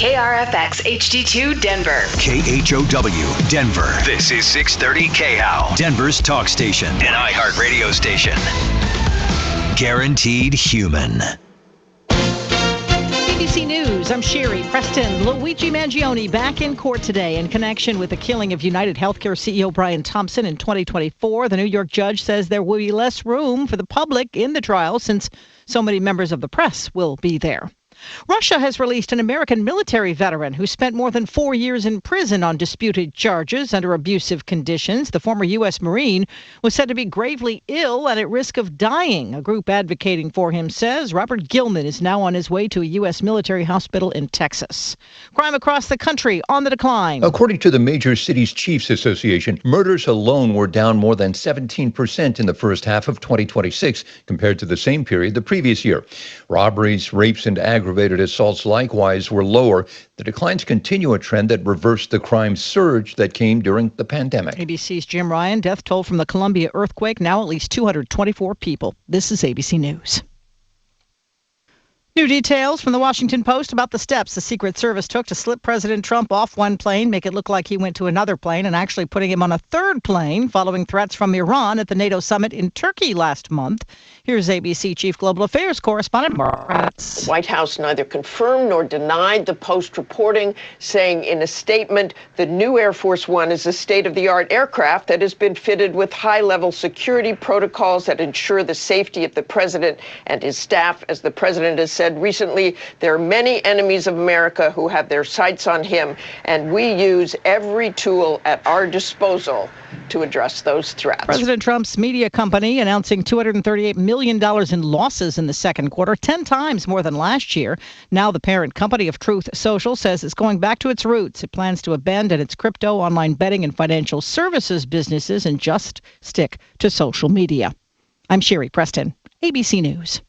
KRFX HD2 Denver. KHOW Denver. This is 630 KHOW, Denver's talk station, an iHeart radio station. Guaranteed human. ABC News, I'm Sherry Preston. Luigi Mangione back in court today in connection with the killing of United Healthcare CEO Brian Thompson in 2024. The New York judge says there will be less room for the public in the trial since so many members of the press will be there. Russia has released an American military veteran who spent more than 4 years in prison on disputed charges under abusive conditions. The former U.S. Marine was said to be gravely ill and at risk of dying. A group advocating for him says Robert Gilman is now on his way to a U.S. military hospital in Texas. Crime across the country on the decline. According to the Major Cities Chiefs Association, murders alone were down more than 17% in the first half of 2026 compared to the same period the previous year. Robberies, rapes, and aggravated assaults likewise were lower. The declines continue a trend that reversed the crime surge that came during the pandemic. ABC's Jim Ryan. Death toll from the Columbia earthquake, now at least 224 people. This is ABC News. New details from the Washington Post about the steps the Secret Service took to slip President Trump off one plane, make it look like he went to another plane, and actually putting him on a third plane following threats from Iran at the NATO summit in Turkey last month. Here's ABC Chief Global Affairs correspondent Marc Mager. The White House neither confirmed nor denied the Post reporting, saying in a statement the new Air Force One is a state-of-the-art aircraft that has been fitted with high-level security protocols that ensure the safety of the president and his staff. As the president has said recently, there are many enemies of America who have their sights on him, and we use every tool at our disposal to address those threats. President Trump's media company announcing $238 million in losses in the second quarter, 10 times more than last year. Now the parent company of Truth Social says it's going back to its roots. It plans to abandon its crypto, online betting, and financial services businesses and just stick to social media. I'm Sherry Preston, ABC News.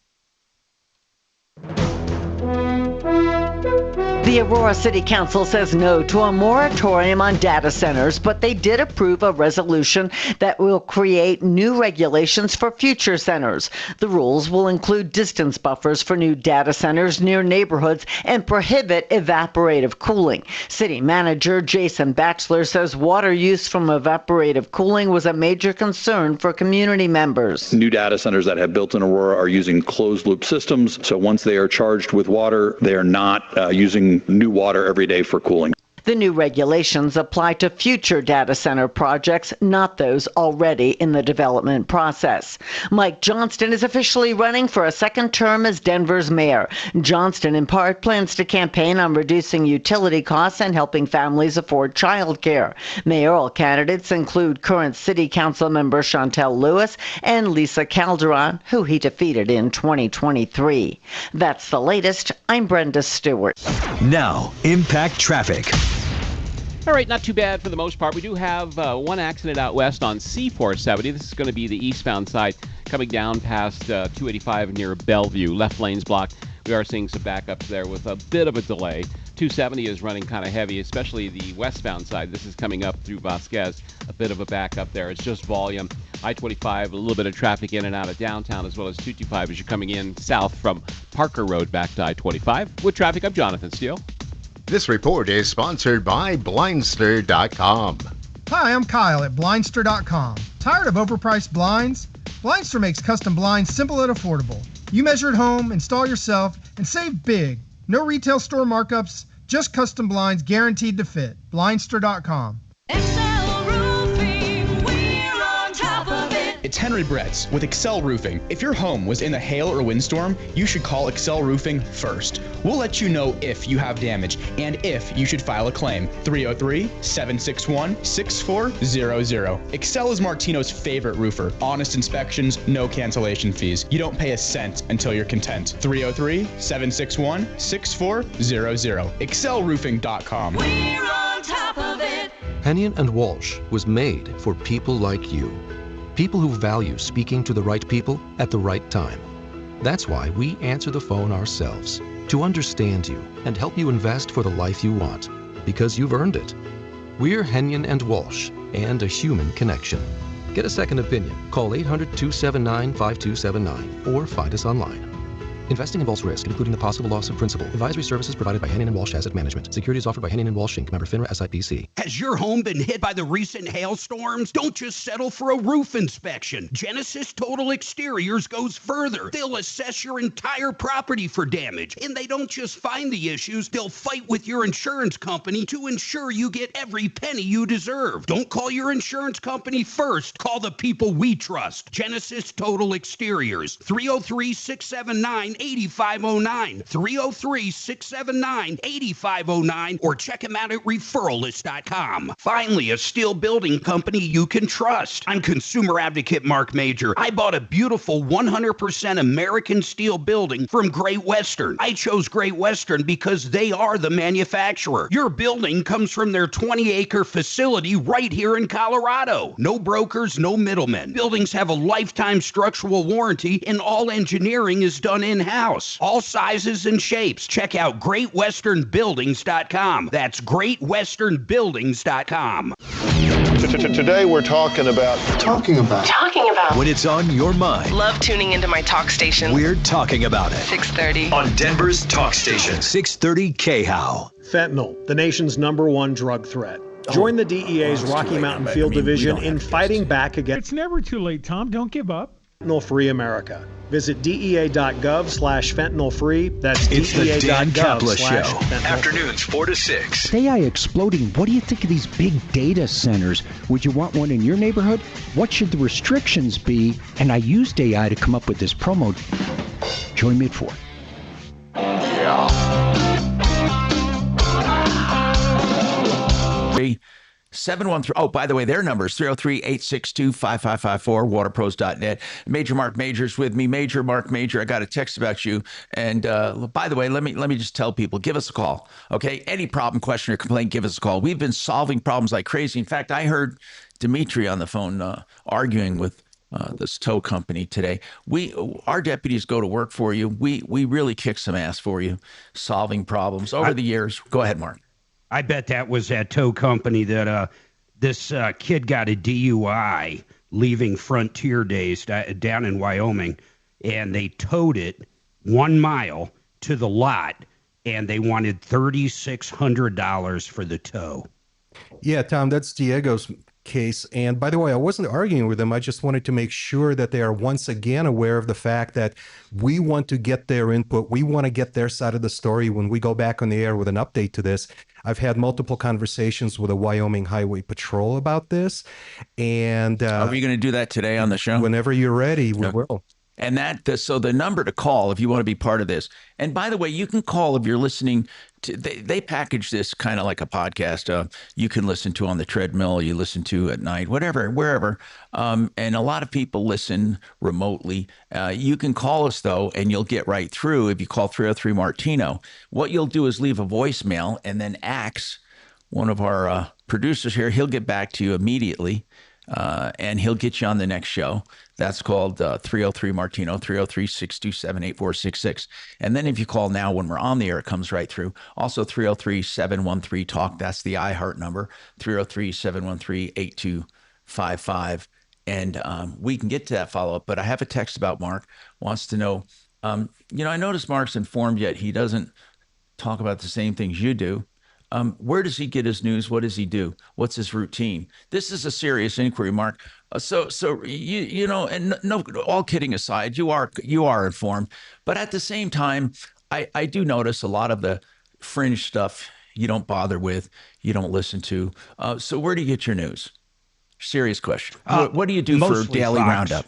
The Aurora City Council says no to a moratorium on data centers, but they did approve a resolution that will create new regulations for future centers. The rules will include distance buffers for new data centers near neighborhoods and prohibit evaporative cooling. City Manager Jason Batchelor says water use from evaporative cooling was a major concern for community members. New data centers that have built-in Aurora are using closed-loop systems, so once they are charged with water, they are not using new water every day for cooling. The new regulations apply to future data center projects, not those already in the development process. Mike Johnston is officially running for a second term as Denver's mayor. Johnston, in part, plans to campaign on reducing utility costs and helping families afford childcare. Mayoral candidates include current City Council member Chantel Lewis and Lisa Calderon, who he defeated in 2023. That's the latest. I'm Brenda Stewart. Now, Impact Traffic. All right, not too bad for the most part. We do have one accident out west on C470. This is going to be the eastbound side coming down past 285 near Bellevue. Left lane's blocked. We are seeing some backups there with a bit of a delay. 270 is running kind of heavy, especially the westbound side. This is coming up through Vasquez. A bit of a backup there. It's just volume. I-25, a little bit of traffic in and out of downtown, as well as 225 as you're coming in south from Parker Road back to I-25. With traffic, I'm Jonathan Steele. This report is sponsored by Blindster.com. Hi, I'm Kyle at Blindster.com. Tired of overpriced blinds? Blindster makes custom blinds simple and affordable. You measure at home, install yourself, and save big. No retail store markups, just custom blinds guaranteed to fit. Blindster.com. It's Henry Bretz with Excel Roofing. If your home was in a hail or windstorm, you should call Excel Roofing first. We'll let you know if you have damage and if you should file a claim. 303-761-6400. Excel is Martino's favorite roofer. Honest inspections, no cancellation fees. You don't pay a cent until you're content. 303-761-6400. ExcelRoofing.com. We're on top of it. Hennion and Walsh was made for people like you. People who value speaking to the right people at the right time. That's why we answer the phone ourselves, to understand you and help you invest for the life you want, because you've earned it. We're Hennion and Walsh, and a human connection. Get a second opinion. Call 800-279-5279 or find us online. Investing involves risk, including the possible loss of principal. Advisory services provided by Henning & Walsh Asset Management. Securities offered by Henning & Walsh Inc. Member FINRA SIPC. Has your home been hit by the recent hailstorms? Don't just settle for a roof inspection. Genesis Total Exteriors goes further. They'll assess your entire property for damage. And they don't just find the issues, they'll fight with your insurance company to ensure you get every penny you deserve. Don't call your insurance company first. Call the people we trust. Genesis Total Exteriors. 303-679-8509. 303-679-8509. Or check them out at referralist.com. Finally, a steel building company you can trust. I'm consumer advocate Marc Mager. I bought a beautiful 100% American steel building from Great Western. I chose Great Western because they are the manufacturer. Your building comes from their 20-acre facility right here in Colorado. No brokers, no middlemen. Buildings have a lifetime structural warranty, and all engineering is done in-house. All sizes and shapes. Check out GreatWesternBuildings.com. That's GreatWesternBuildings.com. Today we're talking about When it's on your mind, Love tuning into my talk station. we're talking about it. 6:30. On Denver's talk station, 630 KHOW. Fentanyl, the nation's #1 drug threat. Join the DEA's Rocky Mountain Field Division in fighting back against. It's never too late, Tom. Don't give up. Fentanyl-free America. Visit DEA.gov/fentanyl-free. That's It's the Dan Kaplan Show. DEA.gov/fentanyl-free. Afternoons 4 to 6. AI exploding. What do you think of these big data centers? Would you want one in your neighborhood? What should the restrictions be? And I used AI to come up with this promo. Join me at 4. 713. Oh, by the way, their number is 303-862-5554, waterpros.net. Major Marc Mager's with me. Major Marc Mager, I got a text about you. And by the way, let me just tell people, give us a call. Okay? Any problem, question, or complaint, give us a call. We've been solving problems like crazy. In fact, I heard Dimitri on the phone arguing with this tow company today. Our deputies go to work for you. We really kick some ass for you, solving problems over the years. Go ahead, Mark. I bet that was that tow company that this kid got a DUI leaving Frontier Days down in Wyoming, and they towed it 1 mile to the lot, and they wanted $3,600 for the tow. Yeah, Tom, that's Diego's case. And by the way, I wasn't arguing with them. I just wanted to make sure that they are once again aware of the fact that we want to get their input. We want to get their side of the story when we go back on the air with an update to this. I've had multiple conversations with the Wyoming Highway Patrol about this. And are we going to do that today on the show? Whenever you're ready, we will. And so the number to call if you want to be part of this. And by the way, you can call if you're listening to, they package this kind of like a podcast. You can listen to on the treadmill, you listen to at night, whatever, wherever. And a lot of people listen remotely. You can call us though, and you'll get right through if you call 303 Martino. What you'll do is leave a voicemail, and then Axe, one of our producers here, he'll get back to you immediately. And he'll get you on the next show. That's called 303 Martino, 303-627-8466. And then if you call now when we're on the air, it comes right through. Also 303-713-TALK. That's the iHeart number, 303-713-8255. And we can get to that follow-up. But I have a text about Mark, wants to know, I noticed Mark's informed, yet he doesn't talk about the same things you do. Where does he get his news? What does he do? What's his routine? This is a serious inquiry, Mark. So you know, and no, all kidding aside, you are informed, but at the same time, I do notice a lot of the fringe stuff you don't bother with, you don't listen to. So where do you get your news? Serious question. What do you do for Daily Fox. Roundup?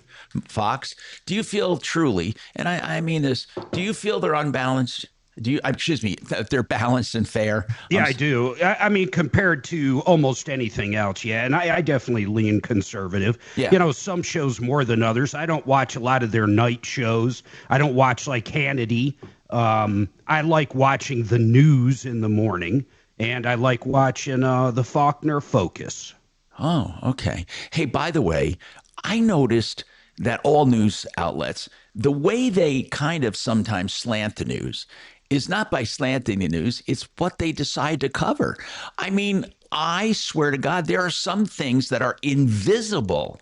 Fox? Do you feel truly, and I mean this, do you feel they're unbalanced? They're balanced and fair? Yeah, I do. I mean, compared to almost anything else, yeah. And I definitely lean conservative. Yeah. Some shows more than others. I don't watch a lot of their night shows. I don't watch like Hannity. I like watching the news in the morning, and I like watching the Faulkner Focus. Oh, okay. Hey, by the way, I noticed that all news outlets, the way they kind of sometimes slant the news is not by slanting the news, it's what they decide to cover. I mean, I swear to God, there are some things that are invisible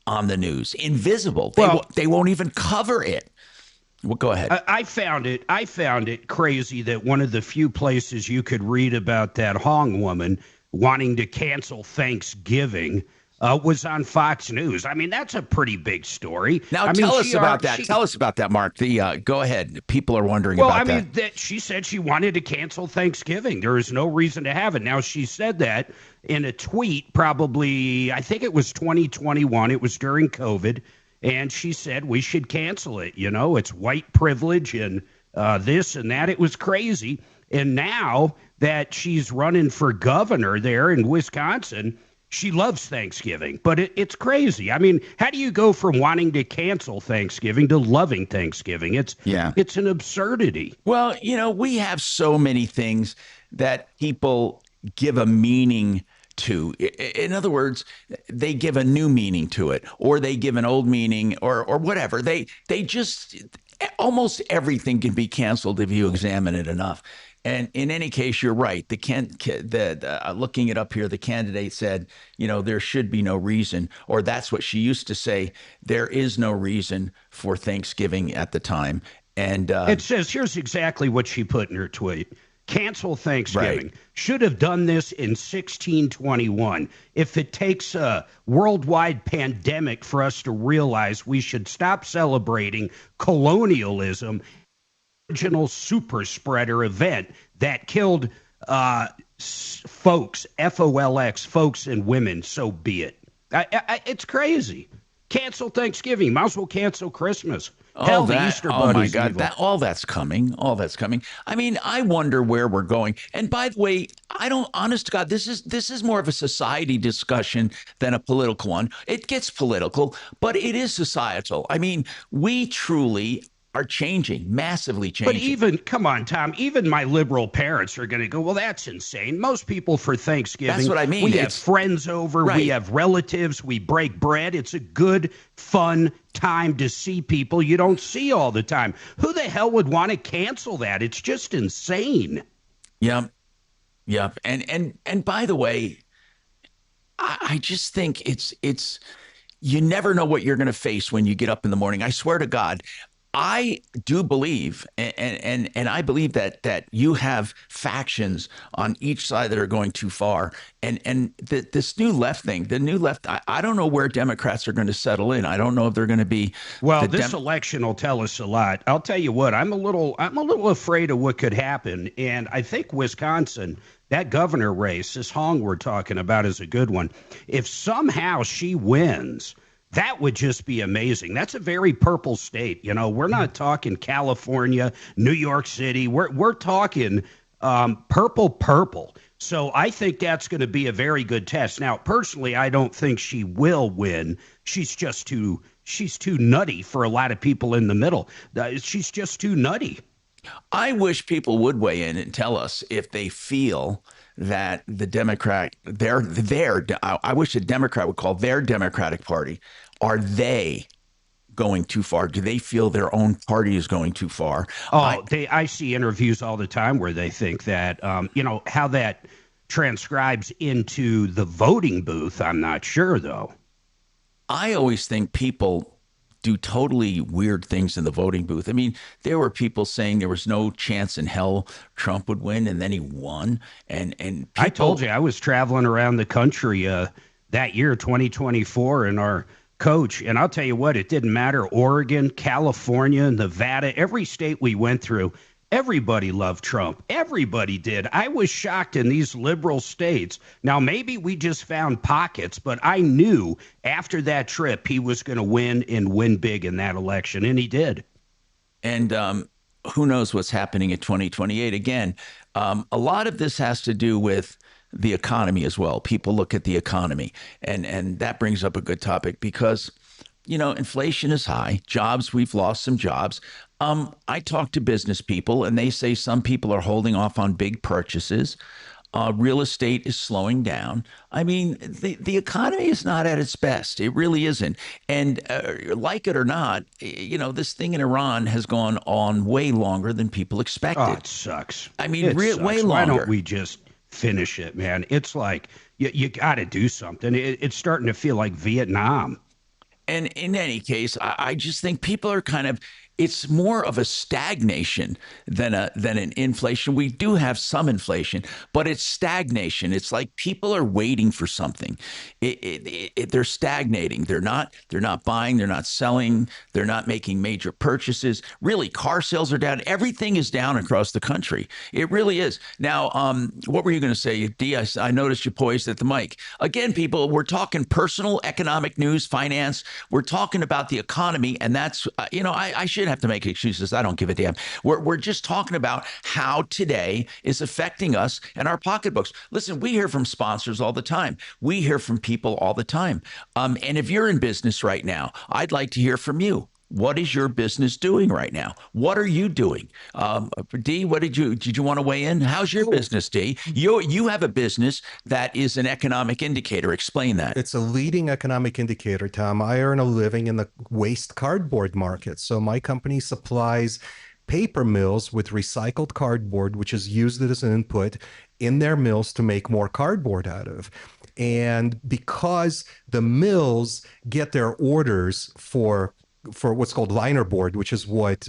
on the news. Invisible. They won't even cover it. Well, go ahead. I found it crazy that one of the few places you could read about that Hong woman wanting to cancel Thanksgiving was on Fox News. I mean, that's a pretty big story. Now, tell us about that. Tell us about that, Mark. Go ahead. People are wondering about that. Well, I mean, she said she wanted to cancel Thanksgiving. There is no reason to have it. Now, she said that in a tweet probably, I think it was 2021. It was during COVID. And she said we should cancel it. You know, it's white privilege and this and that. It was crazy. And now that she's running for governor there in Wisconsin, she loves Thanksgiving. But it's crazy. I mean, how do you go from wanting to cancel Thanksgiving to loving Thanksgiving? It's an absurdity. Well, you know, we have so many things that people give a meaning to. In other words, they give a new meaning to it, or they give an old meaning, or whatever. They just, almost everything can be canceled if you examine it enough. And in any case, you're right. Looking it up here, the candidate said, you know, there should be no reason, or that's what she used to say. There is no reason for Thanksgiving at the time. And it says, here's exactly what she put in her tweet. Cancel Thanksgiving. Right. Should have done this in 1621. If it takes a worldwide pandemic for us to realize we should stop celebrating colonialism, original super spreader event that killed folks, F-O-L-X, folks and women, so be it. It's crazy. Cancel Thanksgiving. Might as well cancel Christmas. Hell, the Easter Bunny's oh my God, evil. all that's coming. All that's coming. I mean, I wonder where we're going. And by the way, I don't, honest to God, this is more of a society discussion than a political one. It gets political, but it is societal. I mean, we truly are changing, massively changing. But even, come on, Tom, even my liberal parents are going to go, well, that's insane. Most people for Thanksgiving, that's what I mean. We have friends over, right. We have relatives, we break bread. It's a good, fun time to see people you don't see all the time. Who the hell would want to cancel that? It's just insane. Yep. And by the way, I just think it's you never know what you're going to face when you get up in the morning. I swear to God, I do believe, and I believe that you have factions on each side that are going too far. And this new left thing, I don't know where Democrats are going to settle in. I don't know if they're going to be. Well, this election will tell us a lot. I'll tell you what, I'm a little afraid of what could happen. And I think Wisconsin, that governor race, this Hong we're talking about, is a good one. If somehow she wins, that would just be amazing. That's a very purple state. You know, we're not talking California, New York City. We're talking purple. So I think that's going to be a very good test. Now, personally, I don't think she will win. She's too nutty for a lot of people in the middle. She's just too nutty. I wish people would weigh in and tell us if they feel that the Democrat, I wish the Democrat would call their Democratic Party. Are they going too far? Do they feel their own party is going too far? I see interviews all the time where they think that, how that transcribes into the voting booth. I'm not sure, though. I always think people do totally weird things in the voting booth. I mean, there were people saying there was no chance in hell Trump would win, and then he won. And I told you I was traveling around the country that year, 2024, in our coach, and I'll tell you what, it didn't matter. Oregon, California, Nevada, every state we went through, everybody loved Trump. Everybody did. I was shocked in these liberal states. Now, maybe we just found pockets, but I knew after that trip he was going to win and win big in that election, and he did. And who knows what's happening in 2028. Again, a lot of this has to do with the economy as well. People look at the economy, and that brings up a good topic because, inflation is high. Jobs, we've lost some jobs. I talk to business people, and they say some people are holding off on big purchases. Real estate is slowing down. I mean, the economy is not at its best. It really isn't. And like it or not, this thing in Iran has gone on way longer than people expected. Oh, it sucks. I mean, way longer. Why don't we just finish it, man? It's like you got to do something. It's starting to feel like Vietnam. And in any case, I just think people are kind of it's more of a stagnation than an inflation. We do have some inflation, but it's stagnation. It's like people are waiting for something. They're stagnating. They're not buying. They're not selling. They're not making major purchases. Really, car sales are down. Everything is down across the country. It really is. Now, what were you going to say, Dee? I noticed you poised at the mic. Again, people, we're talking personal economic news, finance. We're talking about the economy, and that's, I should have to make excuses. I don't give a damn. We're just talking about how today is affecting us and our pocketbooks. Listen, we hear from sponsors all the time. We hear from people all the time. And if you're in business right now, I'd like to hear from you. What is your business doing right now? What are you doing? Dee, did you want to weigh in? How's your business, Dee? You have a business that is an economic indicator. Explain that. It's a leading economic indicator, Tom. I earn a living in the waste cardboard market. So my company supplies paper mills with recycled cardboard, which is used as an input in their mills to make more cardboard out of. And because the mills get their orders for what's called linerboard, which is what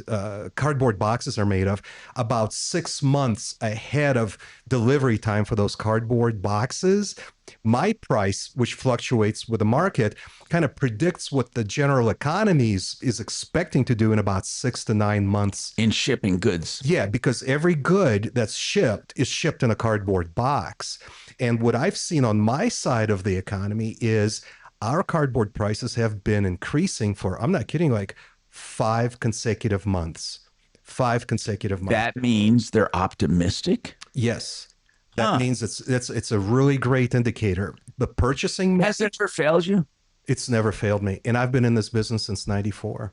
cardboard boxes are made of, about 6 months ahead of delivery time for those cardboard boxes. My price, which fluctuates with the market, kind of predicts what the general economy is expecting to do in about 6 to 9 months. In shipping goods. Yeah, because every good that's shipped is shipped in a cardboard box. And what I've seen on my side of the economy is our cardboard prices have been increasing for, I'm not kidding, like 5 consecutive months. 5 consecutive months. That means they're optimistic? Yes. That means it's a really great indicator. The purchasing has it ever failed you? It's never failed me. And I've been in this business since 94.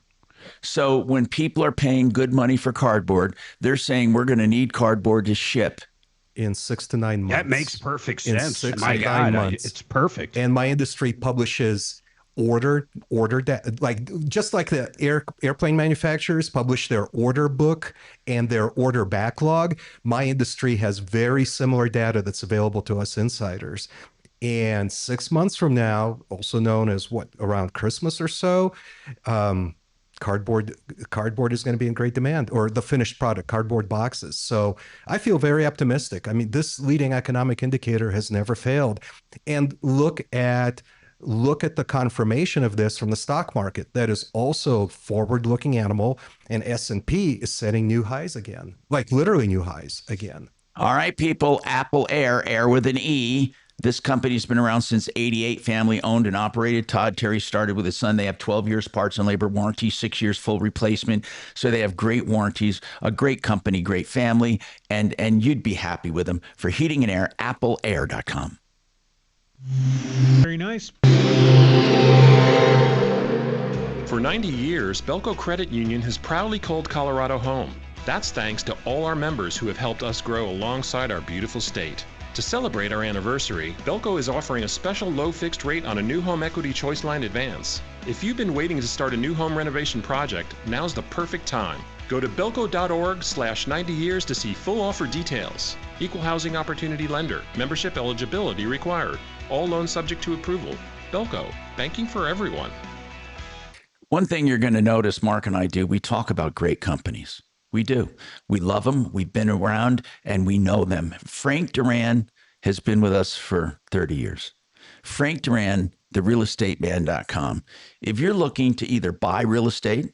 So when people are paying good money for cardboard, they're saying we're going to need cardboard to ship. In 6 to 9 months. That makes perfect sense. In 6 My to God, 9 months. It's perfect. And my industry publishes order like just like the airplane manufacturers publish their order book and their order backlog. My industry has very similar data that's available to us insiders. And 6 months from now, also known as around Christmas or so, cardboard is going to be in great demand, or the finished product, cardboard boxes. So I feel very optimistic. I mean, this leading economic indicator has never failed. And look at the confirmation of this from the stock market. That is also forward-looking animal, and S&P is setting new highs again, like literally new highs again. All right, people, Apple Air with an E. This company's been around since '88, family owned and operated. Todd Terry started with his son. They have 12 years parts and labor warranty, 6 years full replacement. So they have great warranties, a great company, great family, and you'd be happy with them. For heating and air, appleair.com. Very nice. For 90 years, Belco Credit Union has proudly called Colorado home. That's thanks to all our members who have helped us grow alongside our beautiful state. To celebrate our anniversary, Belco is offering a special low fixed rate on a new home equity choice line advance. If you've been waiting to start a new home renovation project, now's the perfect time. Go to belco.org/90 years to see full offer details. Equal housing opportunity lender. Membership eligibility required. All loans subject to approval. Belco, banking for everyone. One thing you're going to notice, Mark and I do, we talk about great companies. We do. We love them. We've been around and we know them. Frank Duran has been with us for 30 years. Frank Duran, therealestateman.com. If you're looking to either buy real estate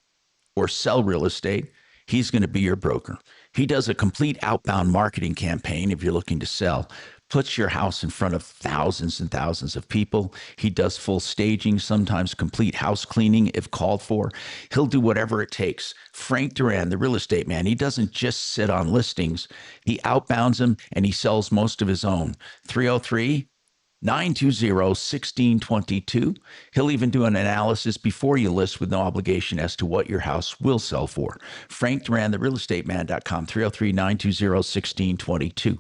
or sell real estate, he's going to be your broker. He does a complete outbound marketing campaign if you're looking to sell. Puts your house in front of thousands and thousands of people. He does full staging, sometimes complete house cleaning if called for. He'll do whatever it takes. Frank Duran, the real estate man, he doesn't just sit on listings. He outbounds them and he sells most of his own. 303-920-1622. He'll even do an analysis before you list with no obligation as to what your house will sell for. Frank Duran, therealestateman.com, 303-920-1622.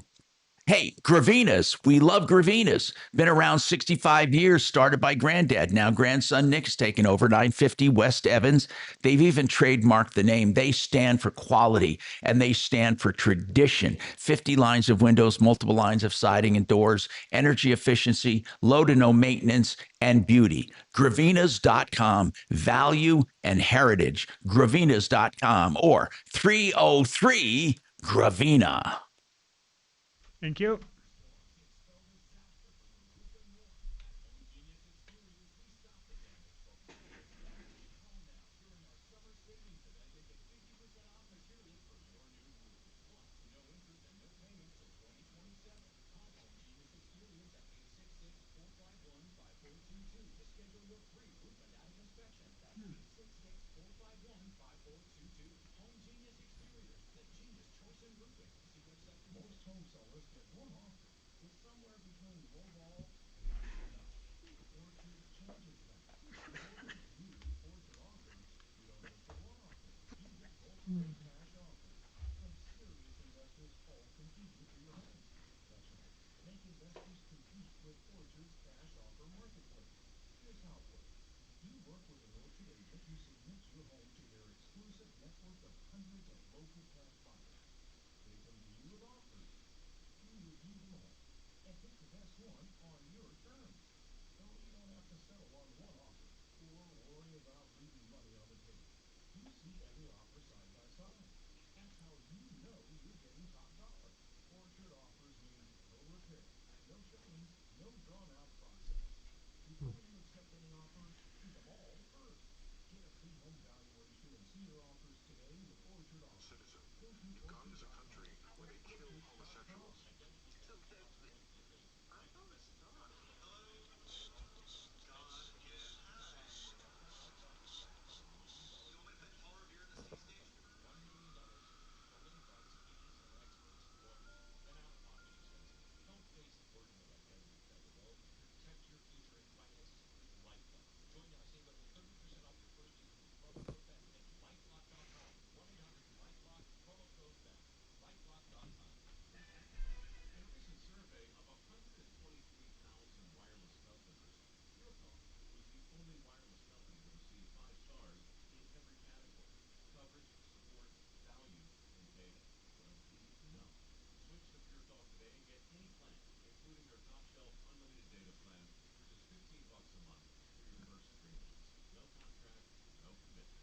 Hey, Gravinas. We love Gravinas. Been around 65 years, started by granddad. Now grandson Nick's taken over, 950 West Evans. They've even trademarked the name. They stand for quality and they stand for tradition. 50 lines of windows, multiple lines of siding and doors, energy efficiency, low to no maintenance, and beauty. Gravinas.com, value and heritage. Gravinas.com or 303 Gravina. Thank you.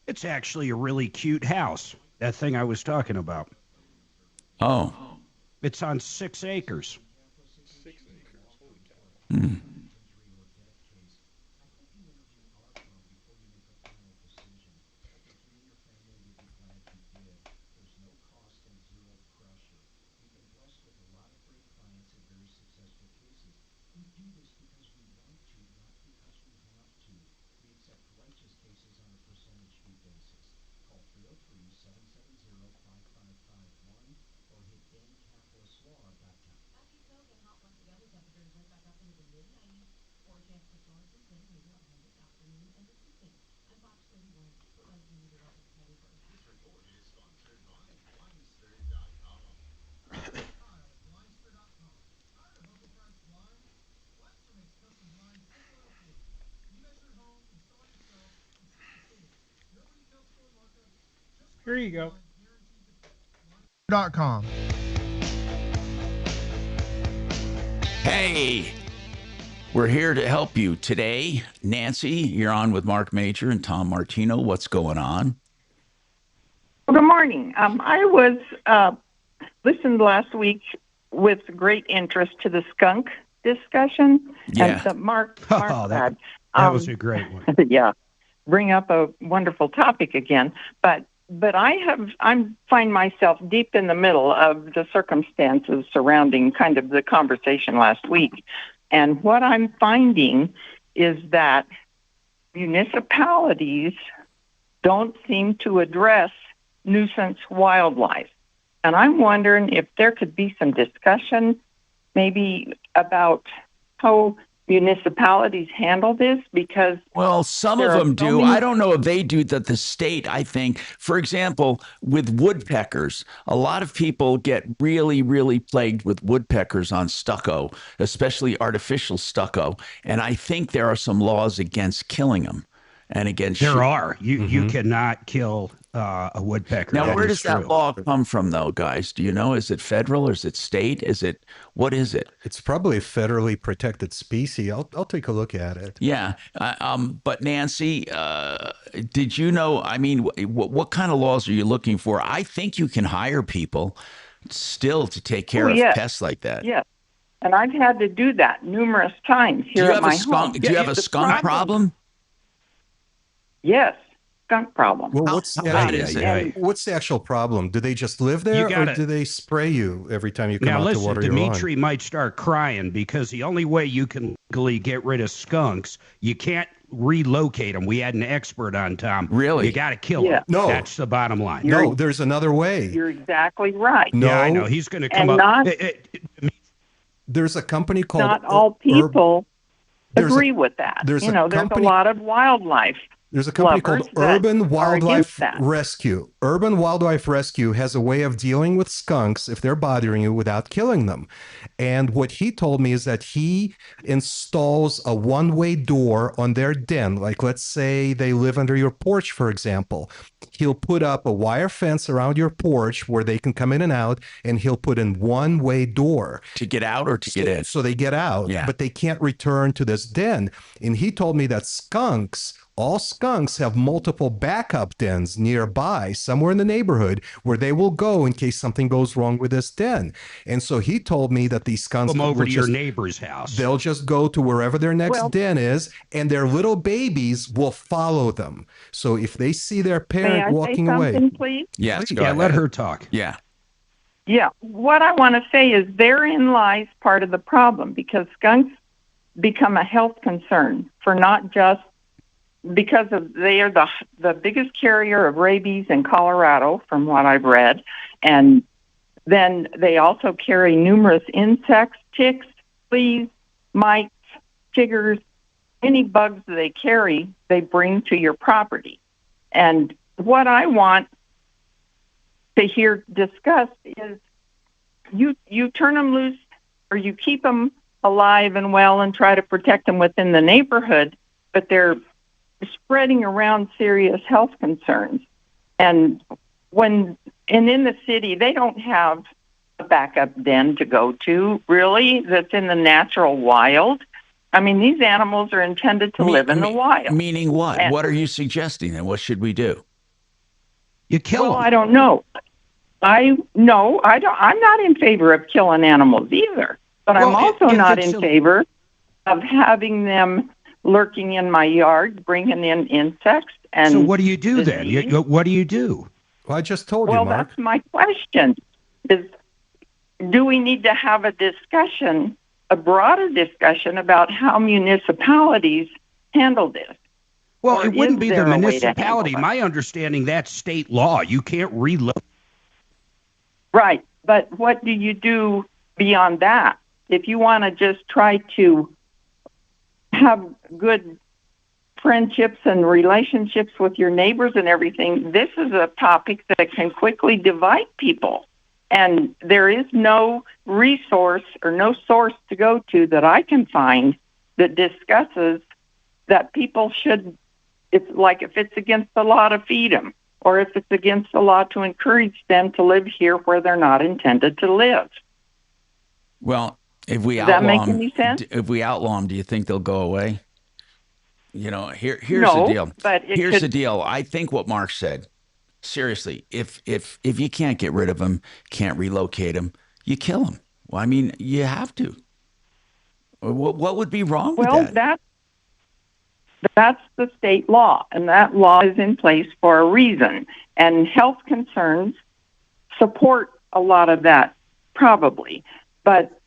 It's actually a really cute house. That thing I was talking about. Oh. It's on 6 acres. 6 acres. Holy cow. Hmm. Here you go. .com. Hey, we're here to help you today. Nancy, you're on with Marc Mager and Tom Martino. What's going on? Well, good morning. I was listened last week with great interest to the skunk discussion. Yeah. And Mark that was a great one. Yeah, bring up a wonderful topic again. But I find myself deep in the middle of the circumstances surrounding kind of the conversation last week. And what I'm finding is that municipalities don't seem to address nuisance wildlife. And I'm wondering if there could be some discussion maybe about how municipalities handle this? Because well, some of them do. I don't know if they do that. The state, I think, for example, with woodpeckers, a lot of people get really, really plagued with woodpeckers on stucco, especially artificial stucco. And I think there are some laws against killing them and against. There are. You cannot kill a woodpecker. Now, where does that law come from, though, guys? Do you know? Is it federal or is it state? What is it? It's probably a federally protected species. I'll take a look at it. Yeah. But Nancy, did you know? I mean, what kind of laws are you looking for? I think you can hire people still to take care of pests like that. Yes. And I've had to do that numerous times here at my home. Do you have a skunk problem? Yes. Skunk problem. Well, what's the actual problem? Do they just live there, or do they spray you every time you come out to water your lawn? Dimitri might start crying because the only way you can legally get rid of skunks, you can't relocate them. We had an expert on, Tom. Really? You got to kill them. No. That's the bottom line. No, there's another way. You're exactly right. No. Yeah, I know. He's going to come up. There's a company called... Not all people agree with that. There's a lot of wildlife. There's a company called Urban Wildlife Rescue. Urban Wildlife Rescue has a way of dealing with skunks if they're bothering you without killing them. And what he told me is that he installs a one-way door on their den. Like, let's say they live under your porch, for example. He'll put up a wire fence around your porch where they can come in and out, and he'll put in one-way door. To get out or to get in? So they get out, but they can't return to this den. And he told me that all skunks have multiple backup dens nearby, somewhere in the neighborhood, where they will go in case something goes wrong with this den. And so he told me that these skunks come over to your neighbor's house. They'll just go to wherever their next den is, and their little babies will follow them. So if they see their parent walking away, please? Yes, let her talk. Yeah. Yeah. What I want to say is therein lies part of the problem, because skunks become a health concern for not just because they are the biggest carrier of rabies in Colorado, from what I've read. And then they also carry numerous insects, ticks, fleas, mites, chiggers, any bugs that they carry, they bring to your property. And what I want to hear discussed is you turn them loose, or you keep them alive and well and try to protect them within the neighborhood, but they're spreading around serious health concerns. And in the city, they don't have a backup den to go to, really, that's in the natural wild. I mean, these animals are intended to live in the wild. Meaning what? What are you suggesting, and what should we do? You kill them. I don't know. I'm not in favor of killing animals either, but I'm also not in favor of having them lurking in my yard, bringing in insects. And so what do you do then? What do you do? Well, I just told you, Well, Mark. that's my question. Do we need to have a discussion, a broader discussion about how municipalities handle this? Well, Or it wouldn't is be there the a way to municipality. handle it? My understanding, that's state law. You can't relocate. Right. But what do you do beyond that? If you want to just try to have good friendships and relationships with your neighbors and everything, this is a topic that can quickly divide people. And there is no resource or no source to go to that I can find that discusses that people should, it's like if it's against the law to feed them, or if it's against the law to encourage them to live here where they're not intended to live. Well, if we Does that make any sense? If we outlaw them, do you think they'll go away? Here's No, the deal. but Here's the deal. I think what Mark said. Seriously, if you can't get rid of them, can't relocate them, you kill them. Well, I mean, you have to. What would be wrong with that? That's the state law, and that law is in place for a reason. And health concerns support a lot of that, probably. But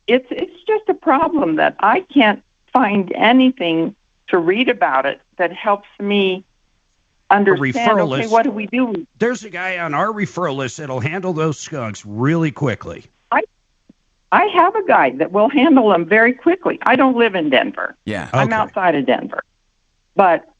it's just a problem that I can't find anything to read about it that helps me understand, okay, what do we do? There's a guy on our referral list that'll handle those skunks really quickly. I have a guy that will handle them very quickly. I don't live in Denver. Yeah. I'm outside of Denver.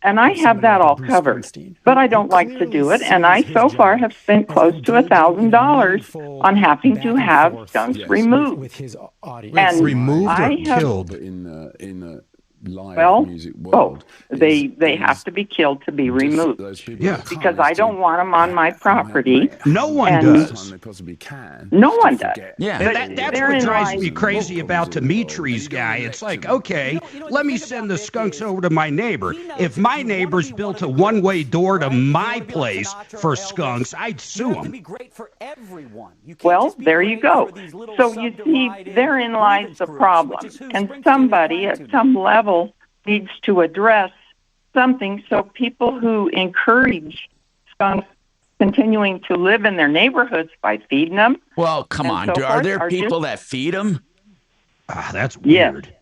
And I have that all covered, but I don't like to do it. And I so far have spent close to $1,000 on having to have skunks removed. With his audience. And removed or I have, killed? In the live well, music world. they have to be killed to be removed. Yeah. Because I don't want them on my property. No one and does. They possibly can. No one does. Yeah. And that's what drives me crazy about Dimitri's guy. It's like, okay, let me send the skunks over to my neighbor. If my neighbor's built a one-way door to my place for skunks, I'd sue him. Well, there you go. So you see, therein lies the problem. And somebody at some level needs to address something so people who encourage skunks continuing to live in their neighborhoods by feeding them. Well, come on. Are there people that feed them? That's weird. Yes.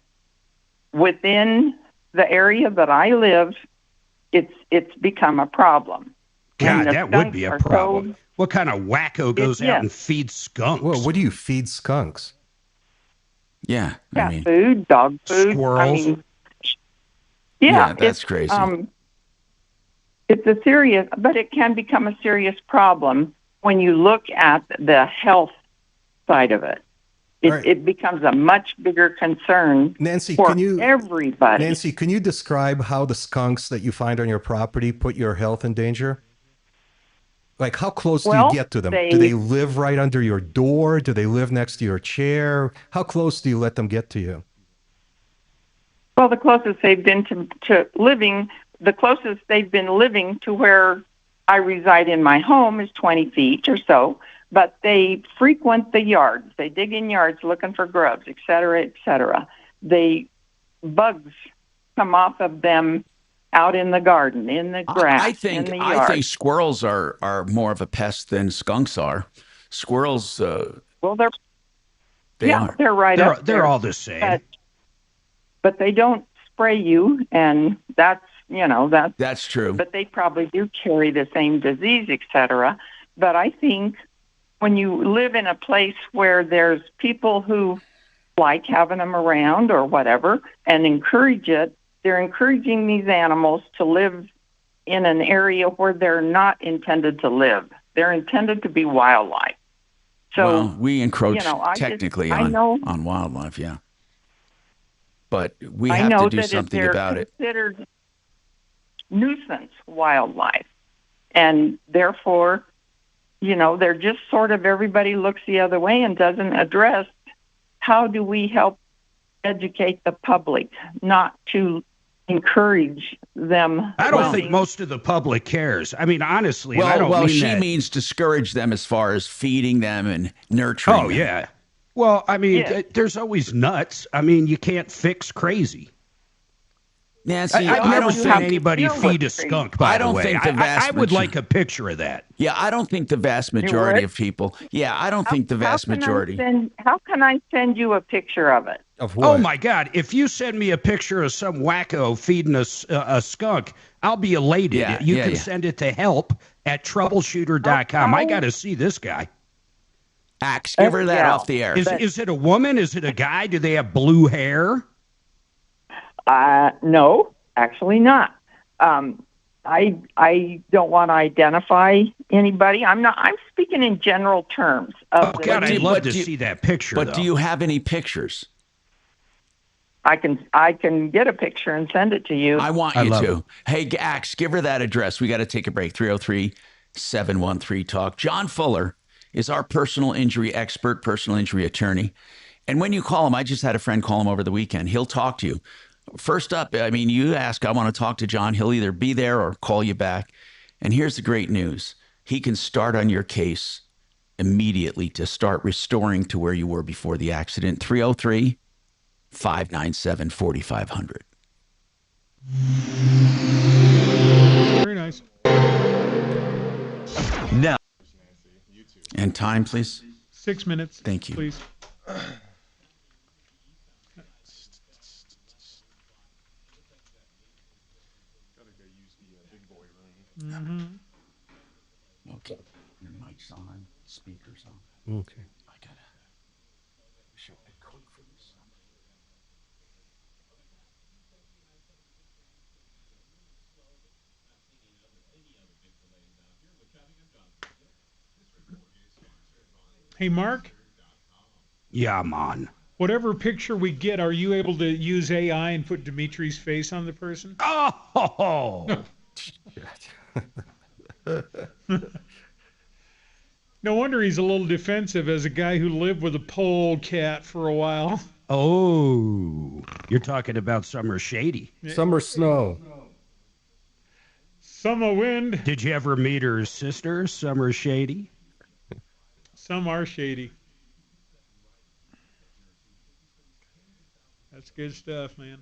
Within the area that I live, it's become a problem. God, that would be a problem. What kind of wacko goes out and feeds skunks? Well, what do you feed skunks? Yeah. Cat food, dog food. Squirrels. Yeah, that's crazy. It's a serious, but it can become a serious problem when you look at the health side of it. It becomes a much bigger concern for everybody. Nancy, can you describe how the skunks that you find on your property put your health in danger? Like, how close do you get to them? Do they live right under your door? Do they live next to your chair? How close do you let them get to you? Well, the closest they've been to living, the closest they've been living to where I reside in my home is 20 feet or so, but they frequent the yards. They dig in yards looking for grubs, et cetera, et cetera. Bugs come off of them out in the garden, in the grass, in the yard. I think squirrels are more of a pest than skunks are. Squirrels, well, they're are. They're right up there. They're all the same. But they don't spray you, and that's true. But they probably do carry the same disease, et cetera. But I think when you live in a place where there's people who like having them around or whatever and encourage it, they're encouraging these animals to live in an area where they're not intended to live. They're intended to be wildlife. So, well, we encroach technically on wildlife, yeah. But we have to do something about it. Considered nuisance wildlife, and therefore, they're just sort of everybody looks the other way and doesn't address how do we help educate the public not to encourage them. I don't think most of the public cares. I mean, honestly, I don't mean she that. means discourage them as far as feeding them and nurturing them. Yeah. Well, I mean, there's always nuts. I mean, you can't fix crazy. Nancy, I've never seen anybody feed a skunk, by the way. I would like a picture of that. Yeah, I don't think the vast majority of people. Yeah, I don't think the vast majority. How can I send you a picture of it? Of what? Oh, my God. If you send me a picture of some wacko feeding a skunk, I'll be elated. Yeah, you can send it to help@troubleshooter.com. I got to see this guy. Axe, give her that off the air. Is it a woman? Is it a guy? Do they have blue hair? No, actually not. I don't want to identify anybody. I'm speaking in general terms. God, I'd love to see that picture. But do you have any pictures? I can get a picture and send it to you. I want you to. Hey, Axe, give her that address. We got to take a break. 303-713-TALK. John Fuller is our personal injury expert, personal injury attorney. And when you call him, I just had a friend call him over the weekend. He'll talk to you. First up, I mean, you ask, I want to talk to John. He'll either be there or call you back. And here's the great news. He can start on your case immediately to start restoring to where you were before the accident. 303-597-4500. Very nice. Now. And time, please. 6 minutes. Thank you. Please. Mm-hmm. Okay. Your mic's on, speakers on. Okay. I gotta. Hey, Mark? Yeah, man. Whatever picture we get, are you able to use AI and put Dimitri's face on the person? Oh! No wonder he's a little defensive as a guy who lived with a pole cat for a while. Oh, you're talking about Summer Shady. Summer Snow. Summer Wind. Did you ever meet her sister, Summer Shady? Some are shady. That's good stuff, man.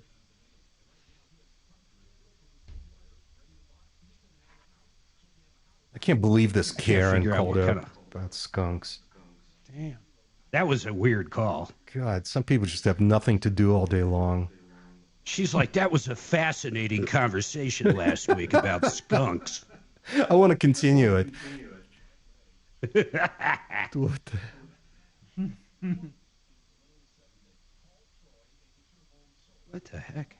I can't believe this Karen figure out called what out kinda- about skunks. Damn. That was a weird call. God, some people just have nothing to do all day long. She's like, that was a fascinating conversation last week about skunks. I want to continue it. What the... What the heck?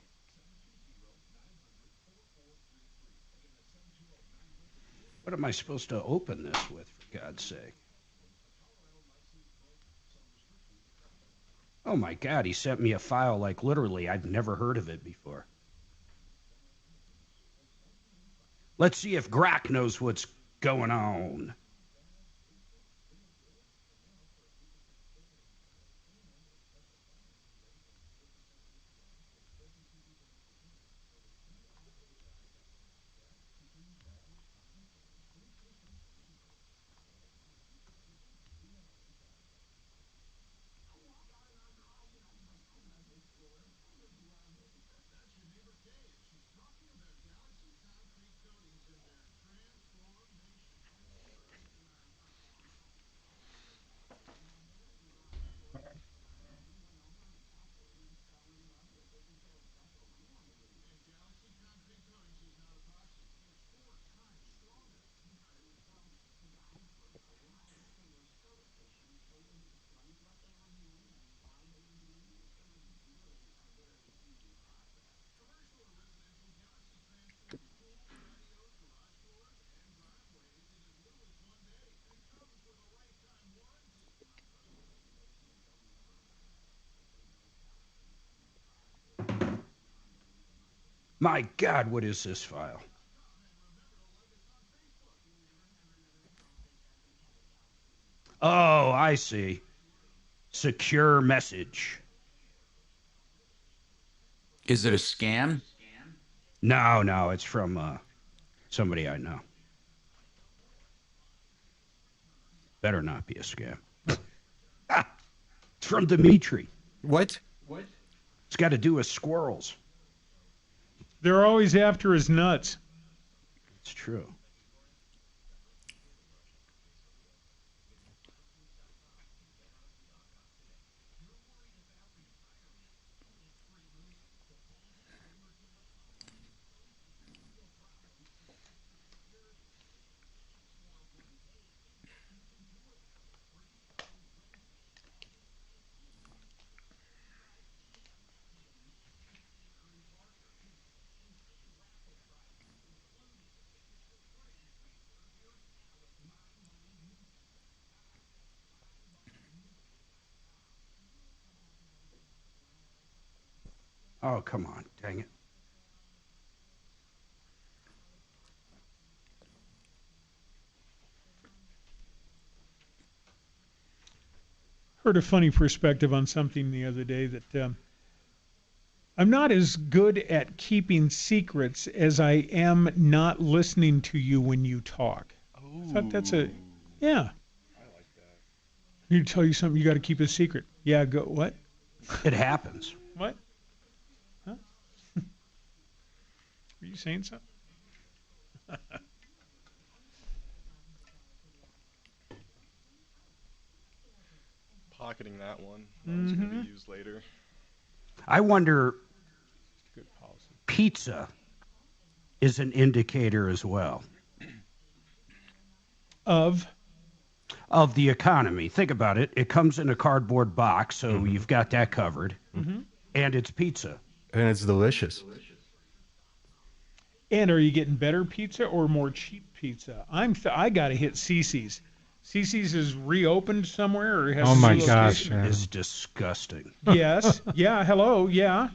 What am I supposed to open this with, for God's sake? Oh my God, he sent me a file like literally I'd never heard of it before. Let's see if Grack knows what's going on. My God, what is this file? Oh, I see. Secure message. Is it a scam? No, it's from somebody I know. Better not be a scam. It's from Dimitri. What? It's got to do with squirrels. They're always after his nuts. It's true. Oh, come on. Dang it. Heard a funny perspective on something the other day that I'm not as good at keeping secrets as I am not listening to you when you talk. I thought that's yeah. I like that. I need to tell you something, you got to keep a secret. Yeah, go, what? It happens. What? Huh? Are you saying something? Pocketing that one. That was going to be used later. I wonder, pizza is an indicator as well. Of? of the economy. Think about it. It comes in a cardboard box, so you've got that covered. And it's pizza. And it's delicious. And are you getting better pizza or more cheap pizza? I got to hit CiCi's. CiCi's is reopened somewhere or has Oh my a gosh, location? man. It's disgusting. Yes. Yeah. Hello. Yeah.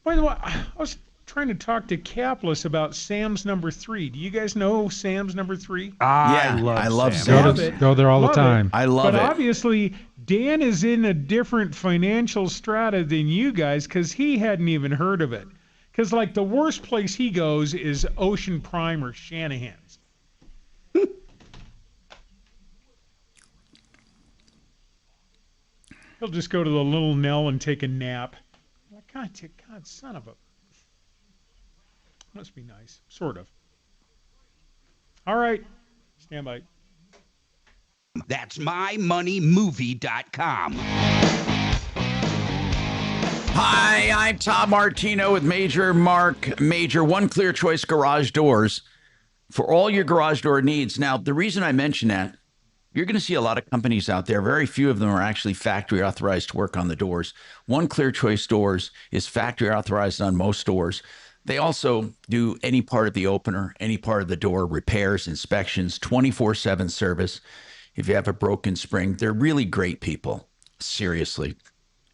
By the way, I was trying to talk to Capless about Sam's number 3. Do you guys know Sam's number 3? I love Sam's. Go there all the time. I love but it. obviously, Dan is in a different financial strata than you guys because he hadn't even heard of it. Because, like, the worst place he goes is Ocean Prime or Shanahan's. He'll just go to the Little Nell and take a nap. God, son of a... Must be nice. Sort of. All right. Stand by. That's mymoneymovie.com. Hi, I'm Tom Martino with Marc Mager, One Clear Choice Garage Doors for all your garage door needs. Now, the reason I mention that, you're going to see a lot of companies out there. Very few of them are actually factory authorized to work on the doors. One Clear Choice Doors is factory authorized on most doors. They also do any part of the opener, any part of the door, repairs, inspections, 24/7 service. If you have a broken spring, they're really great people. Seriously.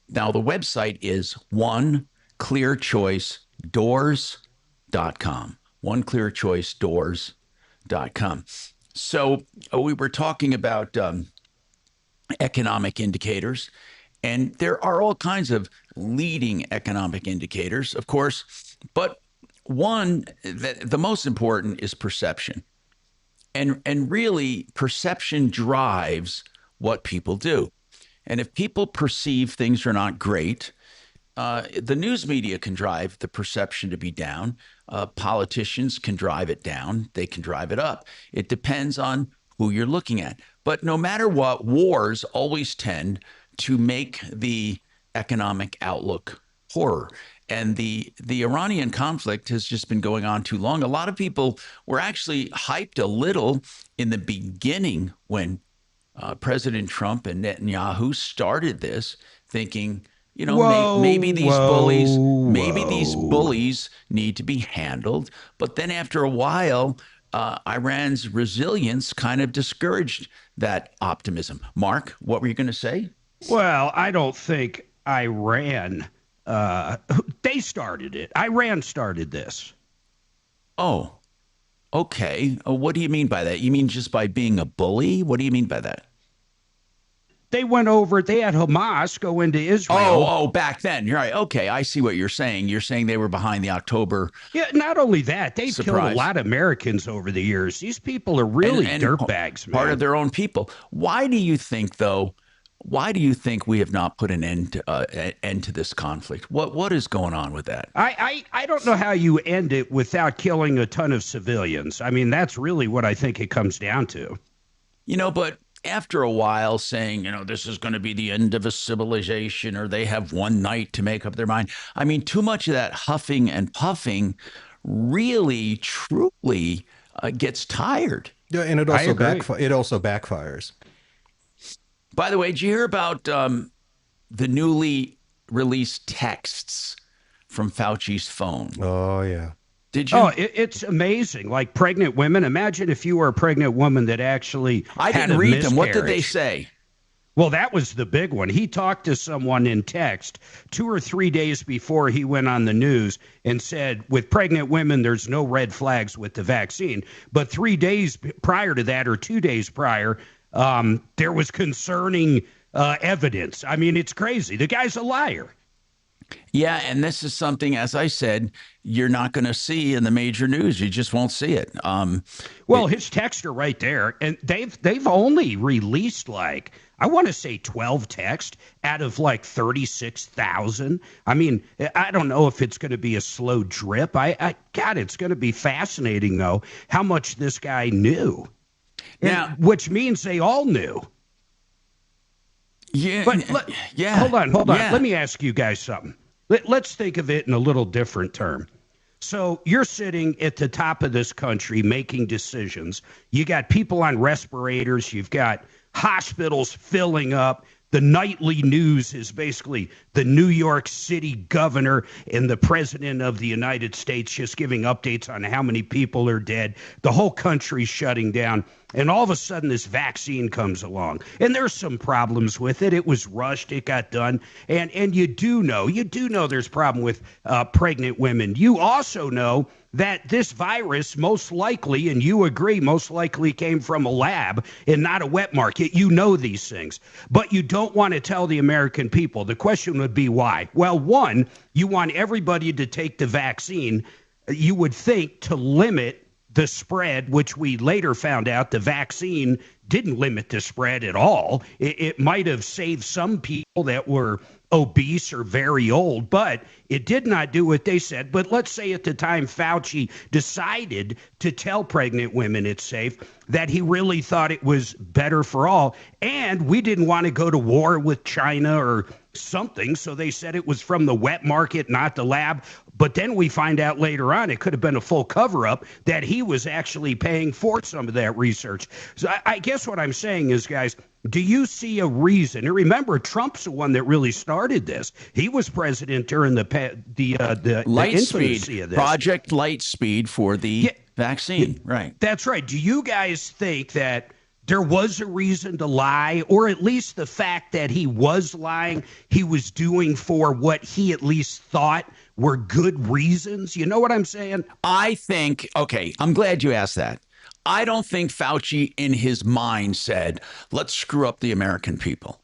Now, the website is oneclearchoicedoors.com. Oneclearchoicedoors.com. So we were talking about economic indicators, and there are all kinds of leading economic indicators, of course, but one, the most important is perception. And really, perception drives what people do. And if people perceive things are not great, the news media can drive the perception to be down. Politicians can drive it down. They can drive it up. It depends on who you're looking at. But no matter what, wars always tend to make the economic outlook poorer. And the Iranian conflict has just been going on too long. A lot of people were actually hyped a little in the beginning when President Trump and Netanyahu started this, thinking, you know, maybe these bullies need to be handled. But then after a while, Iran's resilience kind of discouraged that optimism. Mark, what were you going to say? Well, I don't think Iran, they started it. Iran started this. Oh, okay. What do you mean by that? You mean just by being a bully? What do you mean by that? They went over, they had Hamas go into Israel. Oh, back then. You're right. Okay, I see what you're saying. You're saying they were behind the October. Yeah, not only that, they've killed a lot of Americans over the years. These people are really dirtbags, man. Part of their own people. Why do you think, though, we have not put an end to this conflict? What is going on with that? I don't know how you end it without killing a ton of civilians. I mean, that's really what I think it comes down to. You know, but after a while saying, you know, this is going to be the end of a civilization, or they have one night to make up their mind. I mean, too much of that huffing and puffing really, truly gets tired. Yeah, and it also backfires. By the way, did you hear about the newly released texts from Fauci's phone? Oh, yeah. Did you? Oh, it's amazing. Like pregnant women. Imagine if you were a pregnant woman that actually I didn't read them. What did they say? Well, that was the big one. He talked to someone in text 2 or 3 days before he went on the news and said, with pregnant women, there's no red flags with the vaccine. But 3 days prior to that, or 2 days prior, there was concerning evidence. I mean, it's crazy. The guy's a liar. Yeah, and this is something, as I said, you're not going to see in the major news. You just won't see it. His texts are right there, and they've only released like, I want to say 12 texts out of like 36,000. I mean, I don't know if it's going to be a slow drip. God, it's going to be fascinating though how much this guy knew. Now, which means they all knew. Yeah. But hold on. Yeah. Let me ask you guys something. Let's think of it in a little different term. So you're sitting at the top of this country making decisions. You got people on respirators. You've got hospitals filling up. The nightly news is basically the New York City governor and the president of the United States just giving updates on how many people are dead. The whole country's shutting down. And all of a sudden, this vaccine comes along. And there's some problems with it. It was rushed. It got done. And you do know there's a problem with pregnant women. You also know that this virus most likely, and you agree, most likely came from a lab and not a wet market. You know these things, but you don't want to tell the American people. The question would be why? Well, one, you want everybody to take the vaccine, you would think, to limit the spread, which we later found out the vaccine didn't limit the spread at all. It might have saved some people that were obese or very old, but it did not do what they said. But let's say at the time Fauci decided to tell pregnant women it's safe, that he really thought it was better for all. And we didn't want to go to war with China or something, so they said it was from the wet market, not the lab. But then we find out later on it could have been a full cover-up, that he was actually paying for some of that research. So I guess what I'm saying is, guys, do you see a reason? And remember, Trump's the one that really started this. He was president during the infancy of this. Project Lightspeed for the vaccine. Right. That's right. Do you guys think that there was a reason to lie, or at least the fact that he was lying, he was doing for what he at least thought were good reasons? You know what I'm saying? I think, okay, I'm glad you asked that. I don't think Fauci in his mind said, let's screw up the American people.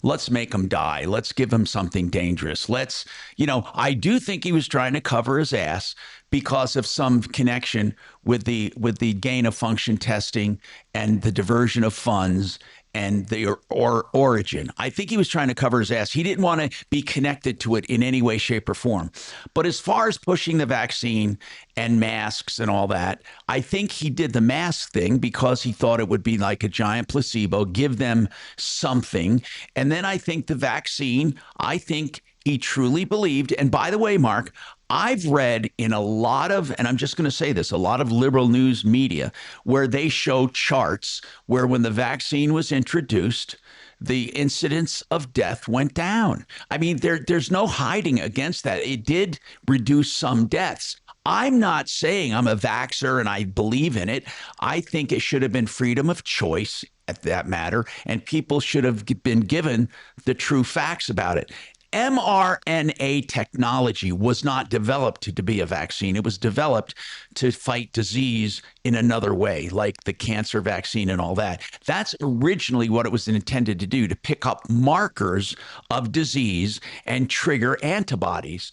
Let's make them die. Let's give them something dangerous. I do think he was trying to cover his ass because of some connection with the gain of function testing and the diversion of funds and the origin. I think he was trying to cover his ass. He didn't want to be connected to it in any way, shape, or form. But as far as pushing the vaccine and masks and all that, I think he did the mask thing because he thought it would be like a giant placebo, give them something. And then I think the vaccine, I think he truly believed. And by the way, Mark, I've read in a lot of, and I'm just going to say this, a lot of liberal news media where they show charts where when the vaccine was introduced, the incidence of death went down. I mean, there's no hiding against that. It did reduce some deaths. I'm not saying I'm a vaxxer and I believe in it. I think it should have been freedom of choice at that matter, and people should have been given the true facts about it. mRNA technology was not developed to be a vaccine. It was developed to fight disease in another way, like the cancer vaccine and all that. That's originally what it was intended to do, to pick up markers of disease and trigger antibodies.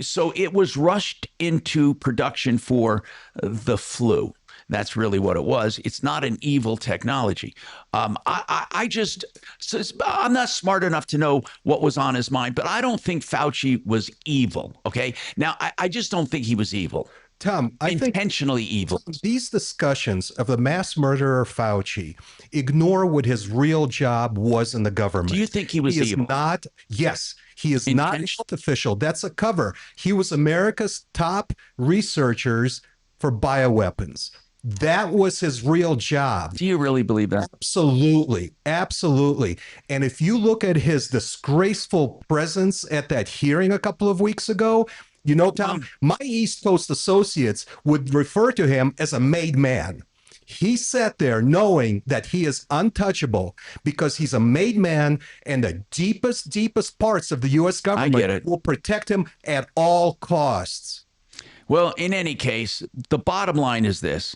So it was rushed into production for the flu. That's really what it was. It's not an evil technology. I'm not smart enough to know what was on his mind, but I don't think Fauci was evil. Okay. Now, I just don't think he was evil. Tom, I think intentionally evil. These discussions of the mass murderer Fauci ignore what his real job was in the government. Do you think he was evil? Yes, he is not a health official. That's a cover. He was America's top researchers for bioweapons. That was his real job. Do you really believe that? Absolutely. Absolutely. And if you look at his disgraceful presence at that hearing a couple of weeks ago, you know, Tom, my East Coast associates would refer to him as a made man. He sat there knowing that he is untouchable because he's a made man, and the deepest parts of the U.S. government will protect him at all costs. Well, in any case, the bottom line is this.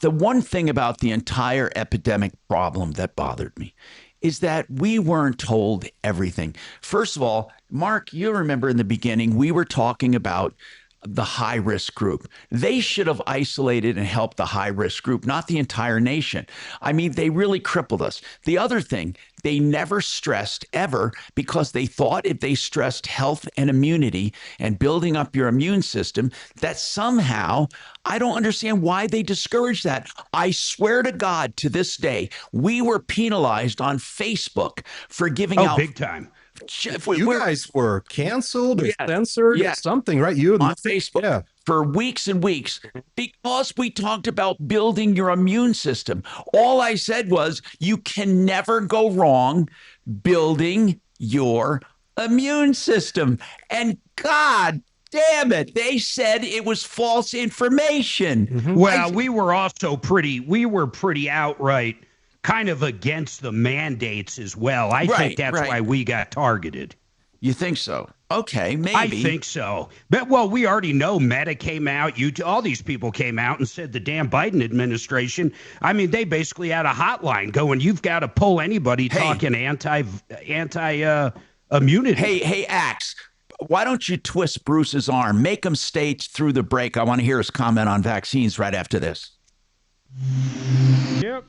The one thing about the entire epidemic problem that bothered me is that we weren't told everything. First of all, Mark, you remember in the beginning, we were talking about the high-risk group. They should have isolated and helped the high-risk group, not the entire nation. I mean, they really crippled us. The other thing, they never stressed ever, because they thought if they stressed health and immunity and building up your immune system, that somehow, I don't understand why they discouraged that. I swear to God, to this day, we were penalized on Facebook for giving out big time. You guys were canceled or censored or something, right? You on Facebook. Yeah. for weeks and weeks because we talked about building your immune system. All I said was you can never go wrong building your immune system. And God damn it, they said it was false information. Well, we were pretty outright kind of against the mandates as well. I think that's why we got targeted. You think so? Okay, maybe. I think so. But, well, we already know Meta came out. All these people came out and said the damn Biden administration, I mean, they basically had a hotline going, you've got to pull anybody talking anti-immunity. Hey, Axe, why don't you twist Bruce's arm? Make him stay through the break. I want to hear his comment on vaccines right after this. Yep.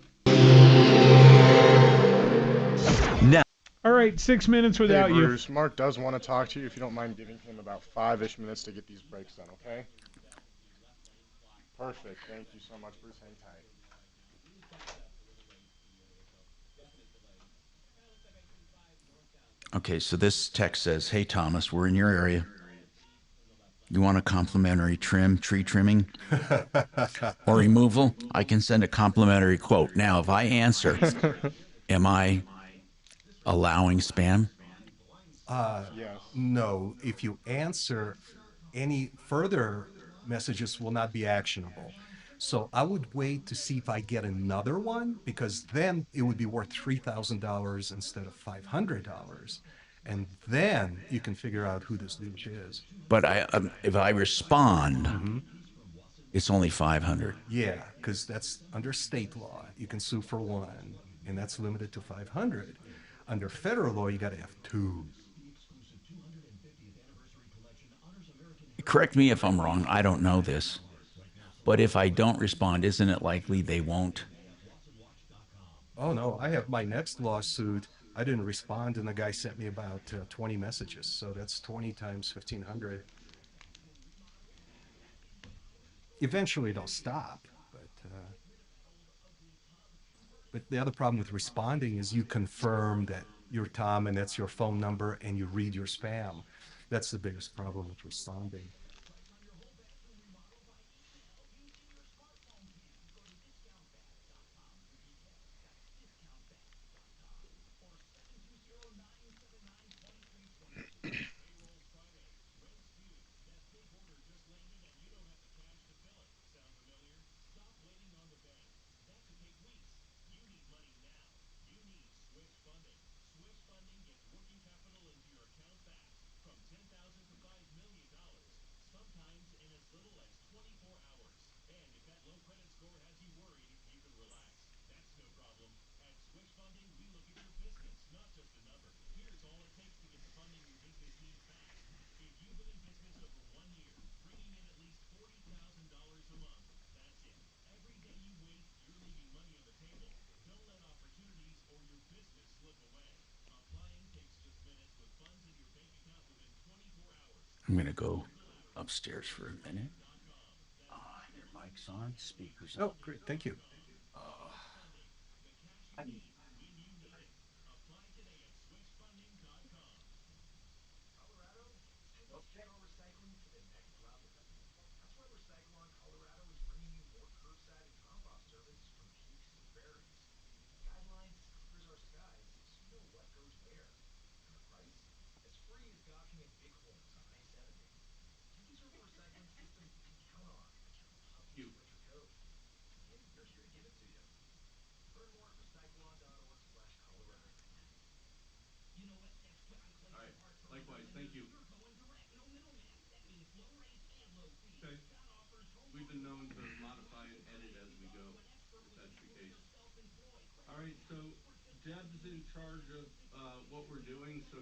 Now. All right, 6 minutes without you. Bruce, Mark does want to talk to you if you don't mind giving him about 5-ish minutes to get these breaks done, okay? Perfect. Thank you so much, Bruce. Hang tight. Okay, so this text says, hey, Thomas, we're in your area. You want a complimentary tree trimming or removal? I can send a complimentary quote. Now, if I answer, am I allowing spam? No. If you answer, any further messages will not be actionable. So I would wait to see if I get another one, because then it would be worth $3,000 instead of $500. And then you can figure out who this douche is. But if I respond, it's only $500. Yeah, because that's under state law. You can sue for one, and that's limited to $500. Under federal law, you got to have two. Correct me if I'm wrong. I don't know this. But if I don't respond, isn't it likely they won't? Oh, no. I have my next lawsuit. I didn't respond, and the guy sent me about 20 messages. So that's 20 times 1,500. Eventually, they'll stop. But the other problem with responding is you confirm that you're Tom and that's your phone number, and you read your spam. That's the biggest problem with responding. I'm going to go upstairs for a minute. Your mic's on, speakers on. Oh, great. Thank you. Likewise, thank you. Okay. We've been known to modify and edit as we go, if that's the case. All right, so Deb's in charge of what we're doing, so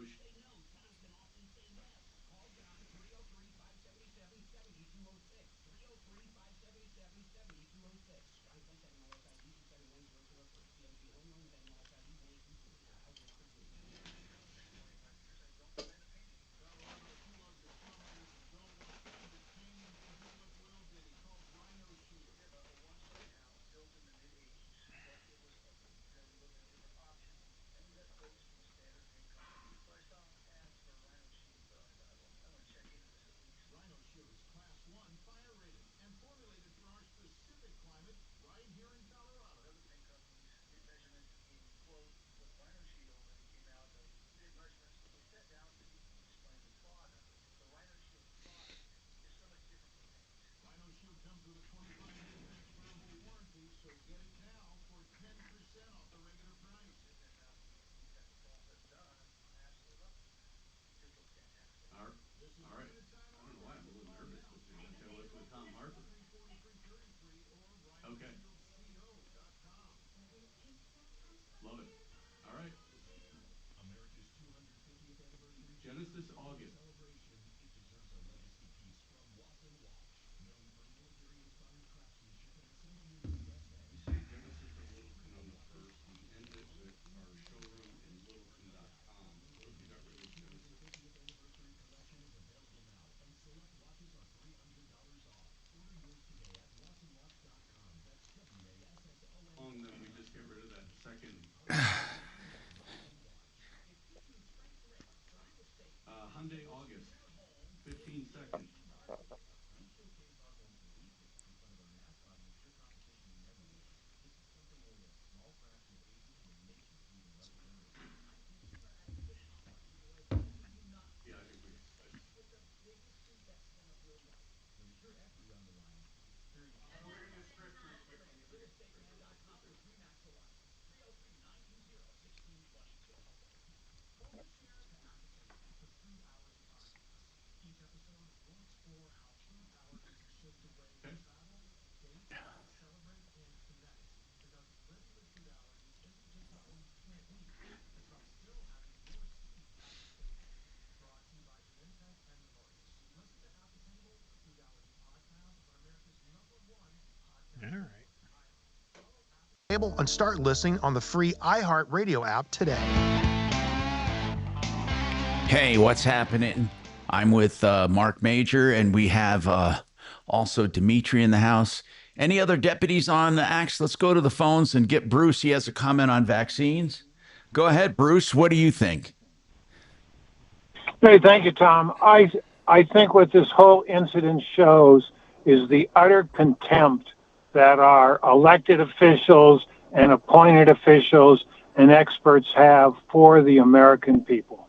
cable and start listening on the free iHeartRadio app today. Hey, what's happening? I'm with Marc Mager, and we have also Dimitri in the house. Any other deputies on the axe? Let's go to the phones and get Bruce. He has a comment on vaccines. Go ahead, Bruce. What do you think? Hey, thank you, Tom. I think what this whole incident shows is the utter contempt that our elected officials and appointed officials and experts have for the American people.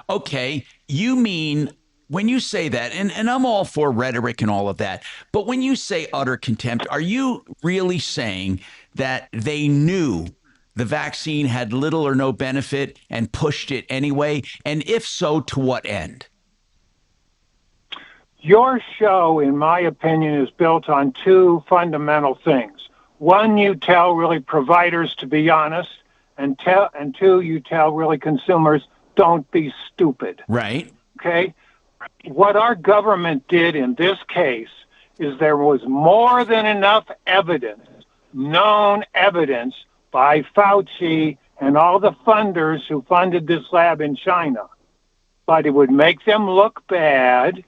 Okay, you mean when you say that, and I'm all for rhetoric and all of that, but when you say utter contempt, are you really saying that they knew the vaccine had little or no benefit and pushed it anyway? And if so, to what end? Your show, in my opinion, is built on two fundamental things. One, you tell really providers to be honest, and two, you tell really consumers, don't be stupid. Right. Okay? What our government did in this case is there was more than enough evidence, known evidence by Fauci and all the funders who funded this lab in China. But it would make them look bad,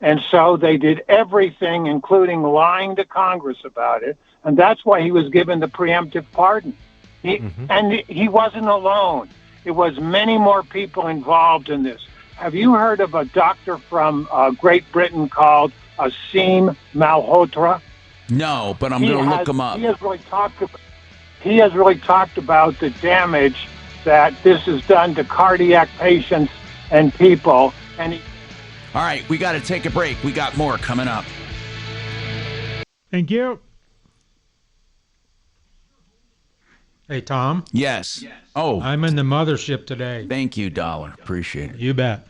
and so they did everything, including lying to Congress about it, and that's why he was given the preemptive pardon. And he wasn't alone. It was many more people involved in this. Have you heard of a doctor from Great Britain called Asim Malhotra? No, but I'm going to look him up. He has really talked about the damage that this has done to cardiac patients and people. And all right, we got to take a break. We got more coming up. Thank you. Hey, Tom. Yes. Oh. I'm in the mothership today. Thank you, Dollar. Appreciate it. You bet.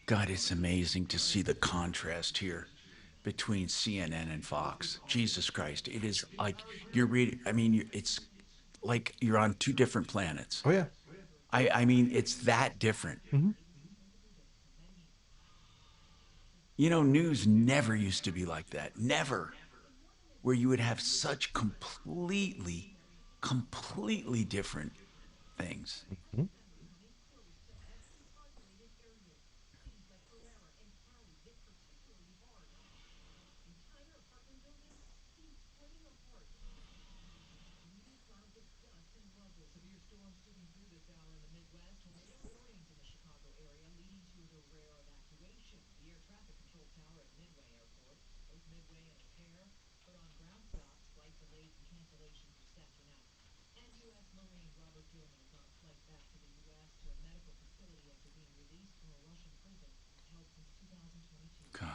God, it's amazing to see the contrast here between CNN and Fox. Jesus Christ. It is like you're reading, it's like you're on two different planets. Oh, yeah. I mean, it's that different. Mm-hmm. You know, news never used to be like that. Never. Where you would have such completely different things. Mm-hmm. Gosh.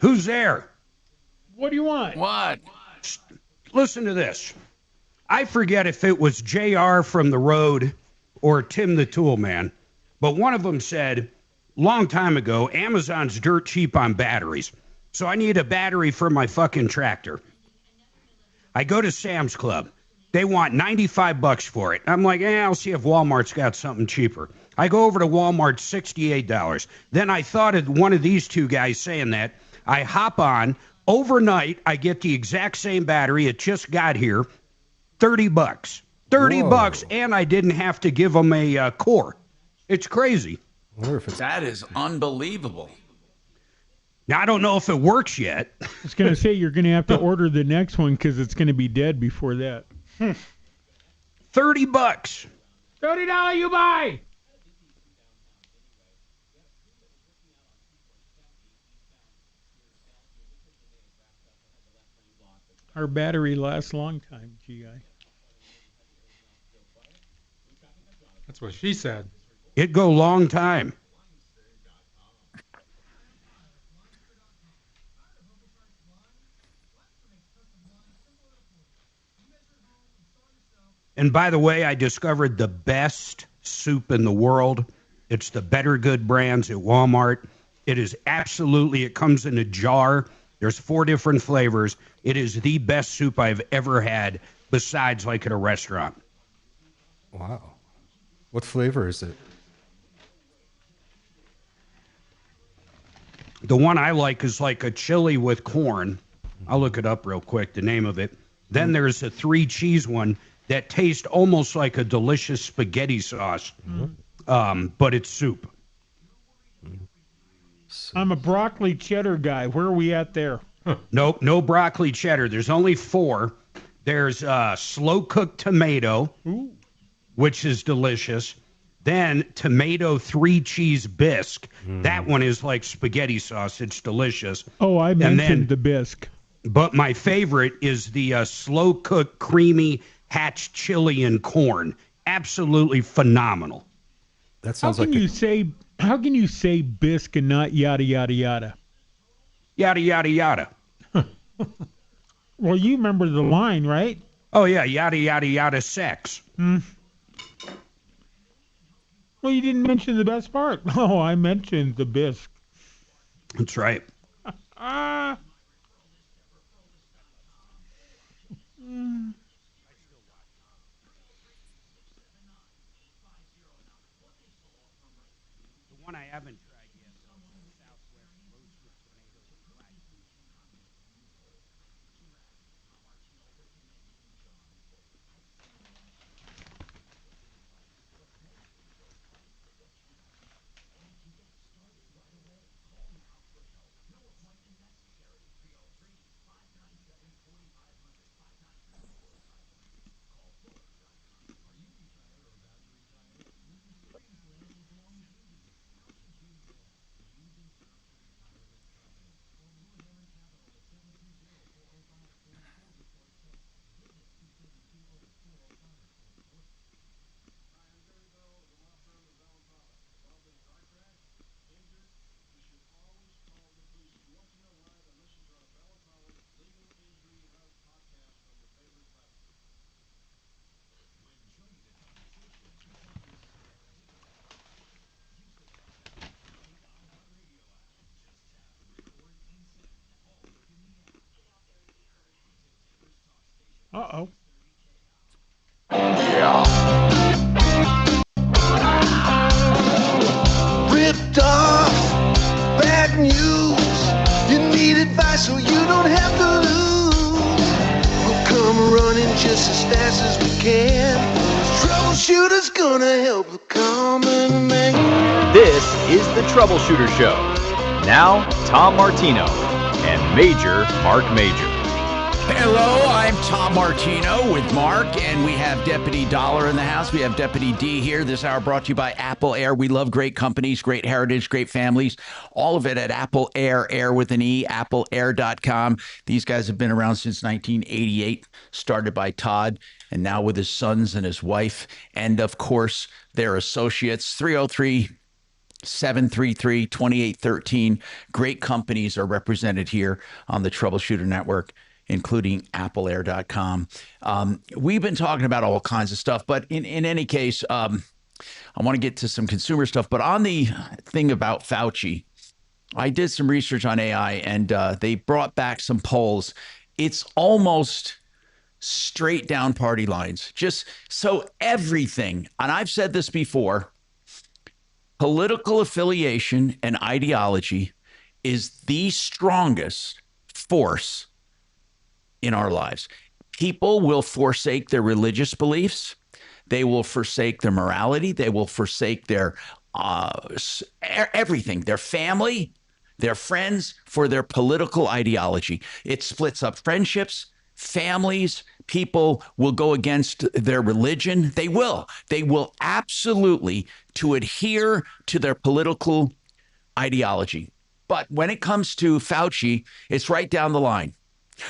Who's there? What do you want? What? Listen to this. I forget if it was JR from The Road or Tim the Tool Man, but one of them said, long time ago, Amazon's dirt cheap on batteries, so I need a battery for my fucking tractor. I go to Sam's Club. They want $95 for it. I'm like, I'll see if Walmart's got something cheaper. I go over to Walmart, $68. Then I thought of one of these two guys saying that. I hop on. Overnight, I get the exact same battery. It just got here. $30. $30, and I didn't have to give them a core. It's crazy. That is unbelievable. Now, I don't know if it works yet. I was going to say you're going to have to order the next one because it's going to be dead before that. $30. $30 you buy. Our battery lasts a long time, GI. That's what she said. It go long time. And by the way, I discovered the best soup in the world. It's the Better Good brands at Walmart. It is absolutely, it comes in a jar. There's 4 different flavors. It is the best soup I've ever had, besides like at a restaurant. Wow. What flavor is it? The one I like is like a chili with corn. I'll look it up real quick, the name of it. Then there's a 3 cheese one that tastes almost like a delicious spaghetti sauce, but it's soup. I'm a broccoli cheddar guy. Where are we at there? Nope, no broccoli cheddar. There's only 4. There's slow-cooked tomato, which is delicious. Then tomato 3 cheese bisque. That one is like spaghetti sauce. It's delicious. Oh, I mentioned the bisque. But my favorite is the slow-cooked creamy hatch chili and corn. Absolutely phenomenal. That How can you say bisque and not yada yada yada? Yada yada yada. Well, you remember the line, right? Oh yeah, yada yada yada sex. Well, you didn't mention the best part. Oh, I mentioned the bisque. That's right. The one I haven't tried yet. Southwest roasted tomato. Uh-oh. Ripped off, bad news. You need advice so you don't have to lose. We'll come running just as fast as we can. Troubleshooter's gonna help the common man. This is the Troubleshooter Show. Now, Tom Martino and Major Marc Mager. Hello, I'm Tom Martino with Mark, and we have Deputy Dollar in the house. We have Deputy D here. This hour brought to you by Apple Air. We love great companies, great heritage, great families. All of it at Apple Air, air with an E, appleair.com. These guys have been around since 1988, started by Todd, and now with his sons and his wife, and of course, their associates. 303 733-2813. Great companies are represented here on the Troubleshooter Network, including AppleAir.com. We've been talking about all kinds of stuff, but in any case, I want to get to some consumer stuff. But on the thing about Fauci, I did some research on AI, and they brought back some polls. It's almost straight down party lines. Just so everything, and I've said this before, political affiliation and ideology is the strongest force in our lives. People will forsake their religious beliefs. They will forsake their morality. They will forsake their everything, their family, their friends, for their political ideology. It splits up friendships, families. People will go against their religion. They will absolutely, to adhere to their political ideology. But when it comes to Fauci, it's right down the line.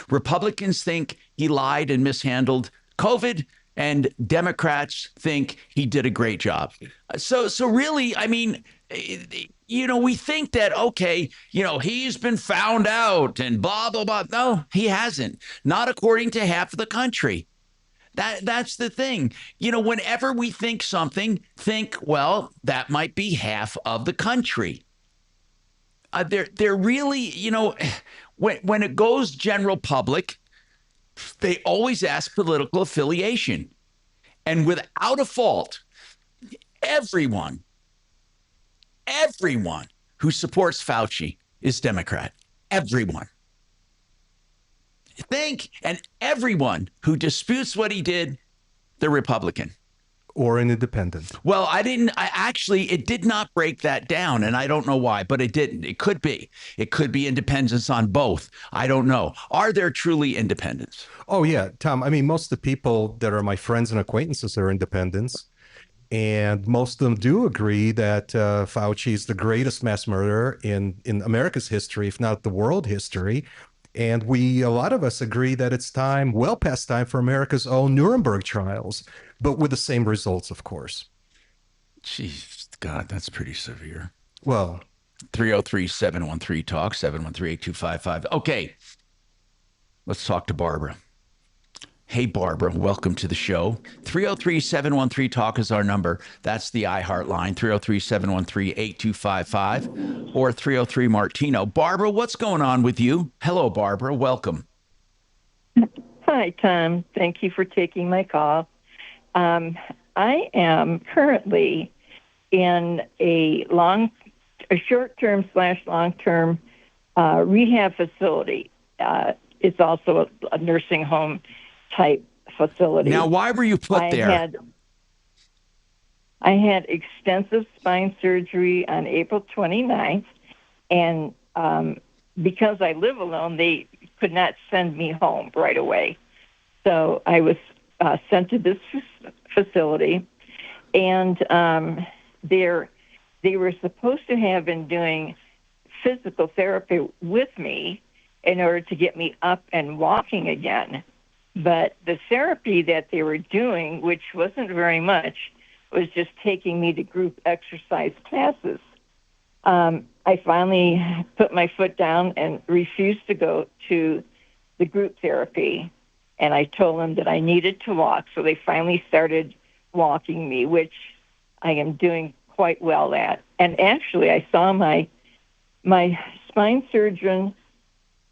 Republicans think he lied and mishandled COVID, and Democrats think he did a great job. So really, I mean, we think that, okay, he's been found out and blah, blah, blah. No, he hasn't. Not according to half of the country. That's the thing. Whenever we think something, well, that might be half of the country. They're really, when it goes general public, they always ask political affiliation. And without a fault, everyone who supports Fauci is Democrat. Everyone. And everyone who disputes what he did, they're Republican. Or an independent. Well, it did not break that down, and I don't know why, but it didn't. It could be independents on both. I don't know. Are there truly independents? Oh, yeah, Tom. I mean, most of the people that are my friends and acquaintances are independents. And most of them do agree that Fauci is the greatest mass murderer in America's history, if not the world history. And a lot of us agree that it's time, well past time, for America's own Nuremberg trials, but with the same results, of course. Jeez, God, that's pretty severe. Well, 303-713-TALK, 713-8255. Okay, let's talk to Barbara. Hey, Barbara, welcome to the show. 303-713-TALK is our number. That's the iHeart line, 303-713-8255 or 303-Martino. Barbara, what's going on with you? Hello, Barbara. Welcome. Hi, Tom. Thank you for taking my call. I am currently in a short-term / long-term rehab facility. It's also a nursing home type facility. Now, why were you put there? I had extensive spine surgery on April 29th, and because I live alone, they could not send me home right away. So I was sent to this facility, and they were supposed to have been doing physical therapy with me in order to get me up and walking again. But the therapy that they were doing, which wasn't very much, was just taking me to group exercise classes. I finally put my foot down and refused to go to the group therapy. And I told them that I needed to walk. So they finally started walking me, which I am doing quite well at. And actually, I saw my spine surgeon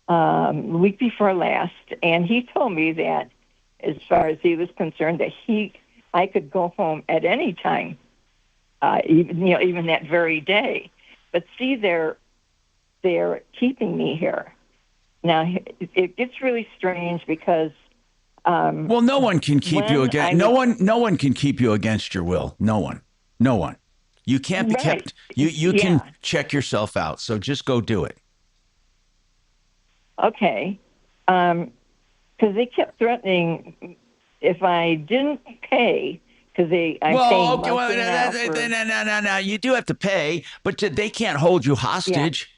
the week before last, and he told me that as far as he was concerned, that I could go home at any time, even that very day. But see, they're keeping me here. Now, it gets really strange because well, no one can keep you against no one can keep you against your will. No one. You can't be kept. You can check yourself out. So just go do it. Okay, because they kept threatening if I didn't pay, because I'm paying monthly now for... No. You do have to pay, but they can't hold you hostage.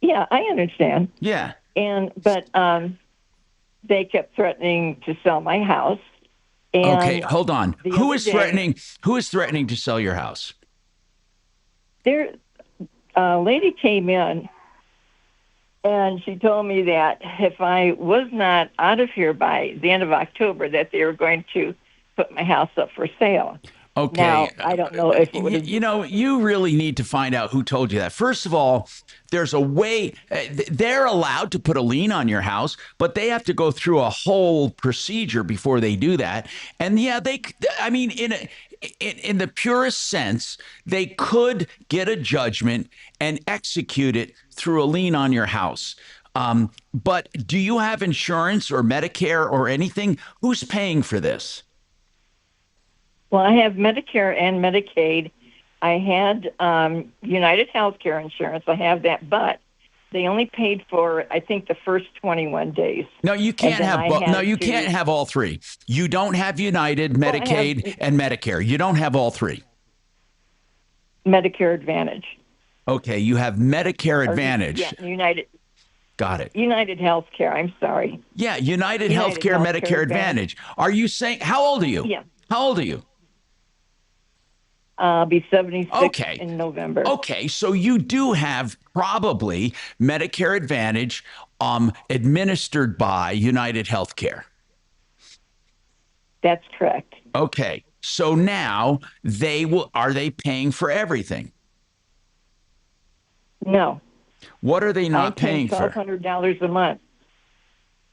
Yeah, I understand. Yeah, but they kept threatening to sell my house. And okay, hold on. Who is threatening to sell your house? There, a lady came in, and she told me that if I was not out of here by the end of October, that they were going to put my house up for sale. Okay. Now, I don't know if it would have... You really need to find out who told you that. First of all, there's a way they're allowed to put a lien on your house, but they have to go through a whole procedure before they do that. And yeah, in the purest sense, they could get a judgment and execute it through a lien on your house. But do you have insurance or Medicare or anything? Who's paying for this? Well, I have Medicare and Medicaid. I had United Healthcare insurance. I have that, but they only paid for, I think, the first 21 days. No, you can't have can't have all three. You don't have United, Medicaid, and Medicare. You don't have all three. Medicare Advantage. Okay, you have Medicare Advantage. Yeah, United. Got it. United Healthcare. I'm sorry. Yeah, United Healthcare, Medicare Advantage. Are you saying? How old are you? Yeah. How old are you? I'll be 76 in November. Okay, so you do have probably Medicare Advantage administered by United Healthcare. That's correct. Okay, so now are they paying for everything? No. What are they not paying for? $1,200 a month.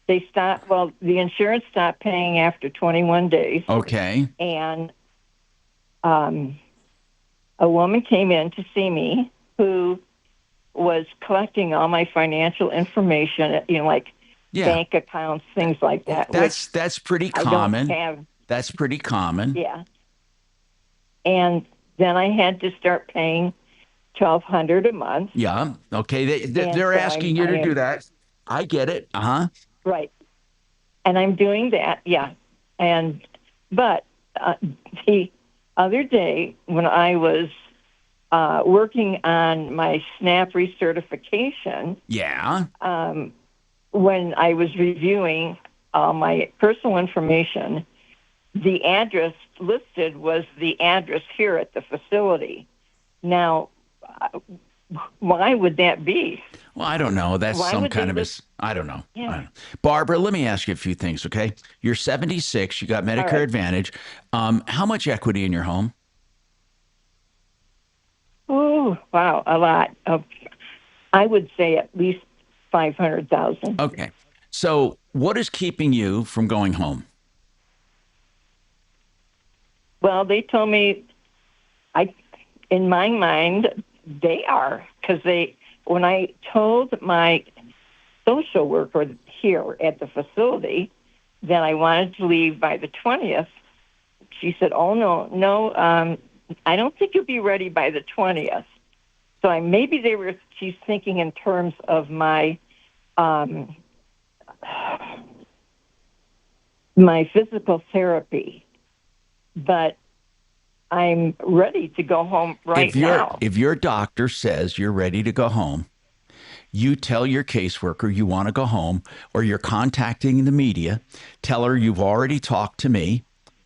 The insurance stopped paying after 21 days. Okay. And a woman came in to see me who was collecting all my financial information, like bank accounts, things like that. That's pretty common. That's pretty common. Yeah. And then I had to start paying $1,200 a month. Yeah. Okay. They're asking you to do that. I get it. Right. And I'm doing that. Yeah. But the other day when I was working on my SNAP recertification, when I was reviewing my personal information, the address listed was the address here at the facility. Now, why would that be? Well, I don't know. That's some kind of I don't know. Yeah. I don't know. Barbara, let me ask you a few things, okay? You're 76. You got Medicare Advantage. How much equity in your home? Oh, wow, a lot. I would say at least $500,000. Okay. So what is keeping you from going home? Well, they told me, in my mind, they are, because when I told my social worker here at the facility that I wanted to leave by the 20th, she said, "Oh no, I don't think you'll be ready by the 20th." So maybe she's thinking in terms of my my physical therapy, but I'm ready to go home now. If your doctor says you're ready to go home, you tell your caseworker you want to go home, or you're contacting the media, tell her you've already talked to me.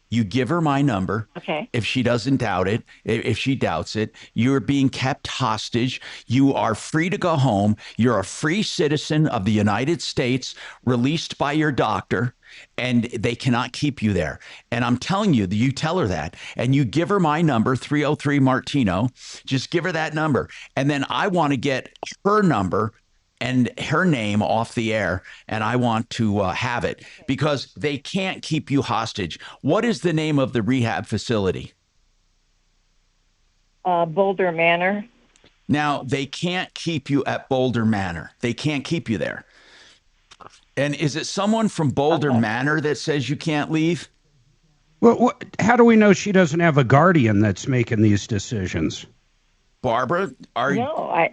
You give her my number. Okay. If she doesn't doubt it, if she doubts it, you're being kept hostage. You are free to go home. You're a free citizen of the United States, released by your doctor, and they cannot keep you there. And I'm telling you, you tell her that, and you give her my number, 303 Martino. Just give her that number. And then I want to get her number and her name off the air, and I want to have it, because they can't keep you hostage. What is the name of the rehab facility? Boulder Manor. Now, they can't keep you at Boulder Manor. They can't keep you there. And is it someone from Boulder Manor that says you can't leave? Well, how do we know she doesn't have a guardian that's making these decisions? Barbara, no.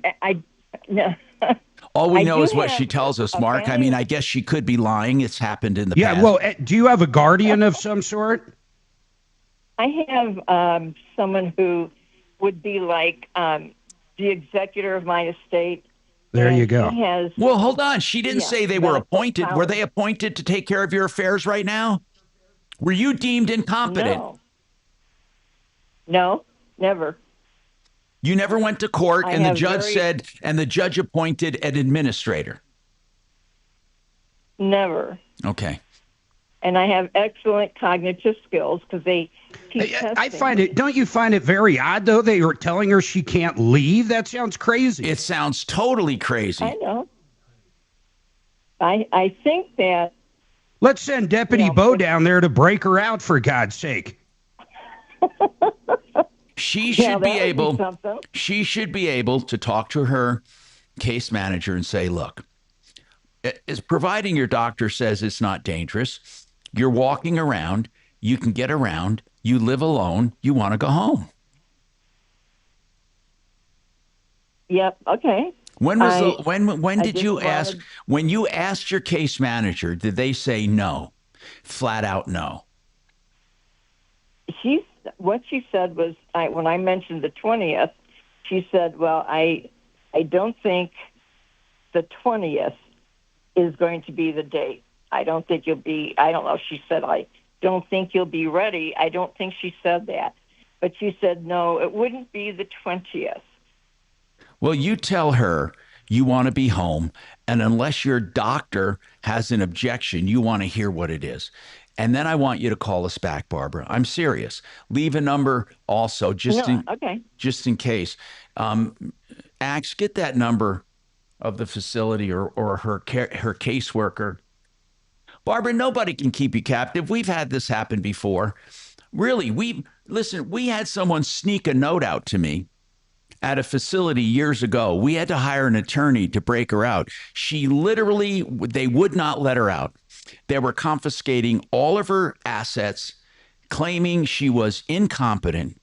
All we know is what she tells us, Mark. I mean, I guess she could be lying. It's happened in the past. Yeah, well, do you have a guardian of some sort? I have someone who would be like the executor of my estate. There you go. Well, hold on. She didn't say they were appointed. Were they appointed to take care of your affairs right now? Were you deemed incompetent? No, never. You never went to court, I and the have judge very- said, and the judge appointed an administrator. Never. Okay. And I have excellent cognitive skills because they keep I testing. find it. Don't you find it very odd though? They were telling her she can't leave. That sounds crazy. It sounds totally crazy. I know. I think that Let's send Deputy Bo down there to break her out, for God's sake. She Yeah, should be that would be able. something. She should be able to talk to her case manager and say, "Look, is providing your doctor says it's not dangerous. You're walking around. You can get around. You live alone. You want to go home." Yep. Okay. When was I- when I did just you ask? wanted- When you asked your case manager, did they say no, flat out no? What she said was when I mentioned the 20th, she said, "Well, I don't think the 20th is going to be the date. I don't think you'll be. I don't know." She said, "I don't think you'll be ready." I don't think she said that, but she said, "No, it wouldn't be the 20th." Well, you tell her you want to be home, and unless your doctor has an objection, you want to hear what it is. And then I want you to call us back, Barbara. I'm serious. Leave a number also, just in case. Axe, get that number of the facility or her caseworker. Barbara, nobody can keep you captive. We've had this happen before. Really, we had someone sneak a note out to me at a facility years ago. We had to hire an attorney to break her out. She literally, they would not let her out. They were confiscating all of her assets, claiming she was incompetent.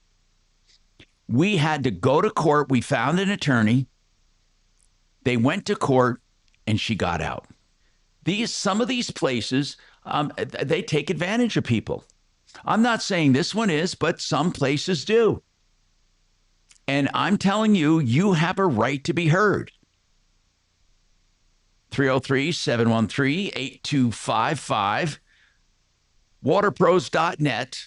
We had to go to court. We found an attorney. They went to court, and she got out. Some of these places, they take advantage of people. I'm not saying this one is, but some places do. And I'm telling you, you have a right to be heard. 303-713-8255. Waterpros.net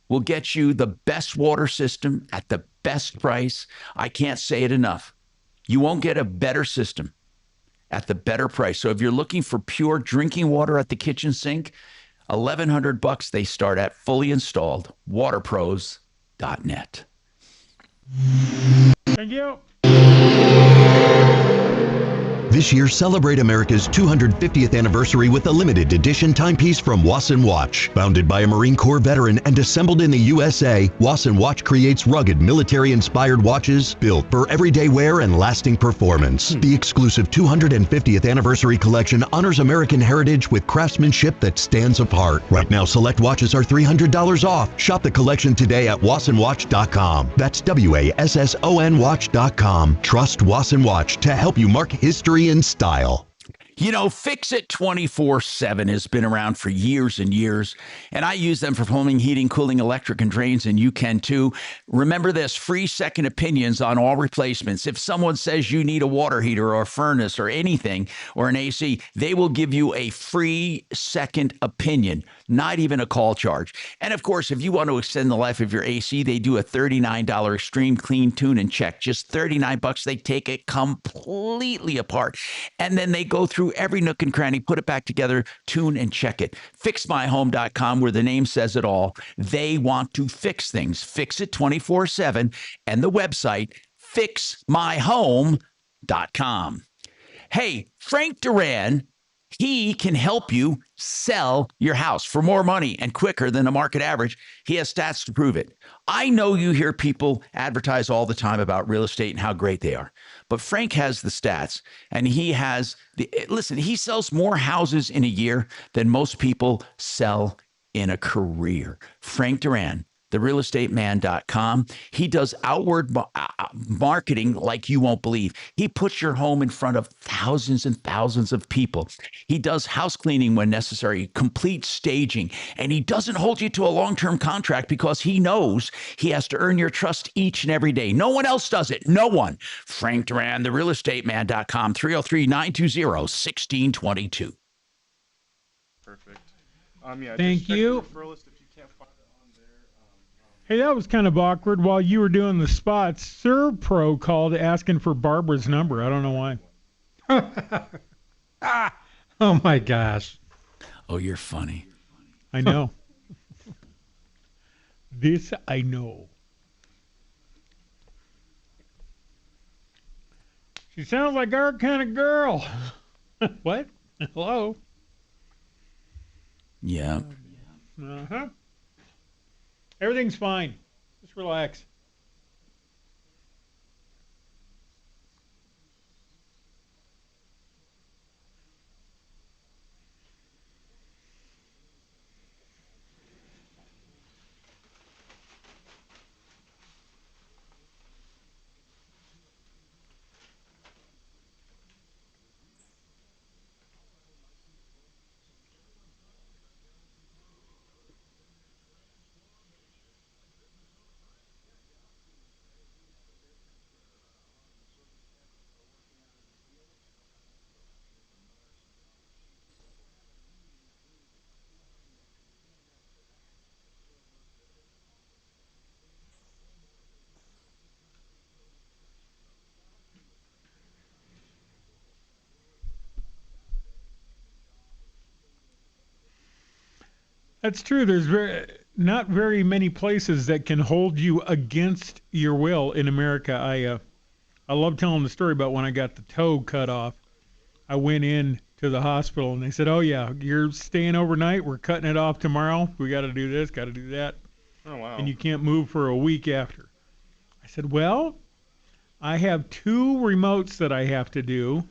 will get you the best water system at the best price. I can't say it enough. You won't get a better system at the better price. So if you're looking for pure drinking water at the kitchen sink, $1,100 they start at, fully installed. Waterpros.net. Thank you. This year, celebrate America's 250th anniversary with a limited edition timepiece from Wasson Watch. Founded by a Marine Corps veteran and assembled in the USA, Wasson Watch creates rugged, military-inspired watches built for everyday wear and lasting performance. The exclusive 250th anniversary collection honors American heritage with craftsmanship that stands apart. Right now, select watches are $300 off. Shop the collection today at wassonwatch.com. That's WASSON watch.com. Trust Wasson Watch to help you mark history in style. You know, Fix It 24/7 has been around for years and years, and I use them for plumbing, heating, cooling, electric, and drains, and you can too. Remember this, free second opinions on all replacements. If someone says you need a water heater or a furnace or anything or an AC, they will give you a free second opinion, not even a call charge. And of course, if you want to extend the life of your AC, they do a $39 extreme clean, tune, and check. Just $39. They take it completely apart, and then they go through every nook and cranny, put it back together, tune and check it. FixMyHome.com, where the name says it all. They want to fix things. Fix it 24/7, and the website, FixMyHome.com. Hey, Frank Duran, he can help you sell your house for more money and quicker than the market average. He has stats to prove it. I know you hear people advertise all the time about real estate and how great they are, but Frank has the stats, and he sells more houses in a year than most people sell in a career. Frank Duran, therealestateman.com. He does outward marketing like you won't believe. He puts your home in front of thousands and thousands of people. He does house cleaning when necessary, complete staging, and he doesn't hold you to a long-term contract because he knows he has to earn your trust each and every day. No one else does it. No one. Frank Duran, therealestateman.com, 303-920-1622. Perfect. Thank you. Hey, that was kind of awkward. While you were doing the spots, Servpro called asking for Barbara's number. I don't know why. Oh my gosh. Oh, you're funny. I know. This I know. She sounds like our kind of girl. What? Hello? Yeah. Uh-huh. Everything's fine. Just relax. That's true. There's not very many places that can hold you against your will in America. I love telling the story about when I got the toe cut off. I went in to the hospital and they said, "Oh yeah, you're staying overnight. We're cutting it off tomorrow. We got to do this, got to do that, Oh, wow. and you can't move for a week after." I said, "Well, I have 2 remotes that I have to do.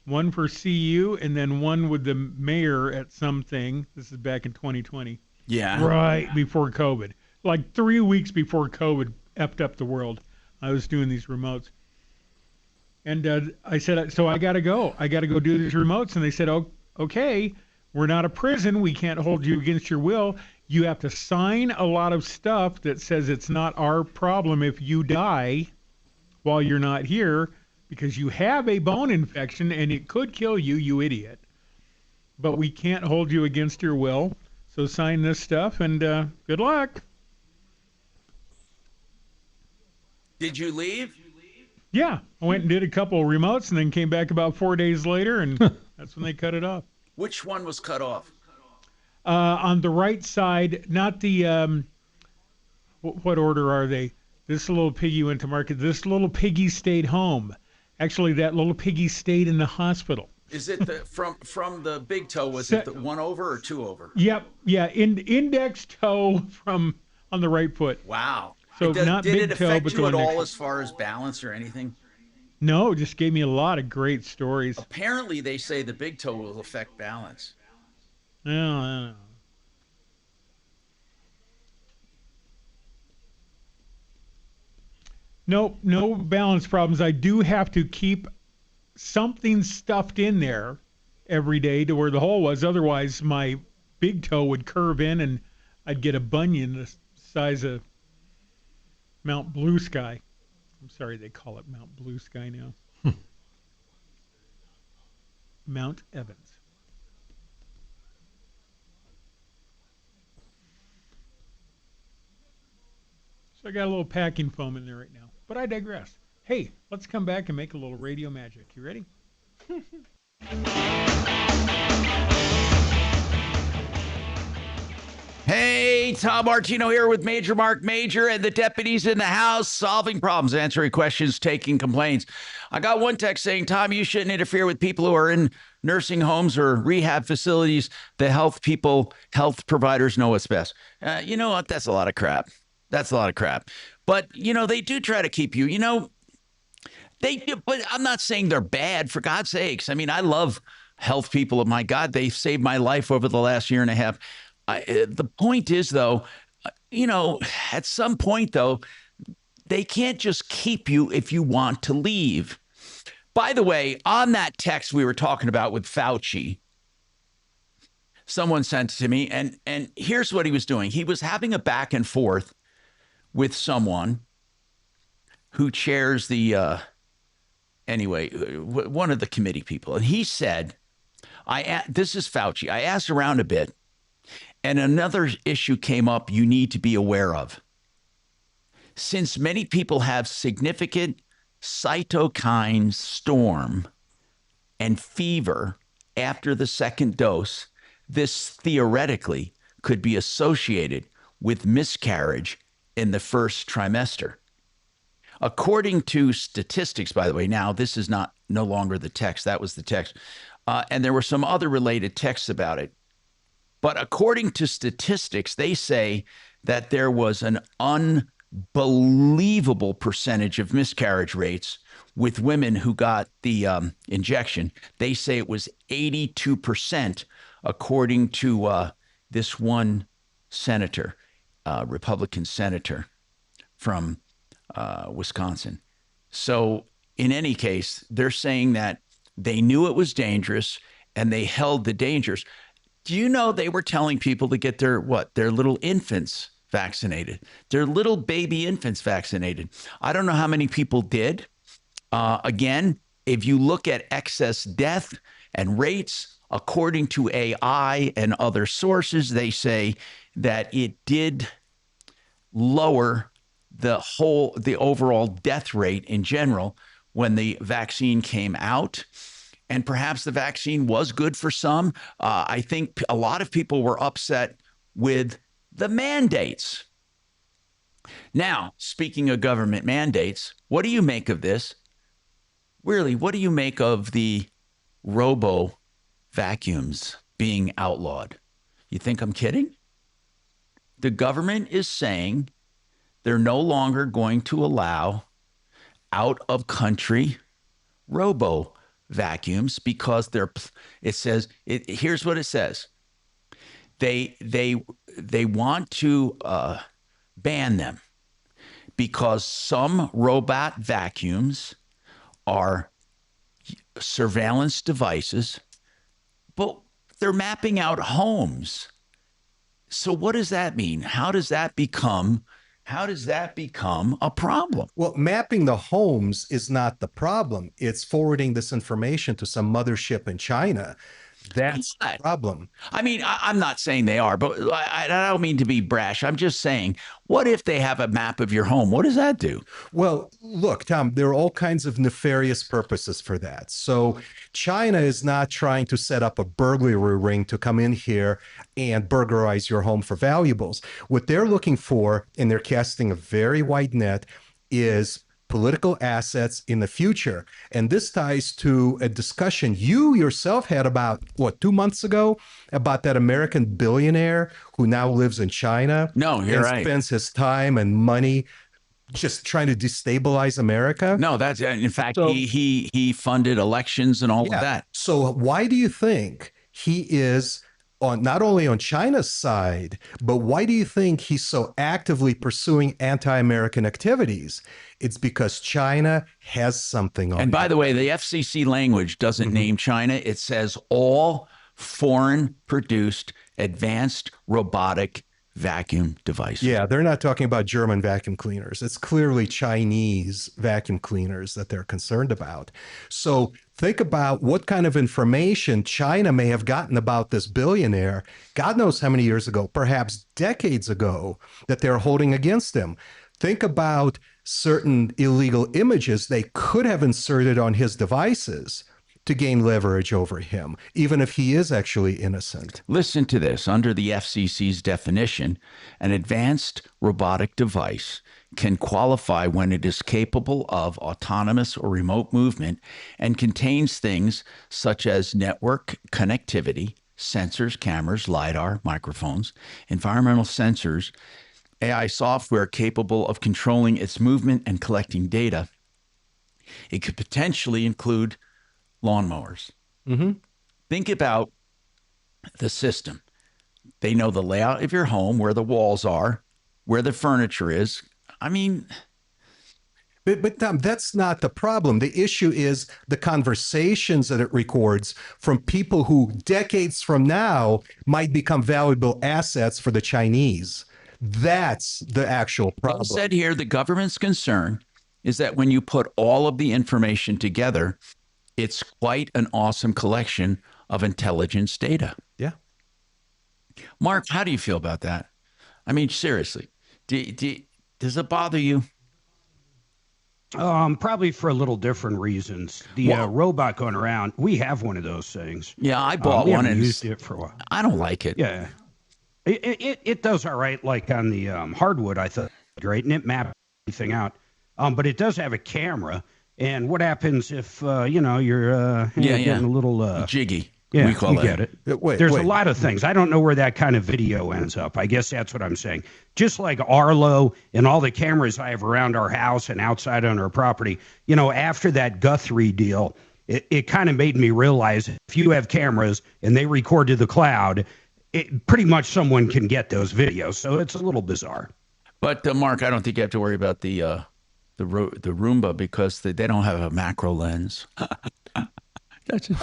One for CU and then one with the mayor at something." This is back in 2020. Yeah. Right before COVID. Like 3 weeks before COVID effed up the world. I was doing these remotes. And I said, so I got to go. I got to go do these remotes. And they said, "Oh, okay, we're not a prison. We can't hold you against your will. You have to sign a lot of stuff that says it's not our problem if you die while you're not here, because you have a bone infection and it could kill you, you idiot. But we can't hold you against your will. So sign this stuff and good luck." Did you leave? Yeah, I went and did a couple of remotes and then came back about 4 days later, and that's when they cut it off. Which one was cut off? On the right side, not the, what order are they? This little piggy went to market. This little piggy stayed home. Actually, that little piggy stayed in the hospital. Is it the from the big toe? Was it the 1 over or 2 over? Yep, yeah, index toe from on the right foot. Wow. So not did big it toe, affect but you at the all index. as far as balance or anything? No, it just gave me a lot of great stories. Apparently, they say the big toe will affect balance. I don't know. Nope, no balance problems. I do have to keep something stuffed in there every day to where the hole was. Otherwise, my big toe would curve in and I'd get a bunion the size of Mount Blue Sky. I'm sorry they call it Mount Blue Sky now. Mount Evans. So I got a little packing foam in there right now. But I digress. Hey, let's come back and make a little radio magic. You ready? Hey, Tom Martino here with Major Marc Mager and the deputies in the house, solving problems, answering questions, taking complaints. I got one text saying, "Tom, you shouldn't interfere with people who are in nursing homes or rehab facilities. The health providers know what's best." You know what? That's a lot of crap. That's a lot of crap. But, they do try to keep you, they do, but I'm not saying they're bad, for God's sakes. I mean, I love health people. My God, they've saved my life over the last year and a half. The point is, though, at some point, though, they can't just keep you if you want to leave. By the way, on that text we were talking about with Fauci, someone sent it to me, and here's what he was doing. He was having a back and forth with someone who chairs the, one of the committee people. And he said, this is Fauci. I asked around a bit, and another issue came up you need to be aware of. Since many people have significant cytokine storm and fever after the second dose, this theoretically could be associated with miscarriage in the first trimester. According to statistics, by the way, now this is no longer the text, that was the text, and there were some other related texts about it. But according to statistics, they say that there was an unbelievable percentage of miscarriage rates with women who got the injection. They say it was 82%, according to this one senator, Republican senator from Wisconsin. So in any case, they're saying that they knew it was dangerous and they held the dangers. Do you know they were telling people to get their little infants vaccinated, their little baby infants vaccinated? I don't know how many people did. Again, if you look at excess death and rates, according to AI and other sources, they say that it did lower the overall death rate in general when the vaccine came out. And perhaps the vaccine was good for some. I think a lot of people were upset with the mandates. Now, speaking of government mandates, what do you make of this? Really, what do you make of the robo vacuums being outlawed? You think I'm kidding? The government is saying they're no longer going to allow out-of-country robo vacuums because here's what it says. They want to ban them because some robot vacuums are surveillance devices, but they're mapping out homes. So what does that mean? How does that become a problem? Well, mapping the homes is not the problem. It's forwarding this information to some mothership in China. That's the problem. I mean, I'm not saying they are, but I don't mean to be brash. I'm just saying, what if they have a map of your home? What does that do? Well, look, Tom, there are all kinds of nefarious purposes for that. So China is not trying to set up a burglary ring to come in here and burglarize your home for valuables. What they're looking for, and they're casting a very wide net, is political assets in the future. And this ties to a discussion you yourself had about, 2 months ago, about that American billionaire who now lives in China. No, you're right. Spends his time and money just trying to destabilize America. No, that's, in fact, he funded elections and all of that. So why do you think he is not only on China's side, but why do you think he's so actively pursuing anti-American activities? It's because China has something on. And by the way, the FCC language doesn't name China. It says all foreign produced advanced robotic vacuum devices. Yeah, they're not talking about German vacuum cleaners. It's clearly Chinese vacuum cleaners that they're concerned about. So think about what kind of information China may have gotten about this billionaire, God knows how many years ago, perhaps decades ago, that they're holding against him. Think about certain illegal images they could have inserted on his devices to gain leverage over him, even if he is actually innocent. Listen to this. Under the FCC's definition, an advanced robotic device can qualify when it is capable of autonomous or remote movement and contains things such as network connectivity, sensors, cameras, LiDAR, microphones, environmental sensors, AI software capable of controlling its movement and collecting data. It could potentially include lawnmowers. Think about the system. They know the layout of your home, where the walls are, where the furniture is. I mean, but Tom, that's not the problem. The issue is the conversations that it records from people who decades from now might become valuable assets for the Chinese. That's the actual problem. Well said here, the government's concern is that when you put all of the information together, it's quite an awesome collection of intelligence data. Yeah. Mark, how do you feel about that? I mean, seriously, Does it bother you? Probably for a little different reasons. The robot going around, we have one of those things. Yeah, I bought we one haven't and used it for a while. I don't like it. Yeah, it does all right. Like on the hardwood, I thought great, and it mapped everything out. But it does have a camera. And what happens if you're getting a little jiggy? Yeah, we call you get it. There's a lot of things. I don't know where that kind of video ends up. I guess that's what I'm saying. Just like Arlo and all the cameras I have around our house and outside on our property, after that Guthrie deal, it kind of made me realize if you have cameras and they record to the cloud, pretty much someone can get those videos. So it's a little bizarre. But Mark, I don't think you have to worry about the Roomba because they don't have a macro lens. That's just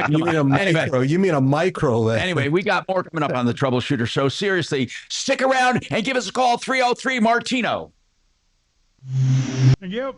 you mean a micro? You mean a micro lens? Anyway, we got more coming up on the Troubleshooter Show. Seriously, stick around and give us a call, 303 Martino. Yep.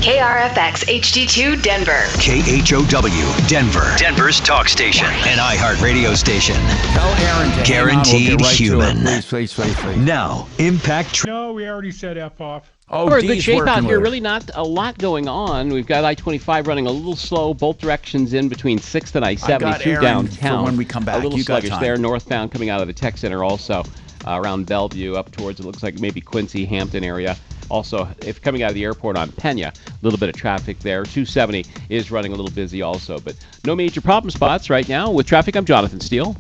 KRFX HD2 Denver. KHOW Denver. Denver's talk station. An iHeart radio station. Tell Aaron to Guaranteed human. Please. Now, Impact. No, we already said F off. Oh, we're a good shape out here. Really not a lot going on. We've got I-25 running a little slow, both directions in between 6th and I-70 through downtown. For when we come back, a little you got sluggish time. there. Northbound coming out of the tech center also around Bellevue up towards, it looks like maybe Quincy, Hampton area. Also, if coming out of the airport on Pena, a little bit of traffic there. 270 is running a little busy also, but no major problem spots right now. With traffic, I'm Jonathan Steele.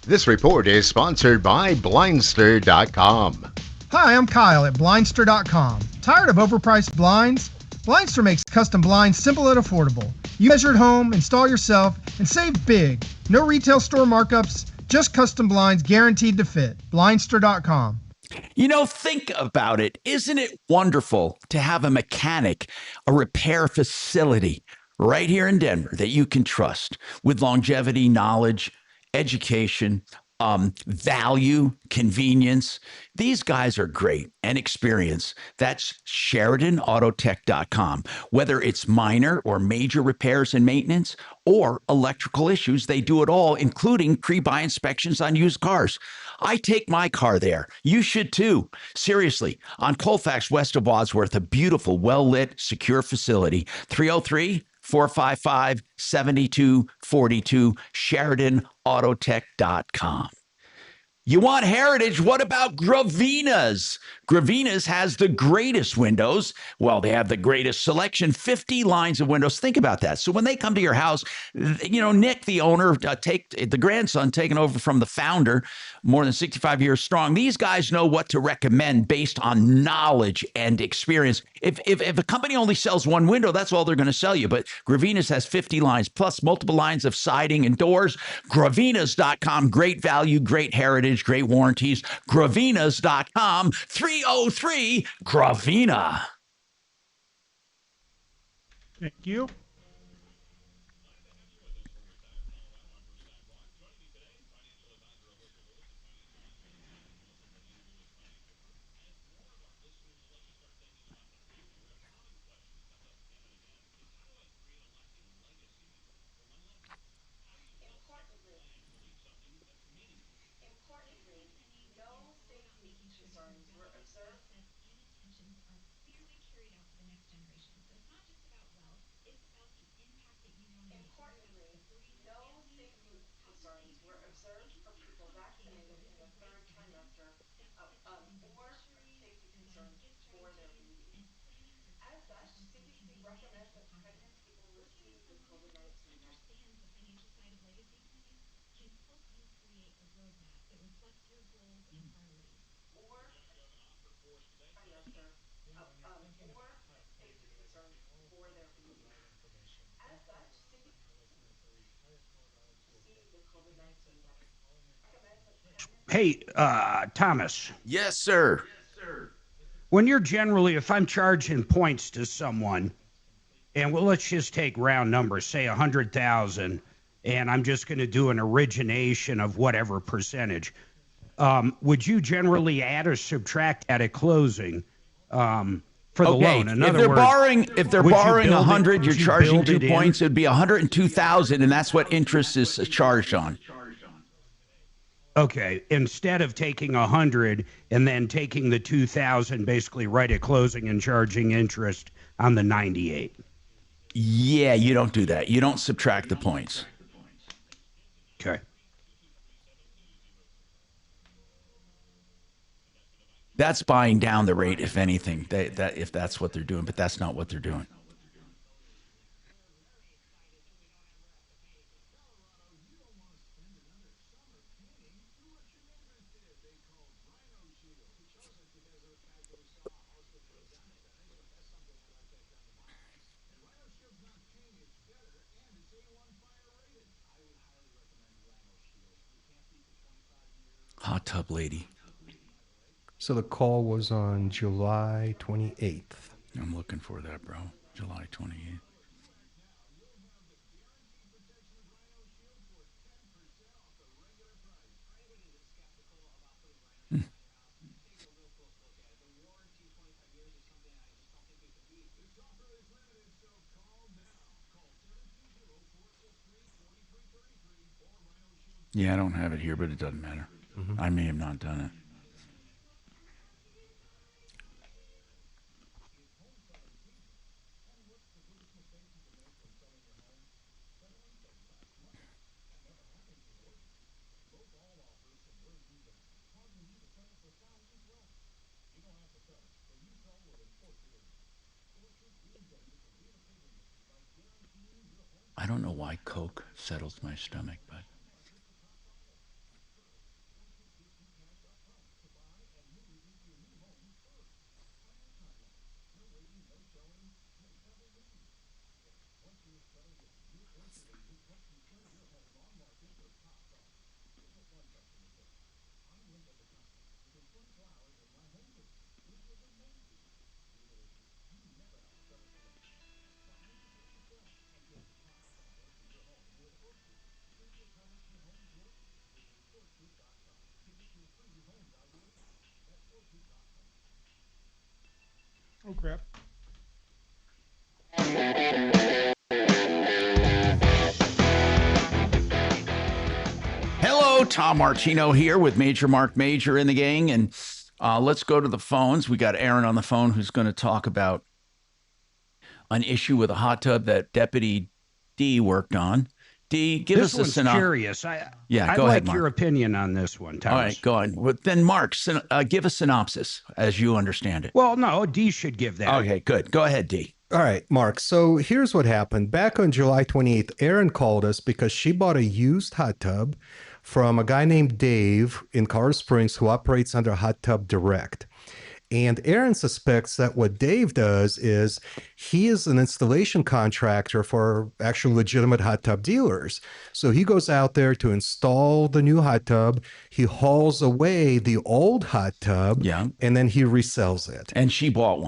This report is sponsored by Blindster.com. Hi, I'm Kyle at Blindster.com. Tired of overpriced blinds? Blindster makes custom blinds simple and affordable. You measure at home, install yourself, and save big. No retail store markups, just custom blinds guaranteed to fit. Blindster.com. Think about it. Isn't it wonderful to have a mechanic, a repair facility right here in Denver that you can trust with longevity, knowledge, education, value, convenience? These guys are great and experienced. That's SheridanAutotech.com. Whether it's minor or major repairs and maintenance or electrical issues, they do it all, including pre-buy inspections on used cars. I take my car there. You should too. Seriously, on Colfax west of Wadsworth, a beautiful, well-lit, secure facility. 303-455-7242, SheridanAutotech.com. You want heritage? What about Gravina's? Gravina's has the greatest windows. Well, they have the greatest selection, 50 lines of windows. Think about that. So when they come to your house, Nick, the owner, the grandson taking over from the founder, more than 65 years strong, these guys know what to recommend based on knowledge and experience. If a company only sells one window, that's all they're going to sell you. But Gravina's has 50 lines, plus multiple lines of siding and doors. Gravinas.com, great value, great heritage, great warranties. Gravinas.com, 303 Gravina. Thank you. Hey, Thomas. Yes, sir. When you're generally, if I'm charging points to someone, and let's just take round numbers, say 100,000, and I'm just going to do an origination of whatever percentage, would you generally add or subtract at a closing for the loan? In other words, if they're borrowing 100, you're charging 2 points. It'd be 102,000, and that's what interest is charged on. Okay, instead of taking 100 and then taking the 2,000 basically right at closing and charging interest on the 98. Yeah, you don't do that. You don't subtract the points. Okay. That's buying down the rate, if anything. If that's what they're doing, but that's not what they're doing. Hot tub lady. So the call was on July 28th. I'm looking for that, bro. July 28th. Yeah, I don't have it here, but it doesn't matter. I may have not done it. I don't know why Coke settles my stomach, but Oh, crap. hello, Tom Martino here with Major Marc Mager in the gang, and let's go to the phones. We got Aaron on the phone who's going to talk about an issue with a hot tub that Deputy D worked on. D, give us a synopsis. Curious. I'd go like ahead, your opinion on this one, Thomas. All right, go on. Well, then, Mark, give a synopsis as you understand it. Well, no, D should give that. Okay, good. Go ahead, D. All right, Mark. So here's what happened. Back on July 28th, Erin called us because she bought a used hot tub from a guy named Dave in Colorado Springs who operates under Hot Tub Direct. And Erin suspects that what Dave does is he is an installation contractor for actual legitimate hot tub dealers. So he goes out there to install the new hot tub. He hauls away the old hot tub, and then he resells it. And she bought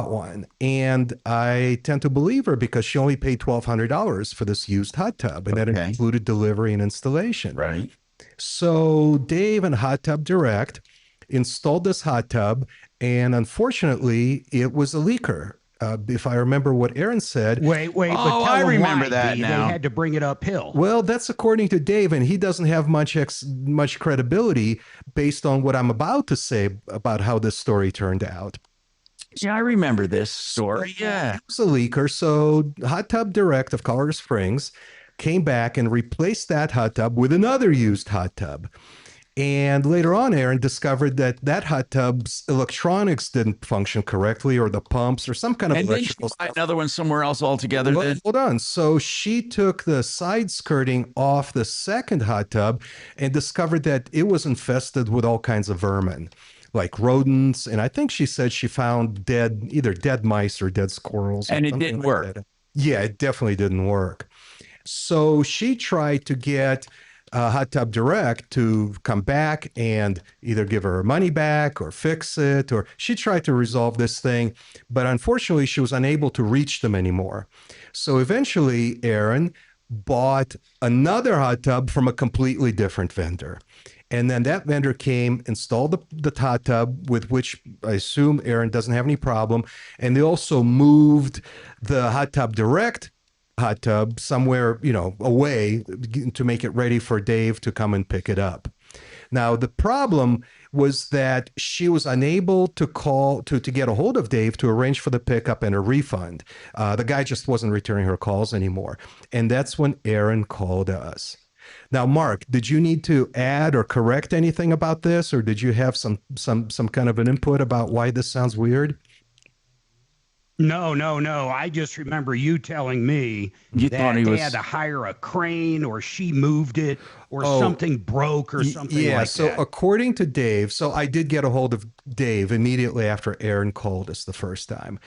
one. And I tend to believe her because she only paid $1,200 for this used hot tub, and that included delivery and installation. Right. So Dave and Hot Tub Direct installed this hot tub, and unfortunately, it was a leaker. If I remember what Aaron said. Wait, but tell I him remember why, that D. now. They had to bring it uphill. Well, that's according to Dave, and he doesn't have much credibility based on what I'm about to say about how this story turned out. Yeah, I remember this story. Yeah. It was a leaker. So Hot Tub Direct of Colorado Springs came back and replaced that hot tub with another used hot tub. And later on, Aaron discovered that hot tub's electronics didn't function correctly, or the pumps, or some kind of electrical stuff. Another one somewhere else altogether. Well, hold on. So she took the side skirting off the second hot tub and discovered that it was infested with all kinds of vermin, like rodents. And I think she said she found either dead mice or dead squirrels. And it didn't work. Yeah, it definitely didn't work. So she tried to get Hot Tub Direct to come back and either give her money back or fix it, or she tried to resolve this thing, but unfortunately she was unable to reach them anymore. So eventually Aaron bought another hot tub from a completely different vendor. And then that vendor came, installed the hot tub, with which I assume Aaron doesn't have any problem. And they also moved the Hot Tub Direct hot tub somewhere, away to make it ready for Dave to come and pick it up. Now, the problem was that she was unable to call to get a hold of Dave to arrange for the pickup and a refund. The guy just wasn't returning her calls anymore. And that's when Aaron called us. Now, Mark, did you need to add or correct anything about this, or did you have some kind of an input about why this sounds weird? No. I just remember you telling me You that thought he they was- had to hire a crane, or she moved it, or something broke, or something yeah, like so that. according to Dave, so I did get a hold of Dave immediately after Aaron called us the first time.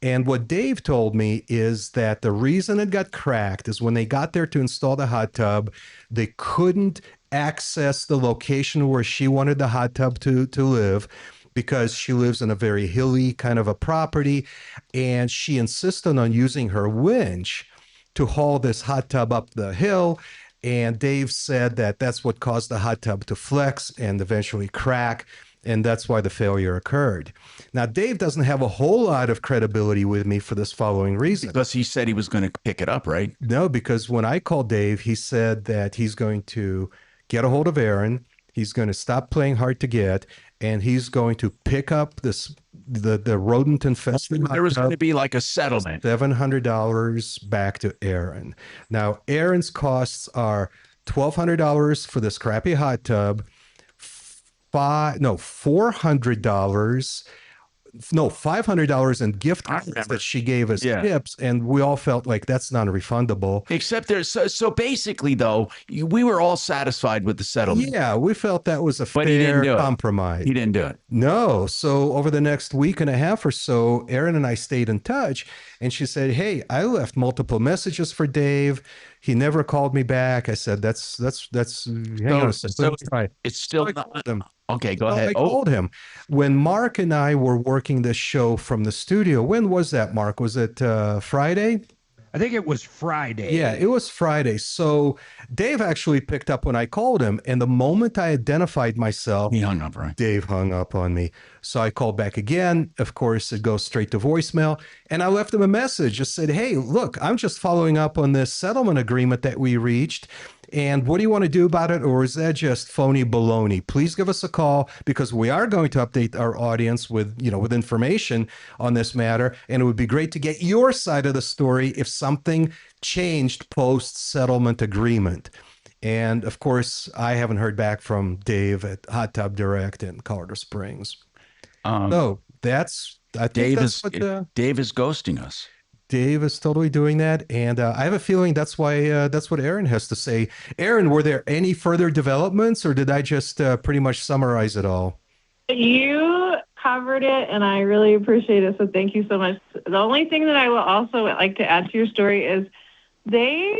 And what Dave told me is that the reason it got cracked is when they got there to install the hot tub, they couldn't access the location where she wanted the hot tub to live, because she lives in a very hilly kind of a property, and she insisted on using her winch to haul this hot tub up the hill. And Dave said that that's what caused the hot tub to flex and eventually crack, and that's why the failure occurred. Now, Dave doesn't have a whole lot of credibility with me for this following reason. Because he said he was going to pick it up, right? No, because when I called Dave, he said that he's going to get a hold of Aaron, he's going to stop playing hard to get, and he's going to pick up the rodent infested. There was going to be like a settlement. $700 back to Aaron. Now, Aaron's costs are $1,200 for this crappy hot tub, $500 in gift cards that she gave us tips, and we all felt like that's non-refundable. Except there's so basically though, we were all satisfied with the settlement. Yeah, we felt that was a But he didn't do fair it. compromise. He didn't do it. No. So over the next week and a half or so, Erin and I stayed in touch, and she said, "Hey, I left multiple messages for Dave. He never called me back." I said, "That's hang on a second. So Let's try." it's still So I called him. Okay, go So ahead. I called him when Mark and I were working this show from the studio. When was that, Mark? Was it Friday? I think it was Friday. Yeah, it was Friday. So Dave actually picked up when I called him, and the moment I identified myself, he hung up, right? Dave hung up on me. So I called back again. Of course, it goes straight to voicemail, and I left him a message. Just said, "Hey, look, I'm just following up on this settlement agreement that we reached. And what do you want to do about it? Or is that just phony baloney? Please give us a call, because we are going to update our audience with information on this matter. And it would be great to get your side of the story if something changed post-settlement agreement." And of course, I haven't heard back from Dave at Hot Tub Direct in Colorado Springs. So I think Dave that's Dave is ghosting us. Dave is totally doing that, and I have a feeling that's why that's what Aaron has to say. Aaron, were there any further developments, or did I just pretty much summarize it all? You covered it, and I really appreciate it, so thank you so much. The only thing that I will also like to add to your story is they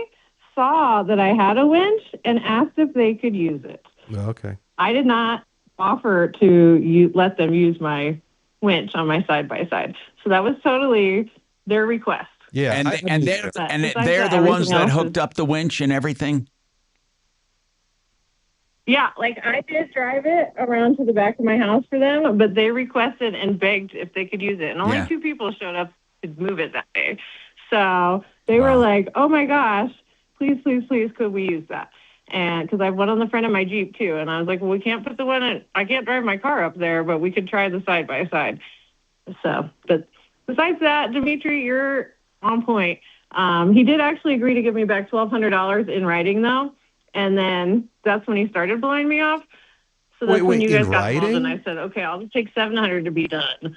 saw that I had a winch and asked if they could use it. Okay. I did not offer to let them use my winch on my side-by-side. So that was totally their request. Yeah, and they're the everything ones that else hooked up the winch and everything. Yeah, like I did drive it around to the back of my house for them, but they requested and begged if they could use it. And only 2 people showed up to move it that day. So they were like, "Oh my gosh, please, please, please, could we use that?" And because I have one on the front of my Jeep too. And I was like, "Well, we can't put the one in, I can't drive my car up there, but we could try the side-by-side." So, but besides that, Dimitri, you're on point. He did actually agree to give me back $1,200 in writing, though. And then that's when he started blowing me off. So that's when you guys got involved, and I said, "Okay, I'll just take $700 to be done."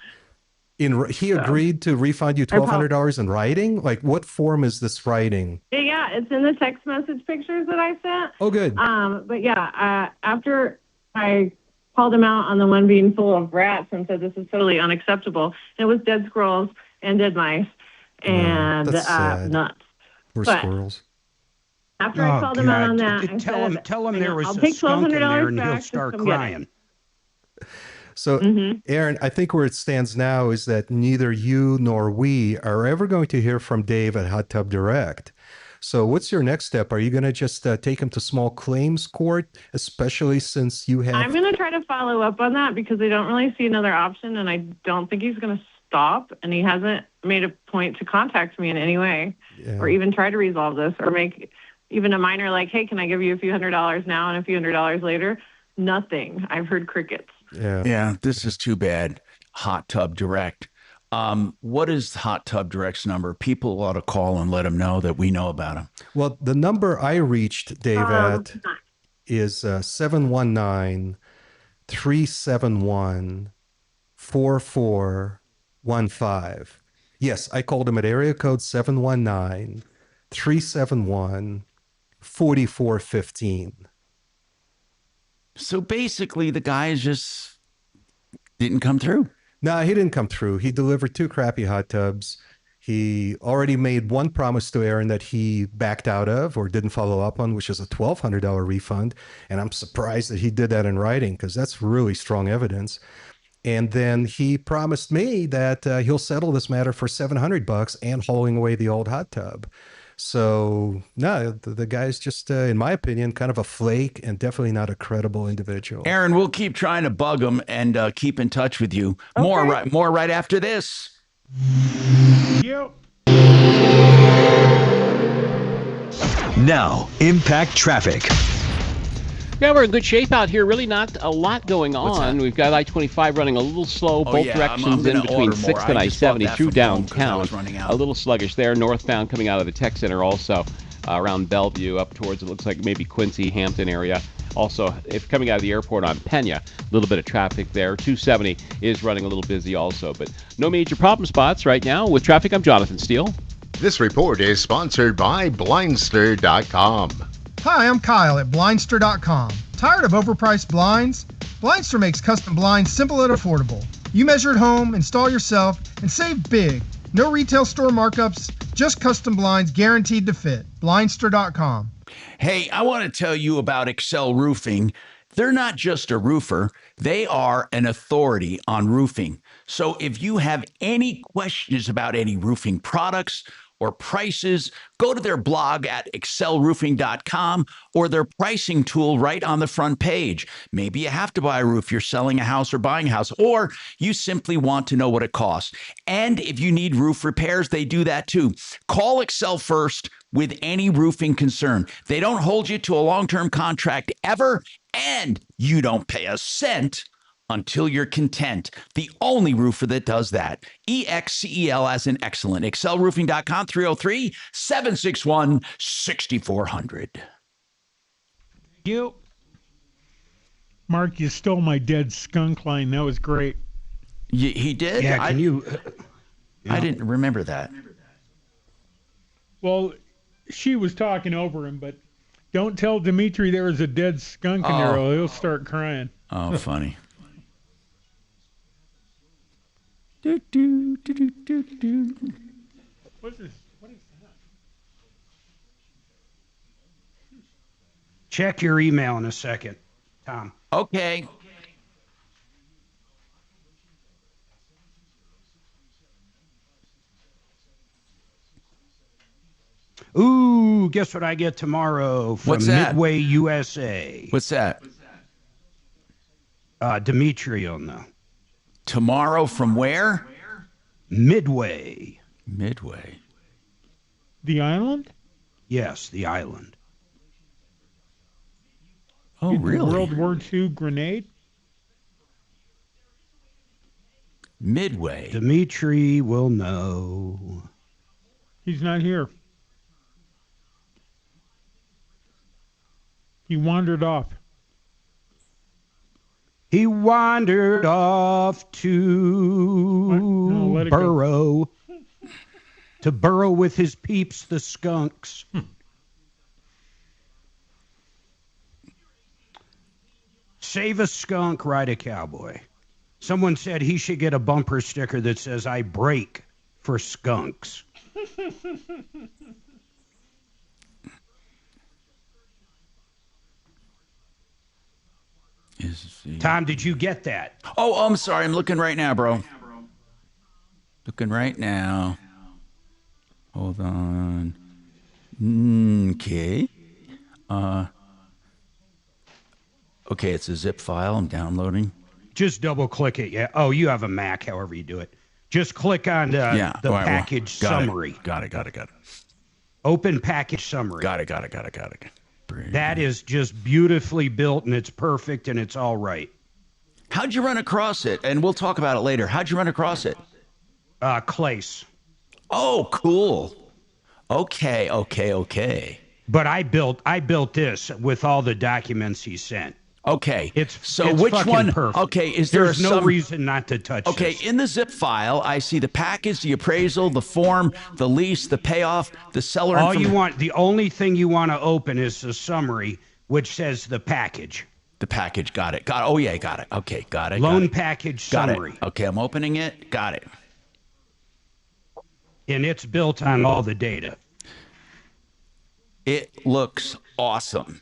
He agreed to refund you $1,200 in writing? Like, what form is this writing? Yeah, it's in the text message pictures that I sent. Oh, good. But yeah, after I called him out on the one being full of rats and said this is totally unacceptable, it was dead squirrels and dead mice and that's sad. nuts. Poor But squirrels. after I called him out on that, I Tell him said, there was I'll a take skunk in there $1,200 and he'll back, start just come get it. crying. So, Aaron, I think where it stands now is that neither you nor we are ever going to hear from Dave at Hot Tub Direct. So what's your next step? Are you going to just take him to small claims court, especially since you have... I'm going to try to follow up on that because I don't really see another option, and I don't think he's going to stop, and he hasn't made a point to contact me in any way or even try to resolve this or make even a minor like, "Hey, can I give you a few $100s now and a few $100s later?" nothing. I've heard crickets. Yeah, this is too bad. Hot Tub Direct. What is Hot Tub Direct's number? People ought to call and let them know that we know about them. Well, the number I reached, Dave, at is 719-371-4415. Yes, I called him at area code 719-371-4415. So basically, the guy just didn't come through. No, he didn't come through. He delivered 2 crappy hot tubs. He already made one promise to Aaron that he backed out of or didn't follow up on, which is a $1,200 refund. And I'm surprised that he did that in writing, because that's really strong evidence. And then he promised me that he'll settle this matter for $700 and hauling away the old hot tub. So no, the guy's just, in my opinion, kind of a flake and definitely not a credible individual. Aaron, we'll keep trying to bug him and keep in touch with you. Okay. More right after this. Yep. Now, Impact Traffic. Yeah, we're in good shape out here. Really not a lot going on. We've got I-25 running a little slow, both directions in between 6th and I-70 through downtown. A little sluggish there. Northbound coming out of the Tech Center also around Bellevue up towards, it looks like maybe Quincy, Hampton area. Also, if coming out of the airport on Pena, a little bit of traffic there. 270 is running a little busy also, but no major problem spots right now. With traffic, I'm Jonathan Steele. This report is sponsored by Blindster.com. Hi, I'm Kyle at Blindster.com. Tired of overpriced blinds? Blindster makes custom blinds simple and affordable. You measure at home, install yourself, and save big. No retail store markups, just custom blinds guaranteed to fit. Blindster.com. Hey, I want to tell you about Excel Roofing. They're not just a roofer, they are an authority on roofing. So if you have any questions about any roofing products or prices, go to their blog at excelroofing.com or their pricing tool right on the front page. Maybe you have to buy a roof, you're selling a house or buying a house, or you simply want to know what it costs. And if you need roof repairs, they do that too. Call Excel first with any roofing concern. They don't hold you to a long-term contract ever, and you don't pay a cent until you're content. The only roofer that does that. EXCEL as in excellent. ExcelRoofing.com, 303-761-6400. You. Mark, you stole my dead skunk line. That was great. He did? Yeah, I didn't remember that. Well, she was talking over him, but don't tell Dimitri there was a dead skunk in there or he'll start crying. Oh, funny. What is that? Check your email in a second, Tom. Okay. Ooh, guess what I get tomorrow from What's that? Midway USA? What's that? Dimitri will know. Tomorrow from where? Midway. Midway. The island? Yes, the island. Oh, really? World War II grenade? Midway. Dimitri will know. He's not here. He wandered off. He wandered off to burrow. To burrow with his peeps, the skunks. Save a skunk, ride a cowboy. Someone said he should get a bumper sticker that says, I break for skunks. Tom, did you get that? Oh, I'm sorry. I'm looking right now, bro. Looking right now. Hold on. Okay. Okay, it's a zip file. I'm downloading. Just double click it. Yeah. Oh, you have a Mac, however you do it. Just click on the package summary. Got it. Open package summary. Got it. That is just beautifully built, and it's perfect, and it's all right. How'd you run across it? And we'll talk about it later. How'd you run across it? Clace. Oh, cool. Okay. But I built this with all the documents he sent. Okay. It's which fucking one? Perfect. Okay, There's no reason not to touch Okay, this. in the zip file, I see the package, the appraisal, the form, the lease, the payoff, the seller. The only thing you want to open is the summary, which says the package. The package, got it. Oh yeah, got it. Okay, got it. Loan package summary. Got it. Okay, I'm opening it. Got it. And it's built on all the data. It looks awesome.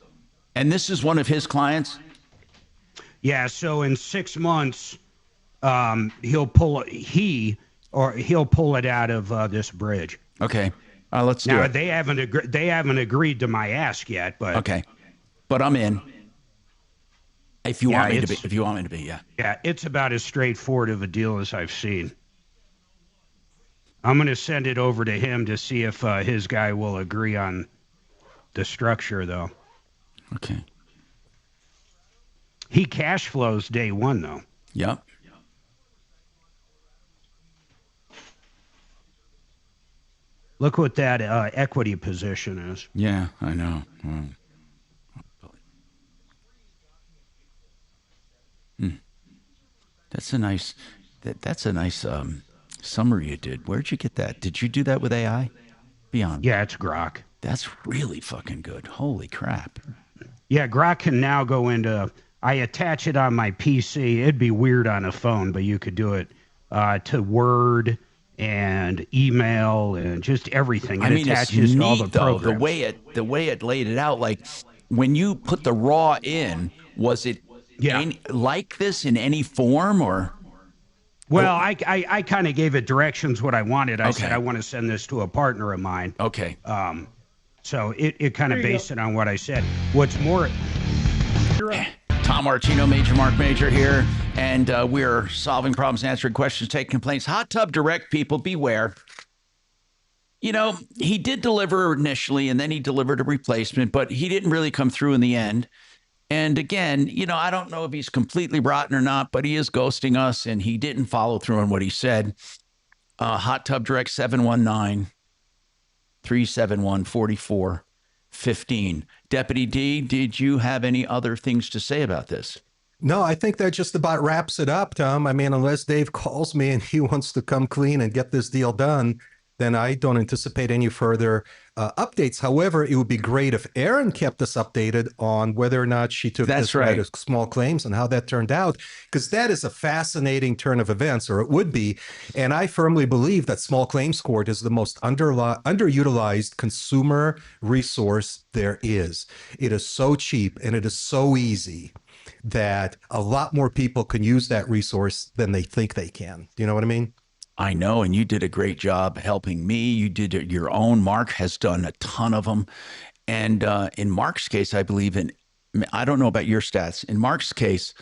And this is one of his clients? Yeah, so in 6 months, he'll pull it out of this bridge. Okay, let's do now, it. They haven't agreed to my ask yet, but okay, but I'm in. If you want me to be, yeah. Yeah, it's about as straightforward of a deal as I've seen. I'm going to send it over to him to see if his guy will agree on the structure, though. Okay. He cash flows day one, though. Yep. Look what that equity position is. Yeah, I know. That's a nice. That's a nice summary you did. Where'd you get that? Did you do that with AI? Beyond. Yeah, it's Grok. That's really fucking good. Holy crap. Yeah, Grok can now go into. I attach it on my PC. It'd be weird on a phone, but you could do it to Word and email and just everything. It attaches to all the programs. The way it laid it out, like when you put the raw in, was it like this in any form or? Well, I kind of gave it directions what I wanted. I said I want to send this to a partner of mine. Okay. So it kind of based it on what I said. What's more, Tom Martino, Major Marc Mager here, and we're solving problems, answering questions, taking complaints. Hot Tub Direct people, beware. You know, he did deliver initially, and then he delivered a replacement, but he didn't really come through in the end. And again, you know, I don't know if he's completely rotten or not, but he is ghosting us, and he didn't follow through on what he said. Hot Tub Direct 719-371-4415. Deputy D, did you have any other things to say about this? No, I think that just about wraps it up, Tom. I mean, unless Dave calls me and he wants to come clean and get this deal done, then I don't anticipate any further updates. However, it would be great if Erin kept us updated on whether or not she took this right of small claims and how that turned out, because that is a fascinating turn of events, or it would be. And I firmly believe that small claims court is the most underutilized consumer resource there is. It is so cheap and it is so easy that a lot more people can use that resource than they think they can. Do you know what I mean? I know, and you did a great job helping me. You did it your own. Mark has done a ton of them. And in Mark's case, I believe I don't know about your stats. In Mark's case,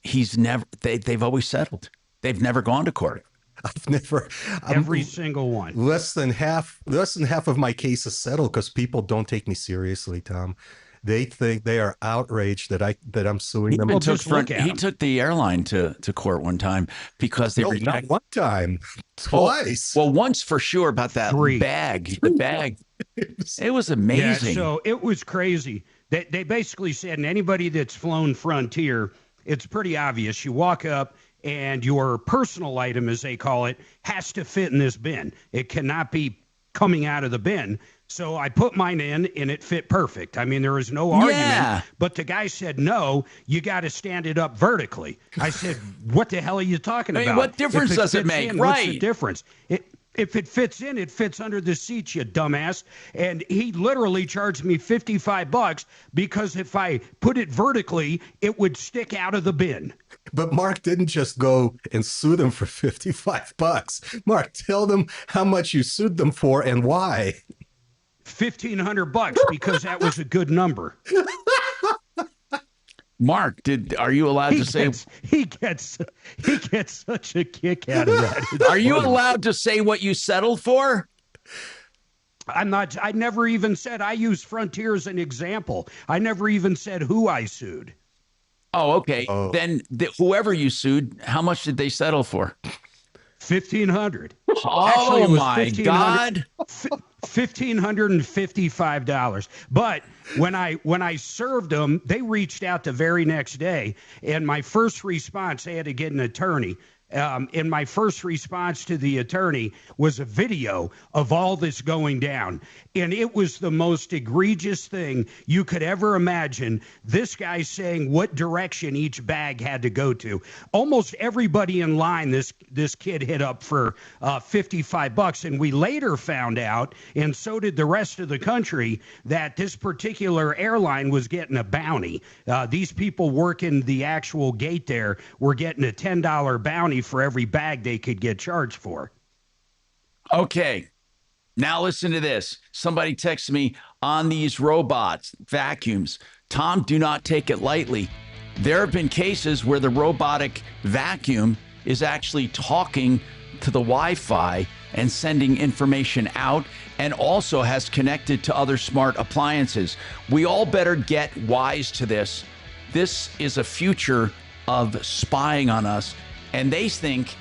they've always settled. They've never gone to court. I've never. Every single one. Less than half of my cases settle because people don't take me seriously, Tom. They think they are outraged that I'm suing them. He took the airline to court one time because they were not one time, twice. Well, once for sure about that bag. The bag. It was amazing. Yeah, so it was crazy. They basically said, and anybody that's flown Frontier, it's pretty obvious. You walk up and your personal item, as they call it, has to fit in this bin. It cannot be coming out of the bin. So I put mine in, and it fit perfect. I mean, there was no argument. Yeah. But the guy said, no, you got to stand it up vertically. I said, what the hell are you talking about? What difference does it make? What's the difference? If it fits in, it fits under the seat, you dumbass. And he literally charged me $55 because if I put it vertically, it would stick out of the bin. But Mark didn't just go and sue them for $55. Mark, tell them how much you sued them for and why. $1,500 because that was a good number. Mark, are you allowed to say he gets such a kick out of that? Are you allowed to say what you settled for? I never even said, I use Frontier as an example. I never even said who I sued. Oh, okay. Then whoever you sued, how much did they settle for? $1,500. Oh, Actually, it was my God. $1,555. But when I served them, they reached out the very next day. And my first response, they had to get an attorney. And my first response to the attorney was a video of all this going down. And it was the most egregious thing you could ever imagine. This guy saying what direction each bag had to go to. Almost everybody in line, this kid hit up for $55. And we later found out, and so did the rest of the country, that this particular airline was getting a bounty. These people working the actual gate there were getting a $10 bounty for every bag they could get charged for. Okay. Now listen to this. Somebody texted me on these robots, vacuums. Tom, do not take it lightly. There have been cases where the robotic vacuum is actually talking to the Wi-Fi and sending information out, and also has connected to other smart appliances. We all better get wise to this. This is a future of spying on us. And they think,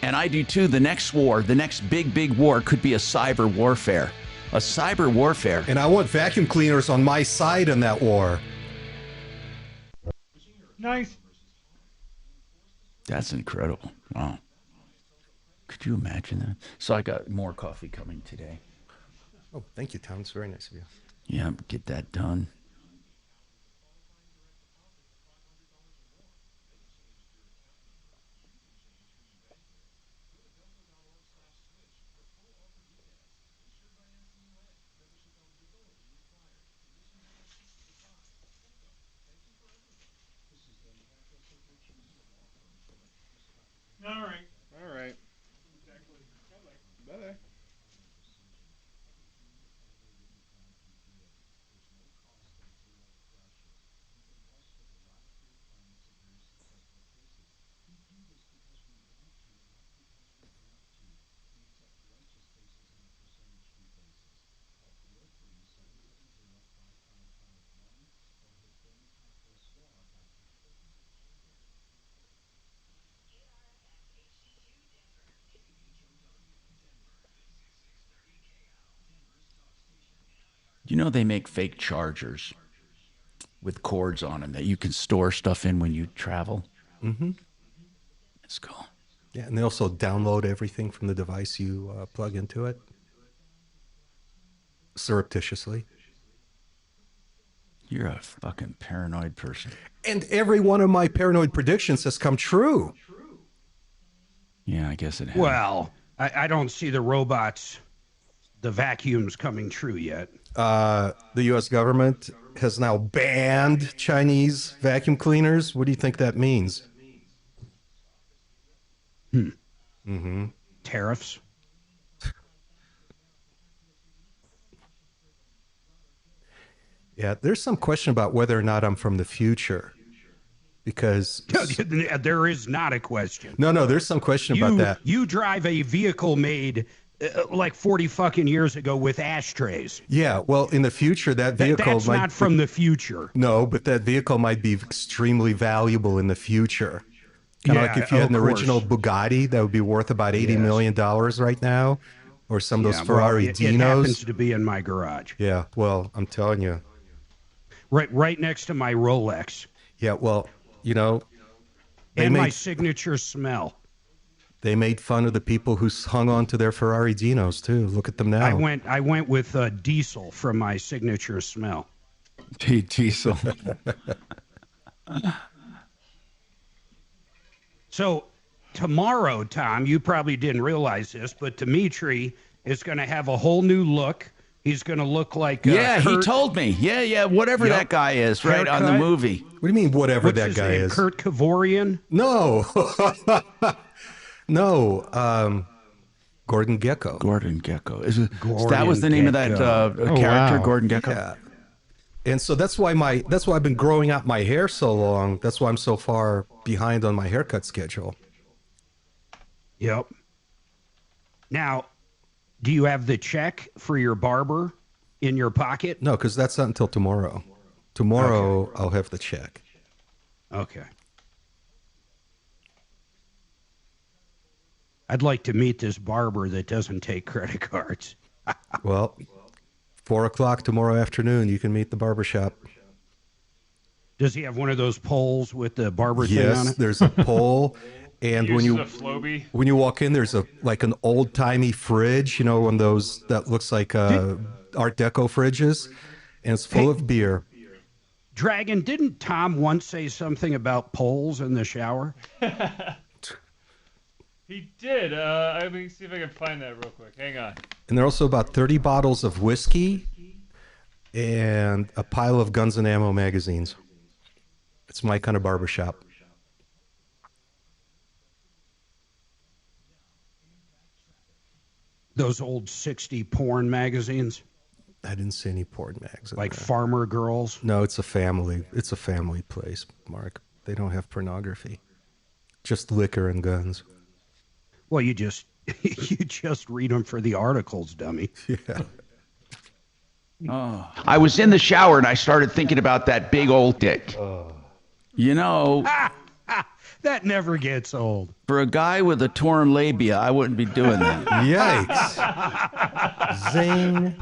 and I do too, the next war, the next big war could be a cyber warfare. A cyber warfare. And I want vacuum cleaners on my side in that war. Nice. That's incredible. Wow. Could you imagine that? So I got more coffee coming today. Oh, thank you, Tom. It's very nice of you. Yeah, get that done. All right. All right. Bye. You know, they make fake chargers with cords on them that you can store stuff in when you travel. Mm-hmm. Let's go. Yeah, and they also download everything from the device you plug into it surreptitiously. You're a fucking paranoid person. And every one of my paranoid predictions has come true. Yeah, I guess it has. Well, I don't see the robots, the vacuums coming true yet. The U.S. government has now banned Chinese vacuum cleaners. What do you think that means? Mm-hmm. Tariffs. Yeah, there's some question about whether or not I'm from the future. Because there is not a question. No, there's some question about that. You drive a vehicle made like 40 fucking years ago with ashtrays. Yeah, well, in the future, that vehicle that's might not from the future. No, but that vehicle might be extremely valuable in the future. Kind of like if you had an original Bugatti, that would be worth about $80 million right now, or some of those Ferrari Dinos. It happens to be in my garage. Yeah, well, I'm telling you. Right next to my Rolex. Yeah, well, you know. And my signature smell. They made fun of the people who hung on to their Ferrari Dinos too. Look at them now. I went with diesel from my signature smell. Diesel. So tomorrow, Tom, you probably didn't realize this, but Dimitri is going to have a whole new look. He's going to look like Kurt. He told me. Yeah, whatever that guy is, right, on the movie. What do you mean, whatever that guy is? Kurt Kavorian? No. No, Gordon Gekko. Gordon Gekko. That was the name of that character, Gordon Gekko? Yeah. And so that's why I've been growing out my hair so long. That's why I'm so far behind on my haircut schedule. Yep. Now, Do you have the check for your barber in your pocket? No, because that's not until tomorrow. Tomorrow, I'll have the check. Okay. I'd like to meet this barber that doesn't take credit cards. Well, 4 o'clock tomorrow afternoon, you can meet the barbershop. Does he have one of those poles with the barber thing on Yes, it? there's a pole. And when Uses a Flowbee. when you walk in, there's like an old timey fridge, one of those that looks like Art Deco fridges, and it's full of beer. Dragon, didn't Tom once say something about poles in the shower? He did. Let me see if I can find that real quick. Hang on. And there are also about 30 bottles of whiskey and a pile of Guns and Ammo magazines. It's my kind of barbershop. Those old 60 porn magazines? I didn't see any porn mags. Like Farmer Girls? No, it's a family place, Mark. They don't have pornography. Just liquor and guns. Well, you just read them for the articles, dummy. Yeah. Oh. I was in the shower and I started thinking about that big old dick. That never gets old. For a guy with a torn labia, I wouldn't be doing that. Yikes. Zing.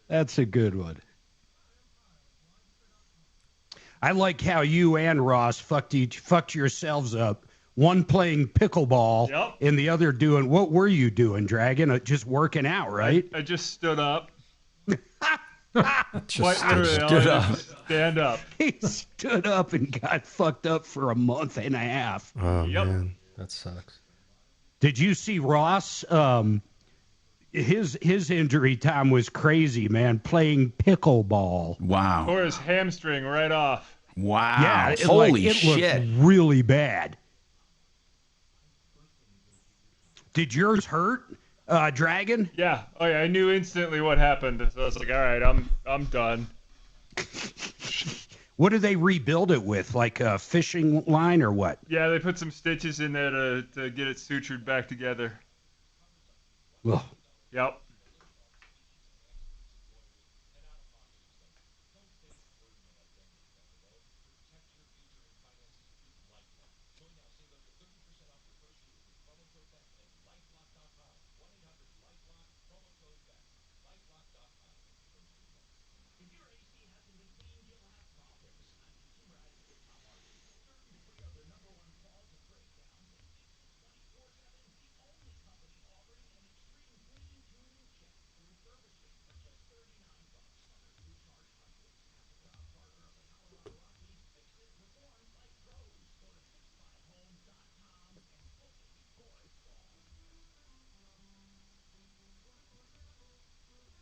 That's a good one. I like how you and Ross fucked yourselves up. One playing pickleball and the other doing, what were you doing, Dragon? Just working out, right? I just stood up. Just stood up. Stand up. He stood up and got fucked up for a month and a half. Oh, man. That sucks. Did you see Ross? His injury time was crazy, man. Playing pickleball. Wow. Tore his hamstring right off. Wow. Yeah, Holy it shit. looked really bad. Did yours hurt, Dragon? Yeah. Oh yeah. I knew instantly what happened. So I was like, all right, I'm done. What do they rebuild it with? Like a fishing line or what? Yeah, they put some stitches in there to get it sutured back together. Ugh. Yep.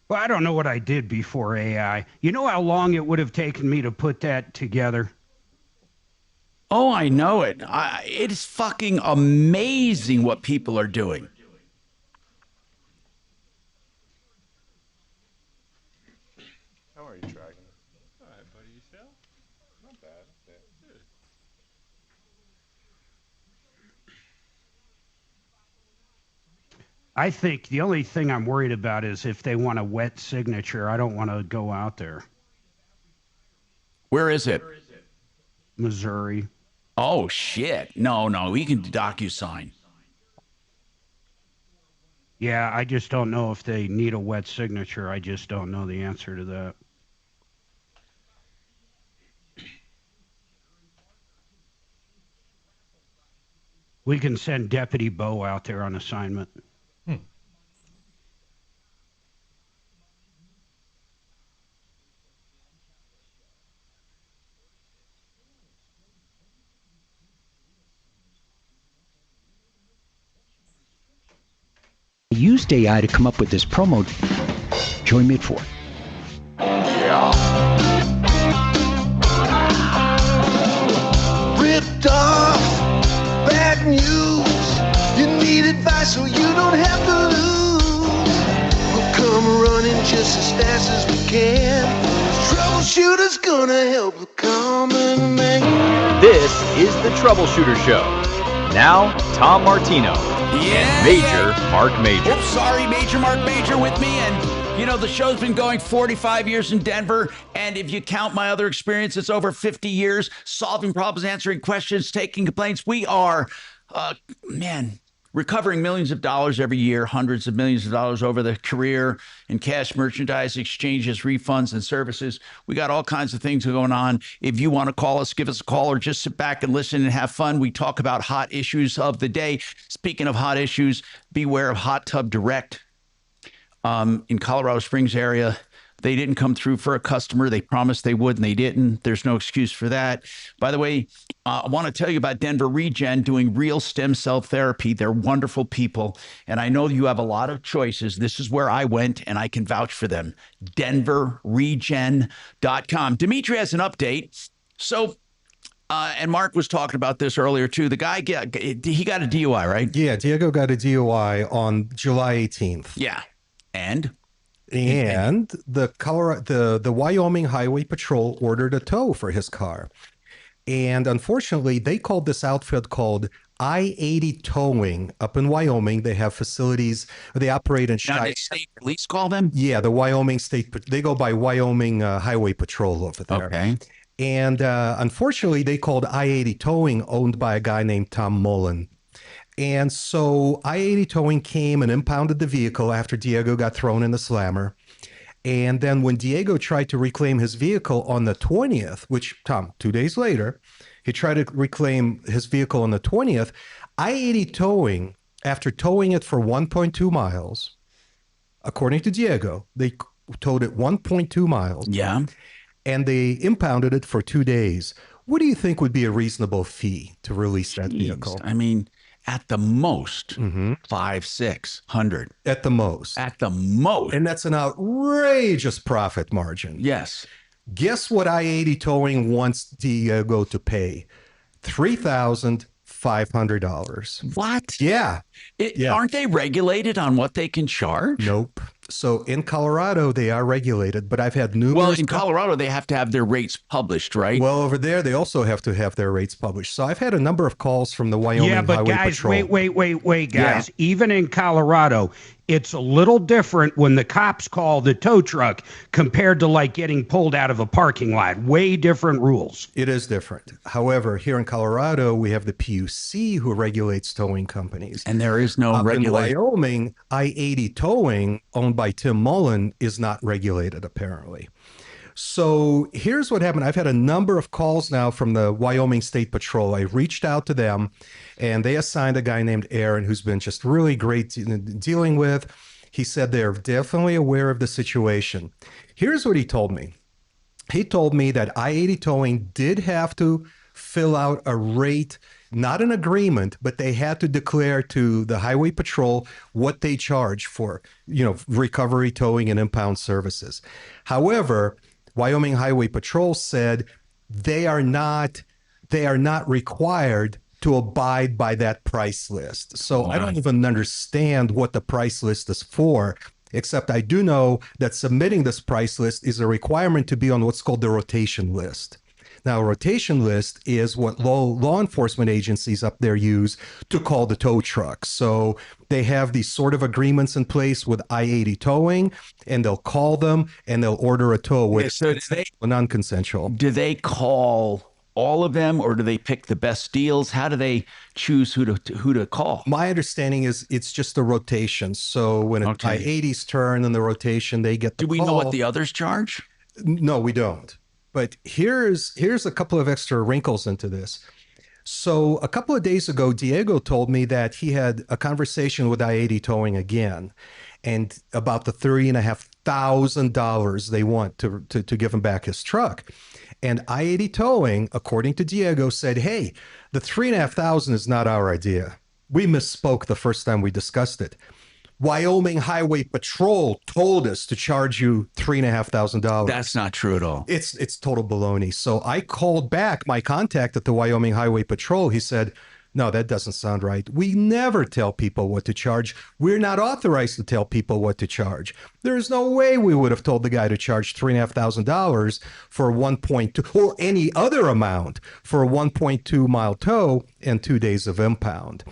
Well, I don't know what I did before AI. You know how long it would have taken me to put that together? Oh, I know it. It's fucking amazing what people are doing. How are you, Dragon? All right, buddy. Yourself? Not bad. Good. I think the only thing I'm worried about is if they want a wet signature, I don't want to go out there. Where is it? Missouri. Oh, shit. No, we can DocuSign. Yeah, I just don't know if they need a wet signature. I just don't know the answer to that. We can send Deputy Bo out there on assignment. Used AI to come up with this promo. Join me at 4. Ripped off, bad news. You need advice so you don't have to lose. We'll come running just as fast as we can. Troubleshooter's gonna help the common man. This is the Troubleshooter Show. Now, Tom Martino. and Major Marc Mager. Oops, sorry, Major Marc Mager with me. And, you know, the show's been going 45 years in Denver. And if you count my other experience, it's over 50 years solving problems, answering questions, taking complaints. We are, recovering millions of dollars every year, hundreds of millions of dollars over the career in cash, merchandise, exchanges, refunds, and services. We got all kinds of things going on. If you want to call us, give us a call, or just sit back and listen and have fun. We talk about hot issues of the day. Speaking of hot issues, beware of Hot Tub Direct. In Colorado Springs area, they didn't come through for a customer. They promised they would, and they didn't. There's no excuse for that. By the way, I want to tell you about Denver Regen doing real stem cell therapy. They're wonderful people, and I know you have a lot of choices. This is where I went, and I can vouch for them. DenverRegen.com. Dimitri has an update. So, and Mark was talking about this earlier, too. The guy, he got a DUI, right? Yeah, Diego got a DUI on July 18th. Yeah. And the Wyoming Highway Patrol ordered a tow for his car. And unfortunately, they called this outfit called I-80 Towing up in Wyoming. They have facilities. They operate in Now, did state police call them? Yeah, the Wyoming State. They go by Wyoming Highway Patrol over there. Okay. And unfortunately, they called I-80 Towing, owned by a guy named Tom Mullen. And so I-80 Towing came and impounded the vehicle after Diego got thrown in the slammer. And then when Diego tried to reclaim his vehicle on the 20th, which, Tom, 2 days later, he tried to reclaim his vehicle on the 20th, I-80 Towing, after towing it for 1.2 miles, according to Diego, they towed it 1.2 miles. Yeah. And they impounded it for 2 days. What do you think would be a reasonable fee to release that vehicle? I mean, at the most, $500-600. At the most. At the most. And that's an outrageous profit margin. Yes. Guess what I-80 Towing wants Diego to pay? $3,500. What? Yeah. Aren't they regulated on what they can charge? Nope. So in Colorado, they are regulated, but I've had numerous... Well, in Colorado, they have to have their rates published, right? Well, over there, they also have to have their rates published. So I've had a number of calls from the Wyoming Highway Patrol. Yeah, but guys, wait, guys. Yeah. Even in Colorado, it's a little different when the cops call the tow truck compared to like getting pulled out of a parking lot. Way different rules. It is different. However, here in Colorado, we have the PUC who regulates towing companies. And there is no regulation. In Wyoming, I-80 Towing, owned by Tim Mullen, is not regulated, apparently. So here's what happened. I've had a number of calls now from the Wyoming State Patrol. I reached out to them, and they assigned a guy named Aaron, who's been just really great dealing with. He said they're definitely aware of the situation. Here's what he told me. He told me that I-80 Towing did have to fill out a rate, not an agreement, but they had to declare to the Highway Patrol what they charge for, recovery, towing, and impound services. However, Wyoming Highway Patrol said they are not required to abide by that price list. So I don't even understand what the price list is for, except I do know that submitting this price list is a requirement to be on what's called the rotation list. Now, a rotation list is what law enforcement agencies up there use to call the tow trucks. So they have these sort of agreements in place with I-80 Towing, and they'll call them and they'll order a tow with non-consensual. Do they call all of them, or do they pick the best deals? How do they choose who to call? My understanding is it's just a rotation. So when it's I-80's turn in the rotation, they get the call. Do we know what the others charge? No, we don't. But here's a couple of extra wrinkles into this. So a couple of days ago, Diego told me that he had a conversation with I-80 Towing again, and about the $3,500 they want to give him back his truck. And I-80 Towing, according to Diego, said, hey, the $3,500 is not our idea. We misspoke the first time we discussed it. Wyoming Highway Patrol told us to charge you $3,500. That's not true at all. It's total baloney. So I called back my contact at the Wyoming Highway Patrol. He said, no, that doesn't sound right. We never tell people what to charge. We're not authorized to tell people what to charge. There's no way we would have told the guy to charge $3,500 for 1.2 or any other amount for a 1.2 mile tow and 2 days of impound.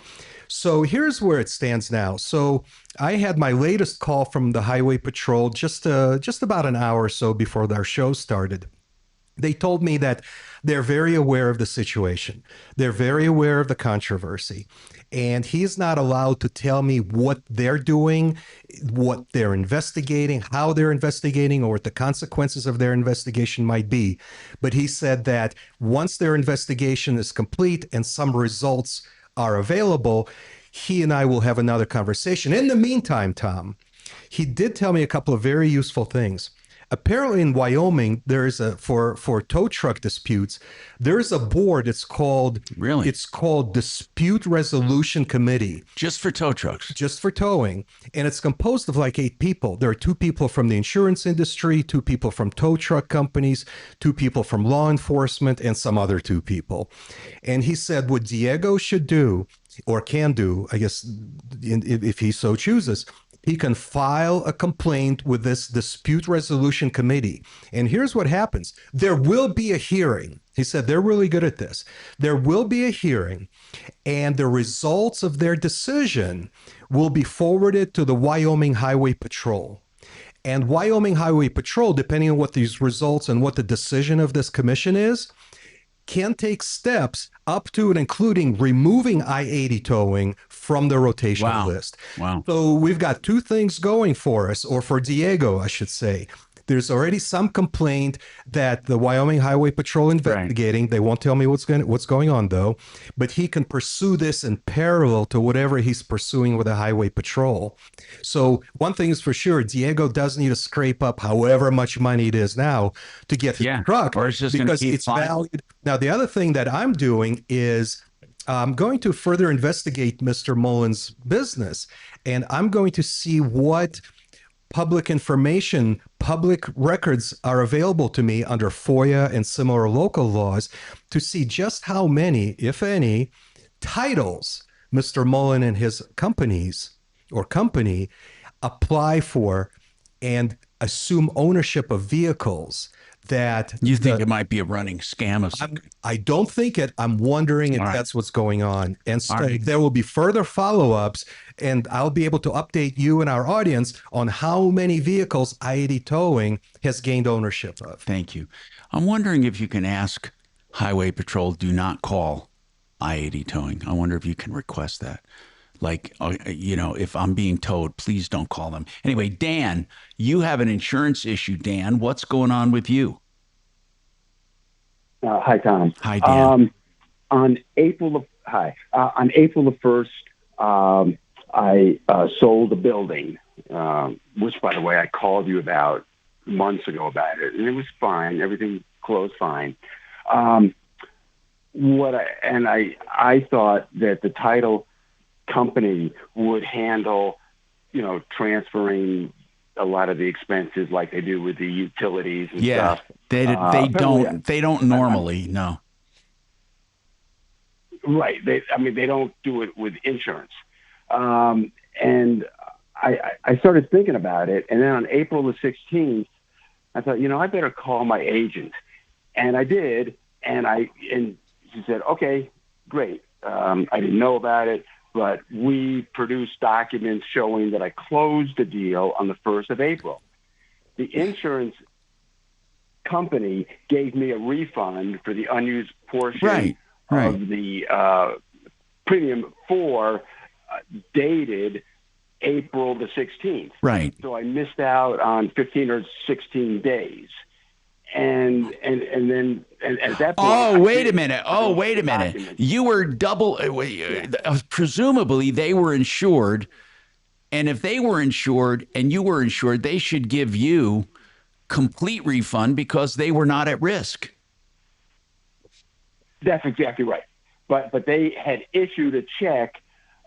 So here's where it stands now. So I had my latest call from the Highway Patrol just about an hour or so before our show started. They told me that they're very aware of the situation. They're very aware of the controversy. And he's not allowed to tell me what they're doing, what they're investigating, how they're investigating, or what the consequences of their investigation might be. But he said that once their investigation is complete and some results are available, he and I will have another conversation. In the meantime, Tom, he did tell me a couple of very useful things. Apparently in Wyoming, there's for tow truck disputes, there's a board. It's called Dispute Resolution Committee. Just for tow trucks. Just for towing. And it's composed of like 8 people. There are 2 people from the insurance industry, 2 people from tow truck companies, 2 people from law enforcement, and some other 2 people. And he said what Diego should do, or can do, I guess, if he so chooses, he can file a complaint with this dispute resolution committee. And here's what happens. There will be a hearing. He said they're really good at this. There will be a hearing, and the results of their decision will be forwarded to the Wyoming Highway Patrol. And Wyoming Highway Patrol, depending on what these results and what the decision of this commission is, can take steps up to and including removing I-80 towing from the rotational list. Wow. So we've got 2 things going for us, or for Diego, I should say. There's already some complaint that the Wyoming Highway Patrol investigating. Right. They won't tell me what's going on, though. But he can pursue this in parallel to whatever he's pursuing with the Highway Patrol. So one thing is for sure, Diego does need to scrape up however much money it is now to get his truck, or it's just because it's valued. Now, the other thing that I'm doing is I'm going to further investigate Mr. Mullen's business, and I'm going to see what public information, public records are available to me under FOIA and similar local laws to see just how many, if any, titles Mr. Mullen and his companies or company apply for and assume ownership of vehicles that you think it might be a running scam of some... I don't think it. I'm wondering if that's what's going on. And so there will be further follow-ups, and I'll be able to update you and our audience on how many vehicles I-80 Towing has gained ownership of. Thank you. I'm wondering if you can ask Highway Patrol, do not call I-80 Towing. I wonder if you can request that. Like, if I'm being towed, please don't call them. Anyway, Dan, you have an insurance issue. Dan, what's going on with you? Hi, Tom. Hi, Dan. On April the 1st, I sold a building, which, by the way, I called you about months ago about it, and it was fine. Everything closed fine. I thought that the title company would handle, transferring a lot of the expenses like they do with the utilities and stuff. They don't normally, no. Right. They don't do it with insurance. And I started thinking about it, and then on April the 16th, I thought, I better call my agent. And I did, and she said, okay, great. I didn't know about it, but we produced documents showing that I closed the deal on the 1st of April. The insurance company gave me a refund for the unused portion of the premium dated April the 16th. Right. So I missed out on 15 or 16 days. And then at that point... wait a minute. You were double... presumably, they were insured. And if they were insured and you were insured, they should give you complete refund because they were not at risk. That's exactly right. But they had issued a check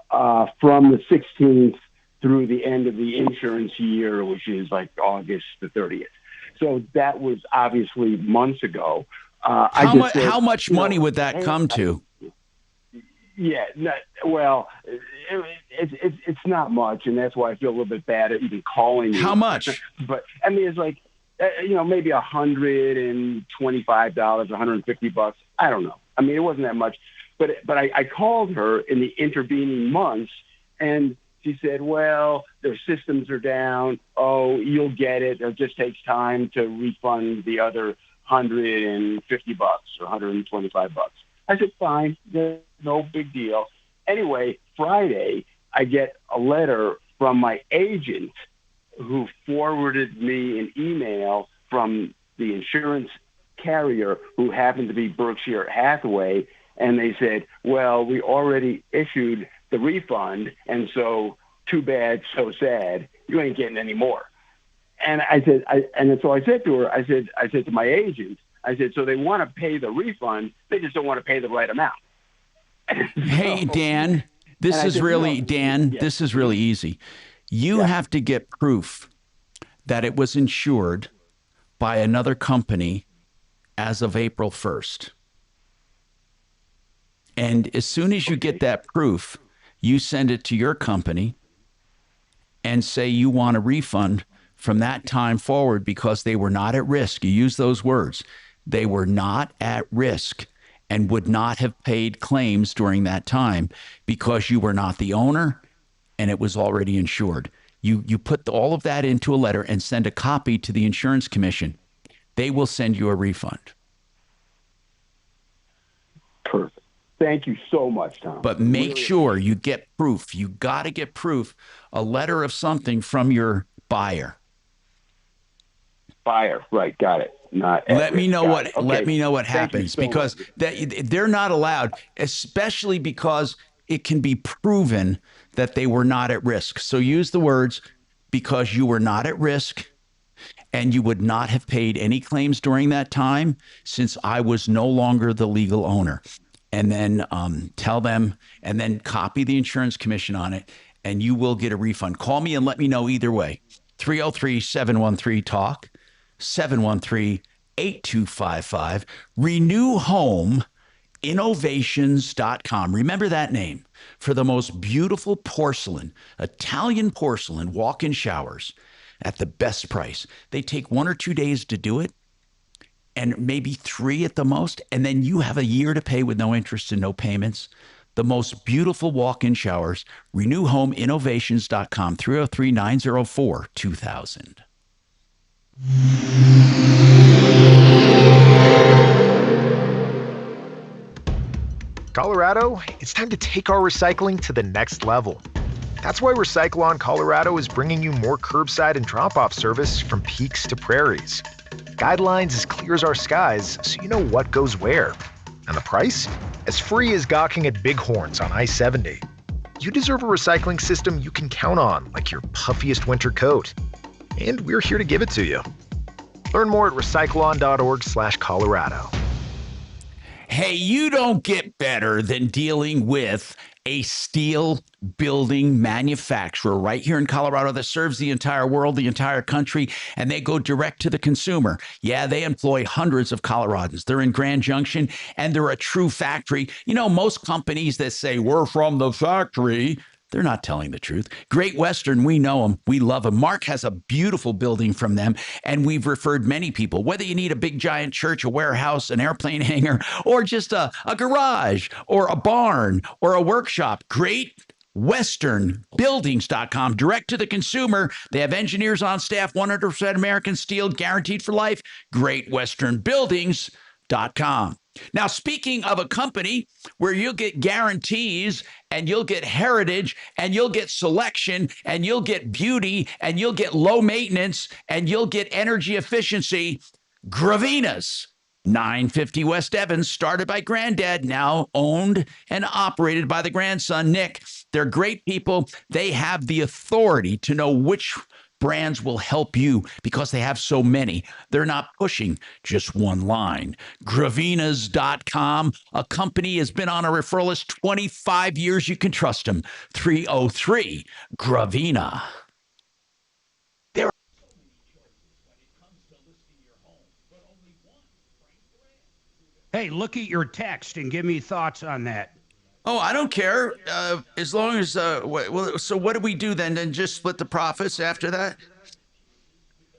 from the 16th through the end of the insurance year, which is like August the 30th. So that was obviously months ago. How much money would that come to? It's not much, and that's why I feel a little bit bad at even calling you. How much? But it's like, maybe $125, $150. I don't know. It wasn't that much. But I called her in the intervening months, and she said, well, their systems are down. Oh, you'll get it. It just takes time to refund the other $150 or $125. I said, fine, no big deal. Anyway, Friday, I get a letter from my agent who forwarded me an email from the insurance carrier, who happened to be Berkshire Hathaway, and they said, well, we already issued the refund, and so too bad, so sad, you ain't getting any more. And I said, so I said to her, I said to my agent, I said, so they want to pay the refund, they just don't want to pay the right amount. Hey, Dan, this is really, this is really easy. You have to get proof that it was insured by another company as of April 1st. And as soon as you get that proof, you send it to your company and say you want a refund from that time forward because they were not at risk. You use those words. They were not at risk and would not have paid claims during that time because you were not the owner and it was already insured. You put all of that into a letter and send a copy to the insurance commission. They will send you a refund. Perfect. Thank you so much, Tom. But make sure you get proof. You got to get proof, a letter of something from your buyer. Buyer, right? Got it. Let me know what happens, because they're not allowed, especially because it can be proven that they were not at risk. So use the words, because you were not at risk and you would not have paid any claims during that time since I was no longer the legal owner. And then tell them, and then copy the insurance commission on it, and you will get a refund. Call me and let me know either way. 303-713-TALK, 713-8255. RenewHomeInnovations.com. Remember that name for the most beautiful porcelain, Italian porcelain walk-in showers at the best price. They take 1 or 2 days to do it, and maybe 3 at the most, and then you have a year to pay with no interest and no payments. The most beautiful walk-in showers, RenewHomeInnovations.com, 303-904-2000. Colorado, it's time to take our recycling to the next level. That's why Recycle-On Colorado is bringing you more curbside and drop-off service from peaks to prairies. Guidelines as clear as our skies, so you know what goes where. And the price? As free as gawking at bighorns on I-70. You deserve a recycling system you can count on, like your puffiest winter coat. And we're here to give it to you. Learn more at recycleon.org/Colorado. Hey, you don't get better than dealing with a steel building manufacturer right here in Colorado that serves the entire world, the entire country, and they go direct to the consumer. Yeah, they employ hundreds of Coloradans. They're in Grand Junction, and they're a true factory. You know, most companies that say, we're from the factory, they're not telling the truth. Great Western, we know them. We love them. Mark has a beautiful building from them, and we've referred many people. Whether you need a big giant church, a warehouse, an airplane hangar, or just a garage, or a barn, or a workshop, Great Western Buildings.com, direct to the consumer. They have engineers on staff, 100% American steel, guaranteed for life. Great Western Buildings.com. Now, speaking of a company where you'll get guarantees and you'll get heritage and you'll get selection and you'll get beauty and you'll get low maintenance and you'll get energy efficiency, Gravina's 950 West Evans, started by Granddad, now owned and operated by the grandson, Nick. They're great people. They have the authority to know which brands will help you because they have so many. They're not pushing just one line. Gravinas.com. A company has been on a referral list 25 years. You can trust them. 303 Gravina. Hey, look at your text and give me thoughts on that. Oh, I don't care. As long as, so what do we do then? Then just split the profits after that?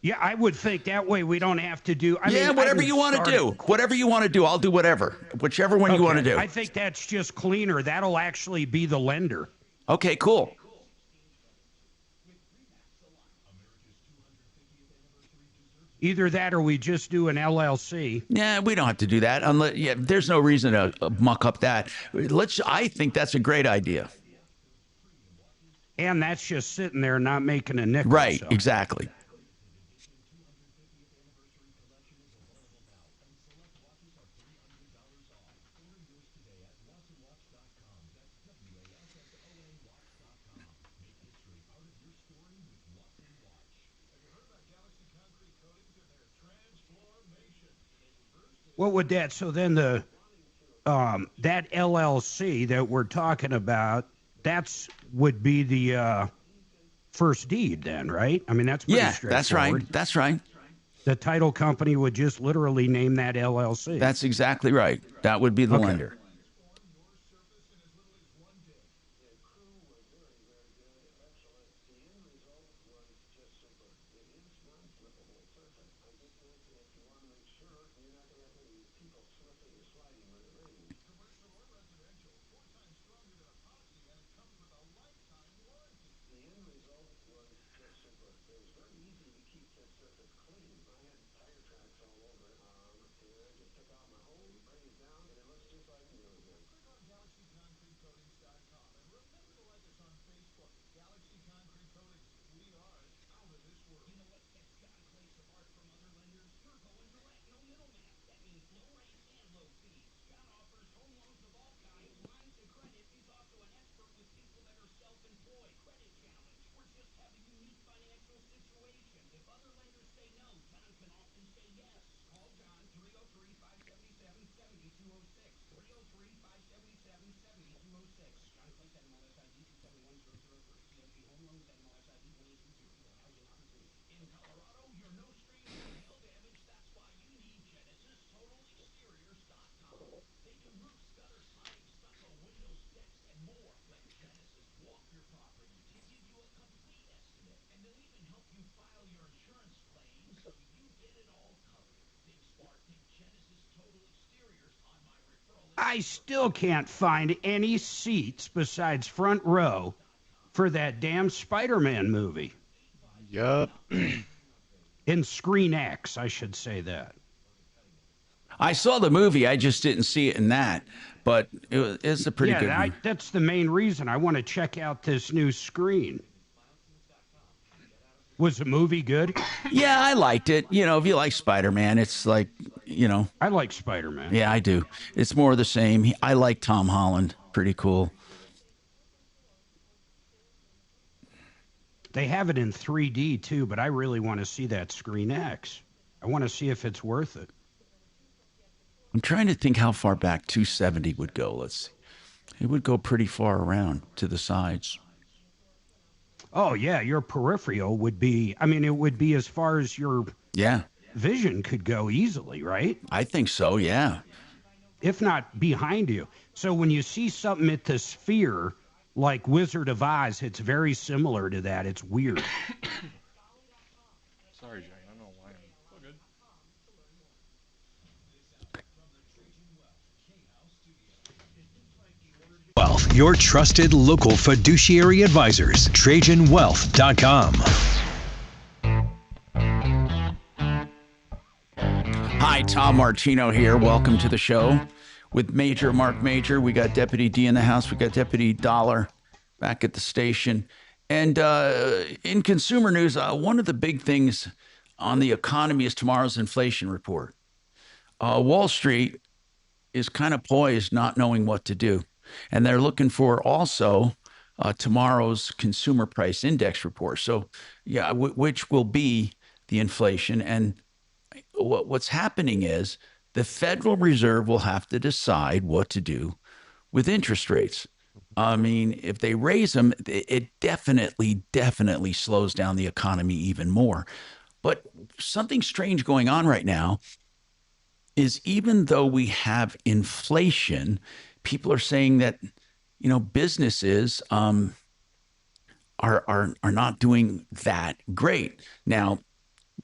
Yeah, I would think that way we don't have to do. I mean, whatever you want to do. Whatever you want to do, I'll do whatever. Whichever one you want to do. I think that's just cleaner. That'll actually be the lender. Okay, cool. Either that or we just do an LLC. Yeah, we don't have to do that. There's no reason to muck up that. I think that's a great idea. And that's just sitting there not making a nickel. Right, exactly. What would that? So then that LLC that we're talking about, would be the first deed then, right? I mean, that's pretty straightforward. That's right. The title company would just literally name that LLC. That's exactly right. That would be the lender. I still can't find any seats besides front row for that damn Spider-Man movie. Yup. In Screen X, I should say that. I saw the movie. I just didn't see it in that, but it's a pretty good movie. That's the main reason I want to check out this new screen. Was the movie good? Yeah, I liked it. If you like Spider-Man, it's like, I like Spider-Man. Yeah, I do. It's more of the same. I like Tom Holland. Pretty cool. They have it in 3D too, but I really want to see that Screen X. I want to see if it's worth it. I'm trying to think how far back 270 would go. Let's see. It would go pretty far around to the sides. Oh, yeah, your peripheral would be, it would be as far as your vision could go easily, right? I think so, yeah. If not behind you. So when you see something at the Sphere, like Wizard of Oz, it's very similar to that. It's weird. Sorry, Jay. I don't know why. It's all good. Wealth, your trusted local fiduciary advisors. TrajanWealth.com. Hi, Tom Martino here. Welcome to the show. With Marc Mager, we got Deputy D in the house. We got Deputy Dollar back at the station. And in consumer news, one of the big things on the economy is tomorrow's inflation report. Wall Street is kind of poised, not knowing what to do. And they're looking for also tomorrow's consumer price index report. So, which will be the inflation. And what's happening is the Federal Reserve will have to decide what to do with interest rates. If they raise them, it definitely slows down the economy even more. But something strange going on right now is even though we have inflation, people are saying that, businesses are not doing that great. Now,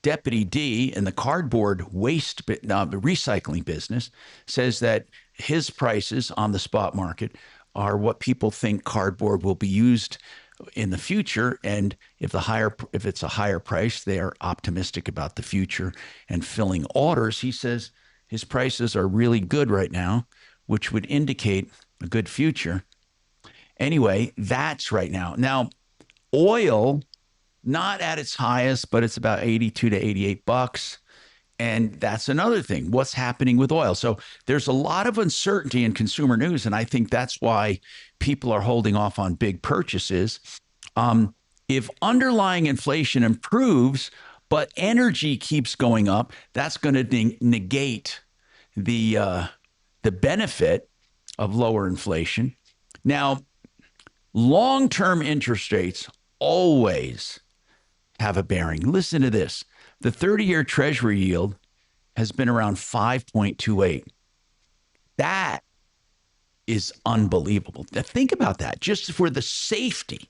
Deputy D in the cardboard waste recycling business says that his prices on the spot market are what people think cardboard will be used in the future, and if it's a higher price, they are optimistic about the future and filling orders. He says his prices are really good right now, which would indicate a good future. Anyway, that's right now. Now, oil, not at its highest, but it's about 82 to 88 bucks. And that's another thing. What's happening with oil? So there's a lot of uncertainty in consumer news, and I think that's why people are holding off on big purchases. If underlying inflation improves, but energy keeps going up, that's going to negate the benefit of lower inflation. Now, long-term interest rates always have a bearing. Listen to this. The 30-year Treasury yield has been around 5.28. That is unbelievable. Now, think about that. Just for the safety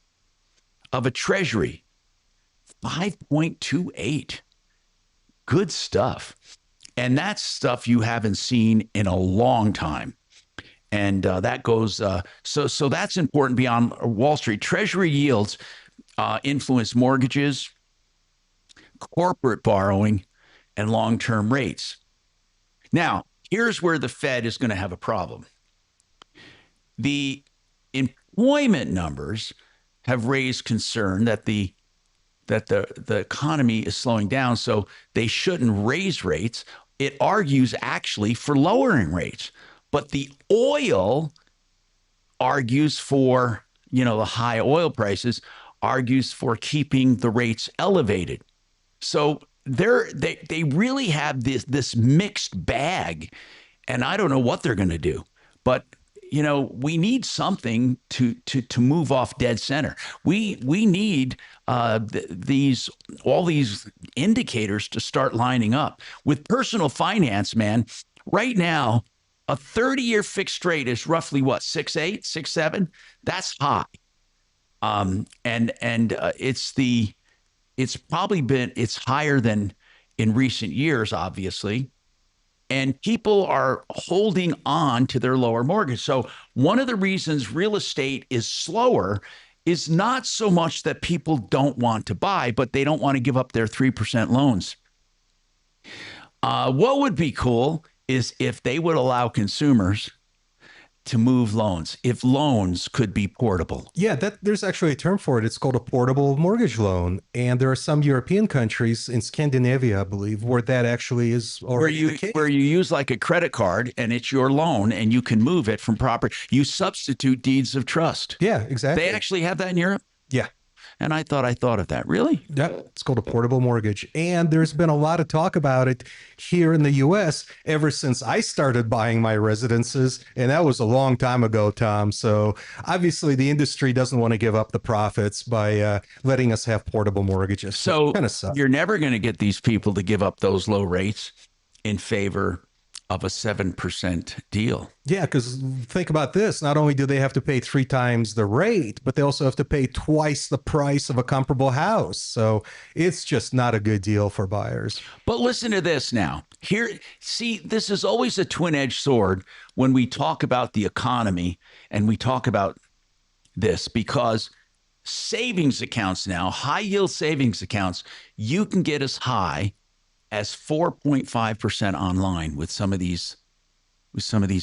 of a Treasury, 5.28. Good stuff. And that's stuff you haven't seen in a long time. And that goes, so that's important beyond Wall Street. Treasury yields influence mortgages, corporate borrowing, and long-term rates. Now, here's where the Fed is going to have a problem. The employment numbers have raised concern that the economy is slowing down, so they shouldn't raise rates. It argues actually for lowering rates. But the oil argues for, the high oil prices, argues for keeping the rates elevated. So they really have this mixed bag, and I don't know what they're going to do. But we need something to move off dead center. We need all these indicators to start lining up. With personal finance, man, right now, a 30-year fixed rate is roughly what, 6.8, 6.7? That's high. It's higher than in recent years, obviously. And people are holding on to their lower mortgage. So one of the reasons real estate is slower is not so much that people don't want to buy, but they don't want to give up their 3% loans. What would be cool is if they would allow consumers to move loans, if loans could be portable. Yeah, there's actually a term for it. It's called a portable mortgage loan. And there are some European countries, in Scandinavia, I believe, where that actually is already the case. Where you use like a credit card and it's your loan and you can move it from property. You substitute deeds of trust. Yeah, exactly. They actually have that in Europe? Yeah. And I thought of that. Really? Yeah, it's called a portable mortgage. And there's been a lot of talk about it here in the U.S. ever since I started buying my residences. And that was a long time ago, Tom. So obviously the industry doesn't want to give up the profits by letting us have portable mortgages. So kind of sucks. You're never going to get these people to give up those low rates in favor of a 7% deal. Yeah, because think about this. Not only do they have to pay 3 times the rate, but they also have to pay twice the price of a comparable house. So it's just not a good deal for buyers. But listen to this now. This is always a twin-edged sword when we talk about the economy and we talk about this, because savings accounts now, high-yield savings accounts, you can get as high as 4.5% online with some of these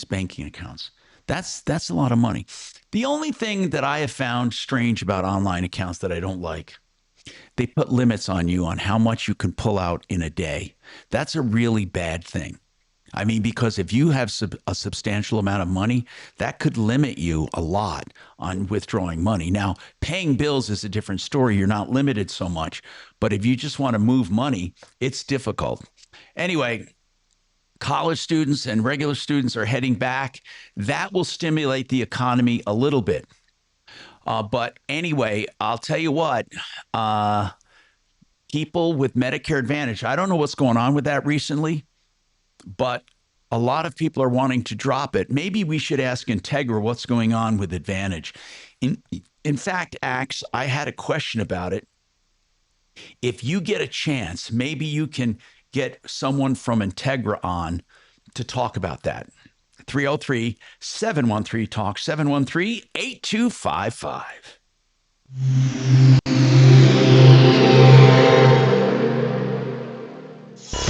banking accounts. That's a lot of money. The only thing that I have found strange about online accounts that I don't like, they put limits on you on how much you can pull out in a day. That's a really bad thing. I mean, because if you have a substantial amount of money, that could limit you a lot on withdrawing money. Now, paying bills is a different story. You're not limited so much. But if you just want to move money, it's difficult. Anyway, college students and regular students are heading back. That will stimulate the economy a little bit. But anyway, I'll tell you what, people with Medicare Advantage, I don't know what's going on with that recently, but a lot of people are wanting to drop it. Maybe we should ask Integra what's going on with Advantage. In fact, Axe, I had a question about it. If you get a chance, maybe you can get someone from Integra on to talk about that. 303-713-TALK, 713-8255.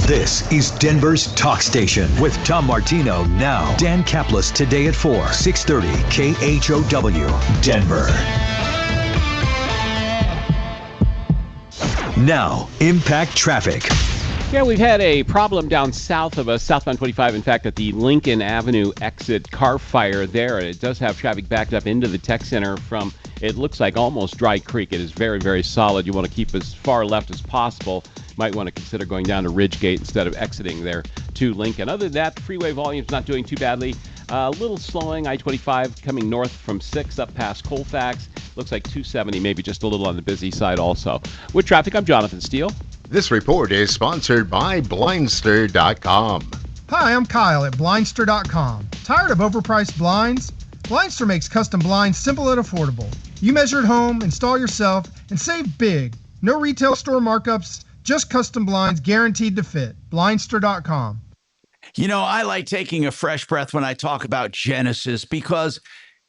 This is Denver's Talk Station with Tom Martino now. Dan Kaplis today at 4, 630 KHOW, Denver. Now, Impact Traffic. Yeah, we've had a problem down south of us, southbound 25, in fact, at the Lincoln Avenue exit, car fire there. It does have traffic backed up into the tech center from, it looks like almost Dry Creek. It is very, very solid. You want to keep as far left as possible. Might want to consider going down to Ridgegate instead of exiting there to Lincoln. Other than that, the freeway volume's not doing too badly. A little slowing, I-25 coming north from 6 up past Colfax. Looks like 270 maybe just a little on the busy side also. With traffic, I'm Jonathan Steele. This report is sponsored by Blindster.com. Hi, I'm Kyle at Blindster.com. Tired of overpriced blinds? Blindster makes custom blinds simple and affordable. You measure at home, install yourself, and save big. No retail store markups, just custom blinds guaranteed to fit. Blindster.com. You know, I like taking a fresh breath when I talk about Genesis because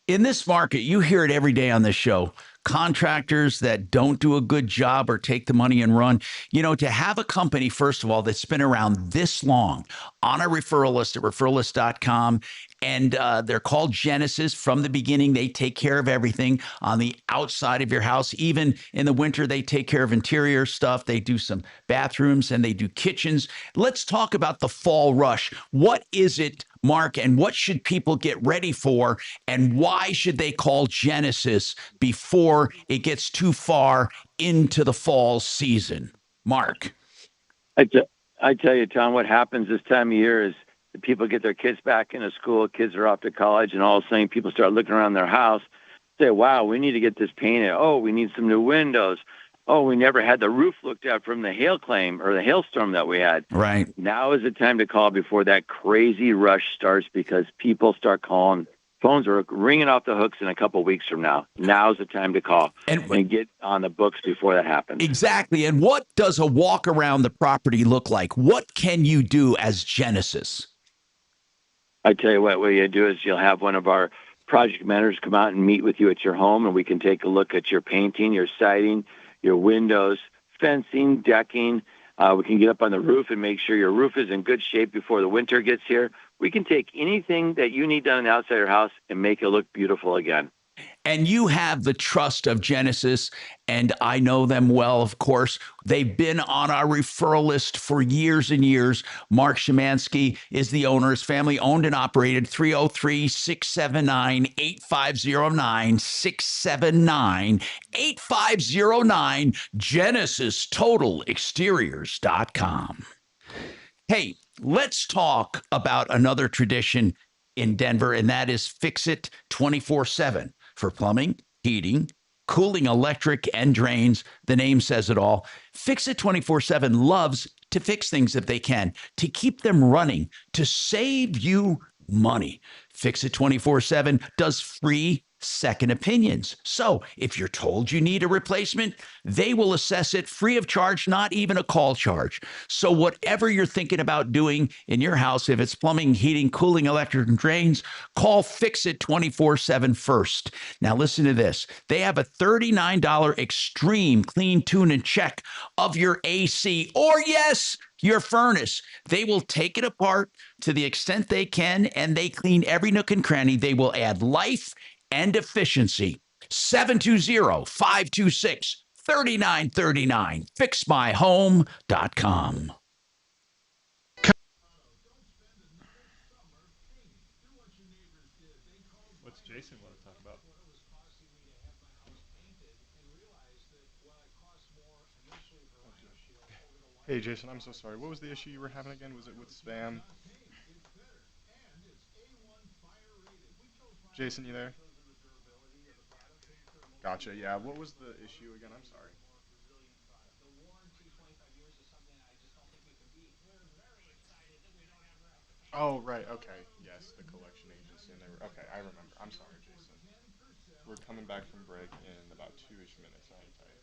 in this market, you hear it every day on this show. Contractors that don't do a good job or take the money and run. You know, to have a company, first of all, that's been around this long on a referral list at referrallist.com, and they're called Genesis. From the beginning, they take care of everything on the outside of your house. Even in the winter, they take care of interior stuff. They do some bathrooms and they do kitchens. Let's talk about the fall rush. What is it, Mark, and what should people get ready for, and why should they call Genesis before it gets too far into the fall season? Mark. I tell you, Tom, what happens this time of year is the people get their kids back into school, kids are off to college, and all of a sudden people start looking around their house, say, wow, we need to get this painted. Oh, we need some new windows. Oh, we never had the roof looked at from the hail claim or the hailstorm that we had. Right. Now is the time to call before that crazy rush starts because people start calling. Phones are ringing off the hooks in a couple of weeks from now. Now's the time to call and get on the books before that happens. Exactly. And what does a walk around the property look like? What can you do as Genesis? I tell you what you do is you'll have one of our project managers come out and meet with you at your home, and we can take a look at your painting, your siding, your windows, fencing, decking. We can get up on the roof and make sure your roof is in good shape before the winter gets here. We can take anything that you need done on the outside of your house and make it look beautiful again. And you have the trust of Genesis, and I know them well, of course. They've been on our referral list for years and years. Mark Szymanski is the owner. His family owned and operated. 303-679-8509, 679-8509, GenesisTotalExteriors.com. Hey, let's talk about another tradition in Denver, and that is Fix It 24/7 for plumbing, heating, cooling, electric, and drains. The name says it all. Fix It 24/7 loves to fix things if they can, to keep them running, to save you money. Fix It 24/7 does free second opinions. So if you're told you need a replacement, they will assess it free of charge, not even a call charge. So whatever you're thinking about doing in your house, if it's plumbing, heating, cooling, electric, and drains, call Fix It 24/7 first. Now listen to this. They have a $39 extreme clean, tune, and check of your AC, or yes, your furnace. They will take it apart to the extent they can, and they clean every nook and cranny. They will add life and efficiency. 720-526-3939. FixMyHome.com. What's Jason want to talk about? Hey, Jason, I'm so sorry. What was the issue you were having again? Was it with spam? Jason, you there? Gotcha, yeah. What was the issue again? I'm sorry. Oh, right, okay. Yes, the collection agency. And they were, okay, I remember. I'm sorry, Jason. We're coming back from break in about 2-ish minutes. Hang tight.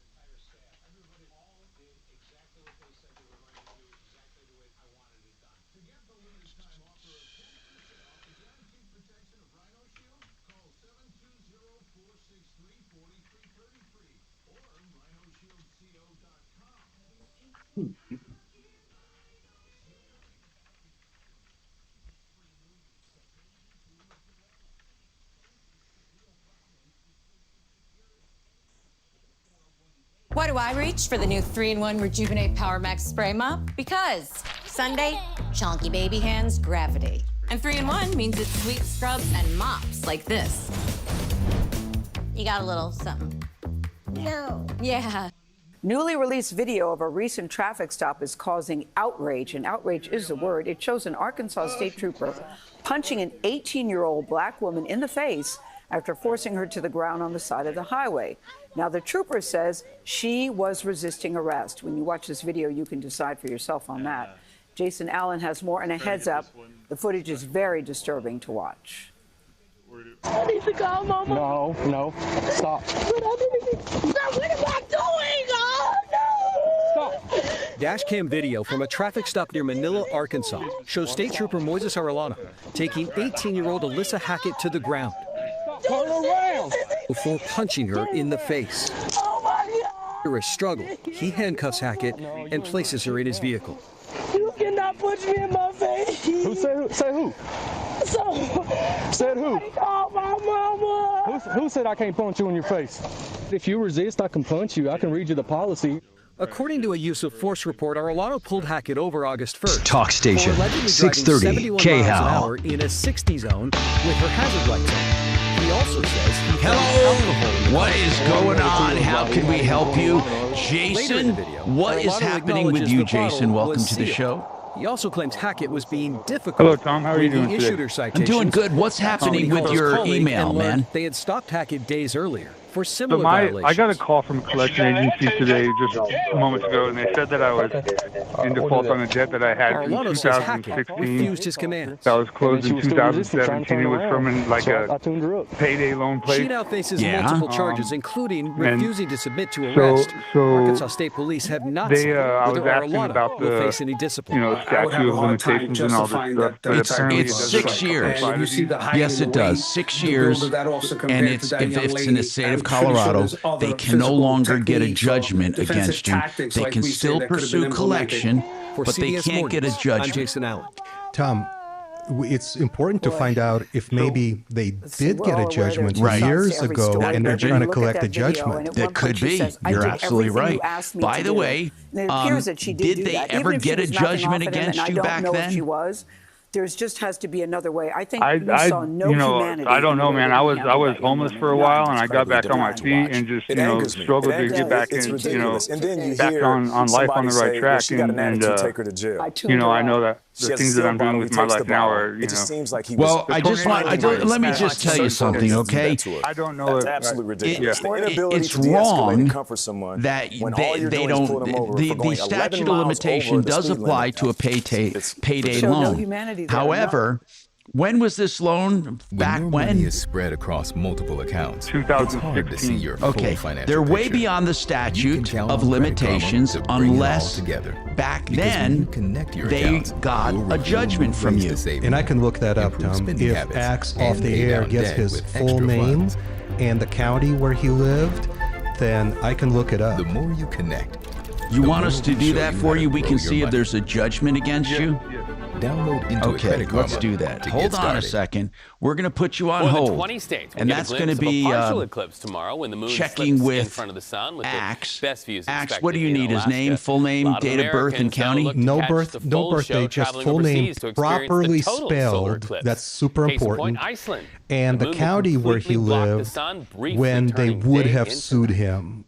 Why do I reach for the new 3-in-1 Rejuvenate Power Max Spray Mop? Because Sunday, chunky baby hands, gravity. And 3-in-1 means it's sweet scrubs and mops like this. You got a little something. No. Yeah. Newly released video of a recent traffic stop is causing outrage, and outrage is the word. It shows an Arkansas state trooper punching an 18-year-old black woman in the face after forcing her to the ground on the side of the highway. Now, the trooper says she was resisting arrest. When you watch this video, you can decide for yourself on that. Jason Allen has more, and a heads up, the footage is very disturbing to watch. I need to call Mama. No, stop. Stop, what am I doing? Oh, no. Stop. Dash cam video from a traffic stop near Manila, Arkansas, shows State Trooper Moises Arellano taking 18-year-old Alyssa Hackett to the ground. Turn around. Before punching her in the face. Oh, my God. After a struggle, he handcuffs Hackett and places her in his vehicle. You cannot punch me in my face. Who said who? Say who? Said who? Call my mama. Who said I can't punch you in your face? If you resist, I can punch you. I can read you the policy. According to a use of force report, Arellano pulled Hackett over August 1st. Talk station, for allegedly 630 driving 71 miles an KHAL. hour in a 60 zone with her hazard lights on. He also says he found alcohol in the What car. is going on? How can we help you? Jason, what is Arellano happening with acknowledges you, the Jason? bottle Welcome was to the sealed. show. He also claims Hackett was being difficult. Hello, Tom. How are you when doing he today? issued her citations. I'm doing good. What's happening He with called your his colleague email, and learned man? They had stopped Hackett days earlier for similar So I got a violations. call from a collection agency today just moments ago, and they said that I was in default on a debt that I had in Arellano says Hackett 2016. refused his commands. That was closed in And she was still resisting, trying to 2017. It turn was from around. like So I a tuned her up. payday loan place. She now faces Yeah. multiple charges, including refusing to submit to so- arrest. so Arkansas State Police have not They, said I was whether asking Arellano about will the, face any discipline. statute of limitations and all this stuff. But apparently It's it doesn't 6 years. apply to these. Yes, it does. 6 years. And it's if it's in the state of Colorado, they can no longer get a judgment against you. They can still pursue collection, For but they CBS can't get a Mornings, I'm judgment. Jason Allen. Tom, it's important to find out if maybe they did get a judgment Right. years Every ago story, and they're could be. trying to Look at collect that a video, judgment. and at one point she says, "I You're did absolutely everything you right. asked me By to the do." way, And it appears that she did do they that. ever Even if she get a was backing judgment off of him, against and you I back don't know then? if she was. There's just has to be another way. I think I we saw no humanity. I don't in the know, way man. that I we was handled that homeless young for a woman. while, and I got back on my feet and just struggled to get back in, back on life on the right track. And I know that the things that I'm doing with my life now are, Well, let me just tell you something, okay? I don't know. That's absolutely ridiculous. The It's inability to wrong de-escalate and comfort someone that when all you're they doing is don't. pulling them over for The going 11 statute of miles limitation over the does speed apply limit. to a payday Show no loan. humanity there, However, when was this loan? Back When your money is spread across multiple accounts, it's hard to see your full Okay, financial they're way picture. beyond the You can statute count of on Credit limitations Karma to bring it all unless together. back Because when then you connect your they accounts, got you'll a reveal judgment from ways you. to save And I money, can look that up, improve Tom. spending If habits, Axe and off the pay air down gets debt his with full extra name funds. and the county where he lived, then I can look it up. The more you connect, You the want more us to we'll do show that you for how you? to We grow can your see if money. there's a judgment against you. Download into a Okay, Credit Karma let's do that. to Hold get on a started. second. We're going to put you on More than hold. 20 states will And get that's a going to glimpse be of a partial eclipse tomorrow when the moon checking slips with in front of the sun with Axe. the best views Axe, expected what do you in need? His Alaska. name, full name, A lot of date of birth, and Americans now county? look to No catch birth, the no full birthday, show, just traveling full name, overseas to experience the properly total solar spelled. eclipse. That's super Case in point, important. Iceland. And The the moon will county where he completely block the lived sun, briefly when they turning would day have into sued him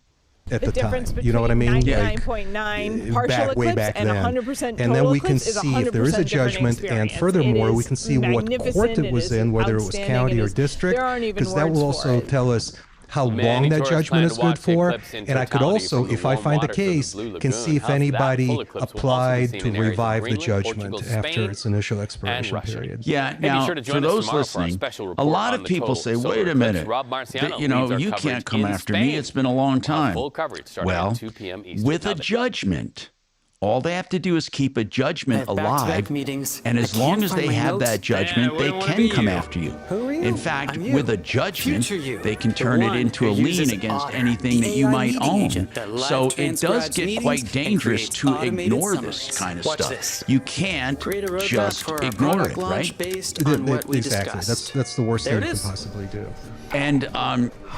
at the time. difference You know what I mean? between Like, 99.9 partial back, way eclipse back and then. 100% total And then we can eclipse is see if there is a 100% different judgment, and experience. furthermore, It we is can see what magnificent, court it was is in, whether it was outstanding, county it or is- district, there aren't even because that words will for also it. tell us how Many long that tourists judgment plan is to watch good for. the eclipse in And I could totality also, from the if I warm find the waters of the case, Blue can Lagoon. see if How's that? anybody Full eclipse will also be applied seen to in areas of revive the Greenland, judgment Portugal, after Spain, its initial and expiration Russia. period. Yeah, Be now sure to join for us those tomorrow for our listening, special a report lot on of the people total say, solar "Wait a eclipse." minute, Rob Marciano you know, leads you our can't coverage come in after me. Spain. It's been a long time." Full coverage starting Well, at 2 p.m. Eastern. with a judgment, all they have to do is keep a judgment alive, meetings. and as long as they have that judgment, they can come after you. Hurry In fact, with a judgment, they can turn it into a lien against anything that you might own. So it does get quite dangerous to ignore this kind of stuff. You can't just ignore it, right? Exactly. That's the worst thing you can possibly do. And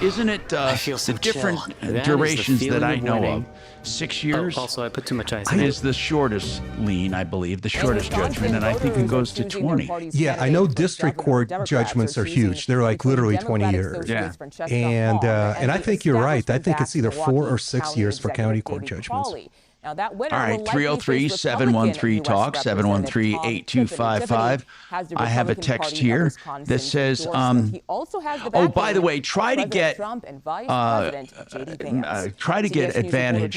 isn't it the different durations that I know of? 6 years also, I put too much ice. is the shortest lien, I believe, the shortest judgment, and I think it goes to 20. Yeah, I know district court judgments are huge. They're like literally 20 years. Yeah. And I think you're right. I think it's either 4 or 6 years for county court judgments. Now, that winner All right, 303-713-TALK, 713-8255. I have a text here that says, oh, by the way, try to get Advantage,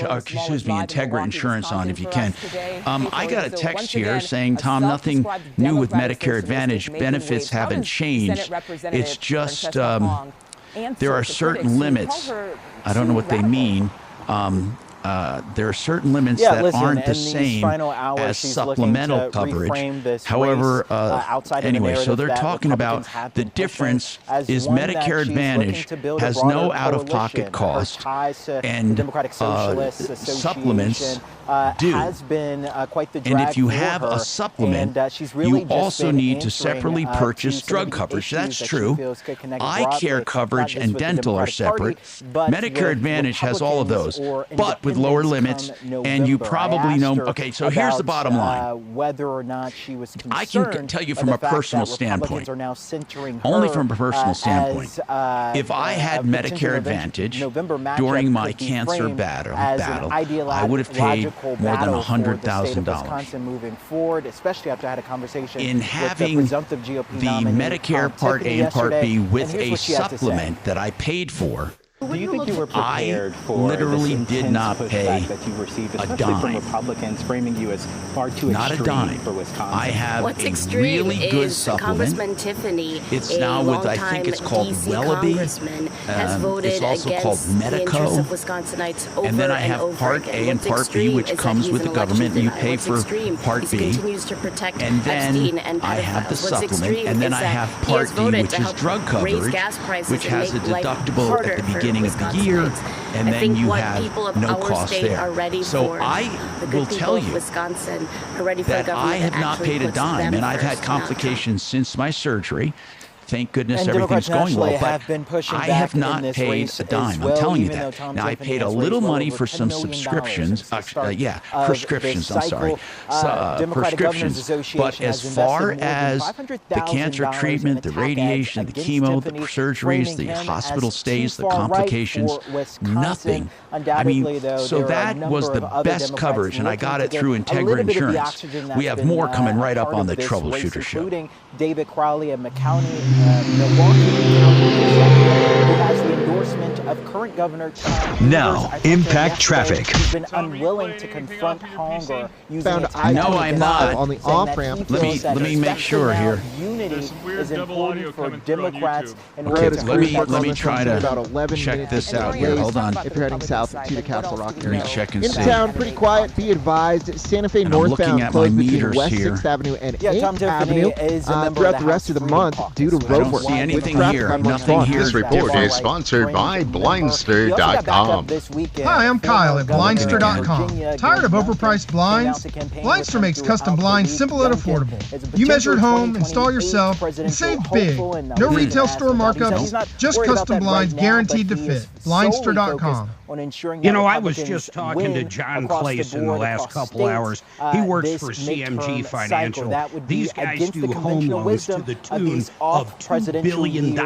Integra Insurance on if you can. I got a text here saying, Tom, nothing new with Medicare Advantage. Benefits haven't changed. It's just there are certain limits. I don't know what they mean. There are certain limits that aren't the same as supplemental coverage. However, anyway, so they're talking about the difference is Medicare Advantage has no out-of-pocket cost, and supplements do. And if you have a supplement, you also need to separately purchase drug coverage. That's true. Eye care coverage and dental are separate. Medicare Advantage has all of those, but with lower limits, and you probably know. Okay, so here's the bottom line. Whether or not she was concerned, I can tell you from a personal standpoint, only from a personal standpoint. If I had Medicare Advantage during my cancer battle, I would have paid more than $100,000. Moving forward, especially after I had a conversation in having the Medicare Part A and Part B with a supplement that I paid for. Do you think you were prepared for literally this did not pay that you received, a dime. From Republicans framing you as far too not extreme a dime. For Wisconsin? I have What's a extreme really good is supplement. Congressman Tiffany, It's a now with, I think it's called DC Wellaby. congressman, has voted it's also against called the interests Medico. of Wisconsinites over And then I have over Part again. A and What's Part B, extreme which is that comes he's with the an government, and you election pay denier. for What's extreme? Part He B. continues to protect And then Epstein and I have the pedophiles. What's supplement, extreme and then is I that have he Part has D, voted which to is help drug raise coverage, gas prices which and has a make life deductible harder at the for beginning of the year, Wisconsinites. and I then think you what have people of no our cost state there. are ready So for. I The good will people tell of you Wisconsin are ready for a that government I have that not actually paid a puts dime, them and I've had first, not complications since my surgery. Thank goodness And everything's Democrats going well, nationally but have been pushing I back have not in this paid race a dime. as well, I'm telling you even though that. Tom Now, I Tiffany paid a has little raised well money over for $10 some million subscriptions. since the start of Prescriptions, this I'm sorry. cycle. Democratic Governors Association But has as far invested more than as the cancer $500,000 treatment, the in attack radiation, ads the against chemo, the Tiffany, surgeries, the framing him hospital as stays, too the far right complications, for Wisconsin. nothing. I Undoubtedly, mean, though, so there are a that number was the of other best Democrats coverage, and I looking got to it get through a Integra little bit of the Insurance. oxygen that's We have been, more coming right up part on of the this race, Troubleshooter Show. including David Crowley of Milwaukee County who has the endorsement of current Governor Tom Now, Impact Traffic. He's been unwilling to confront Hong or using Found a No, I'm not. on the off-ramp. Let me make sure here. Unity is important for Democrats. And Okay, Road let me try about to 11 check minutes this out away here. Hold on. If you're heading south to the Castle Rock Let me area. check and In see. town, pretty quiet. Be advised, Santa Fe And I'm looking northbound at my closed between meters West here. 6th Avenue and Yeah, 8th Tom Tiffany Avenue is a member throughout of the rest of the House month Freedom due to Caucus. road I don't work. see anything With here. traffic, I'm Nothing Mark here. This report is sponsored by Blindster.com. Hi, I'm Kyle at Blindster.com. Tired of overpriced blinds? Blindster makes custom blinds simple and affordable. You measure at home, install yourself, and save big. No retail store markups, just custom blinds guaranteed to fit. Blindster.com. You know, I was just talking to John Clace in the last couple hours. He works for CMG Financial. These guys do home loans to the tune of $2 billion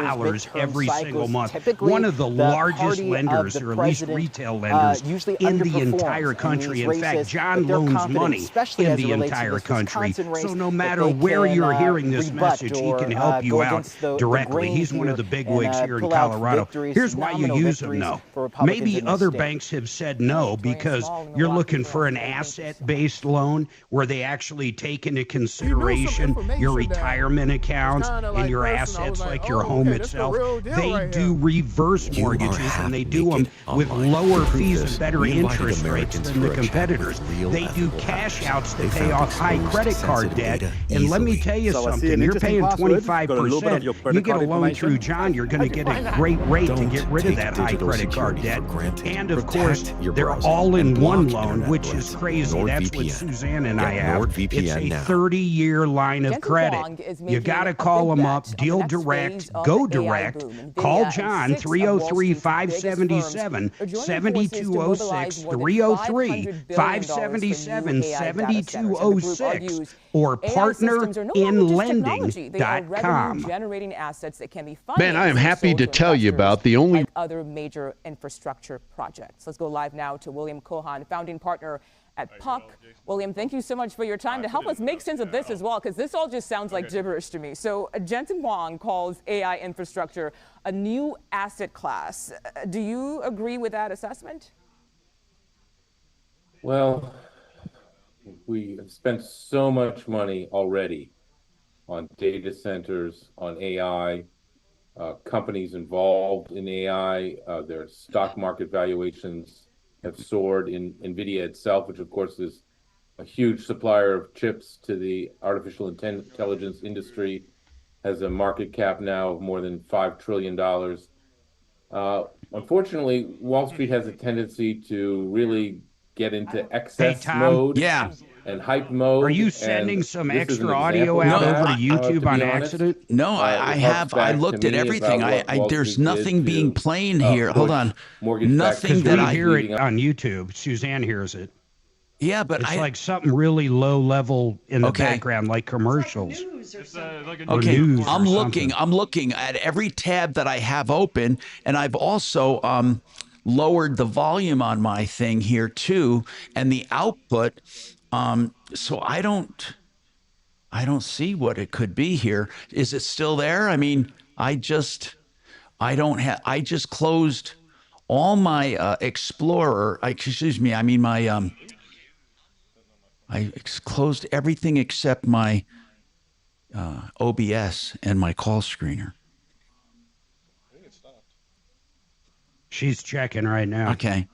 every single month. One of the largest lenders, or at least retail lenders, in the entire country. In fact, John loans money in the entire country. So no matter where you're hearing this message, he can help you out directly. He's one of the bigwigs here in Colorado. Here's why you use him, though. Maybe other banks have said no because you're looking for an asset-based loan where they actually take into consideration your retirement accounts and your assets like your home itself. They do reverse reverse mortgages, and they do them with lower fees and better interest rates than the competitors. They do cash outs to pay off high credit card debt. And let me tell you something, you're paying 25%. You get a loan through John, you're going to get a great rate to get rid of that high credit card debt. And of course, they're all in one loan, which is crazy. That's what Suzanne and I have. It's a 30-year line of credit. You got to call them up, deal direct, go direct. Call John, 303-577-7206, 303-577-7206, or partnerinlending.com. Generating assets that can be Man, I am happy to tell you about the only other major infrastructure projects. Let's go live now to William Cohan, founding partner at Puck. William, thank you so much for your time to help us make sense of this as well, because this all just sounds like gibberish to me. So Jensen Huang calls AI infrastructure a new asset class. Do you agree with that assessment? Well, we have spent so much money already on data centers, on AI, companies involved in AI, their stock market valuations have soared. In NVIDIA itself, which of course is a huge supplier of chips to the artificial intelligence industry, has a market cap now of more than $5 trillion. Unfortunately, Wall Street has a tendency to really get into excess mode and hype mode. Are you sending some extra audio out over to YouTube on accident? No, I have. I looked at everything. There's nothing being played here. Hold on. Nothing that I hear it on YouTube. Suzanne hears it. Yeah, but it's like something really low level in the background, like commercials. Okay, I'm looking at every tab that I have open, and I've also lowered the volume on my thing here too, and the output. So I don't see what it could be here. Is it still there? I mean, I just closed all my Explorer. I closed everything except my OBS and my call screener. She's checking right now. Okay.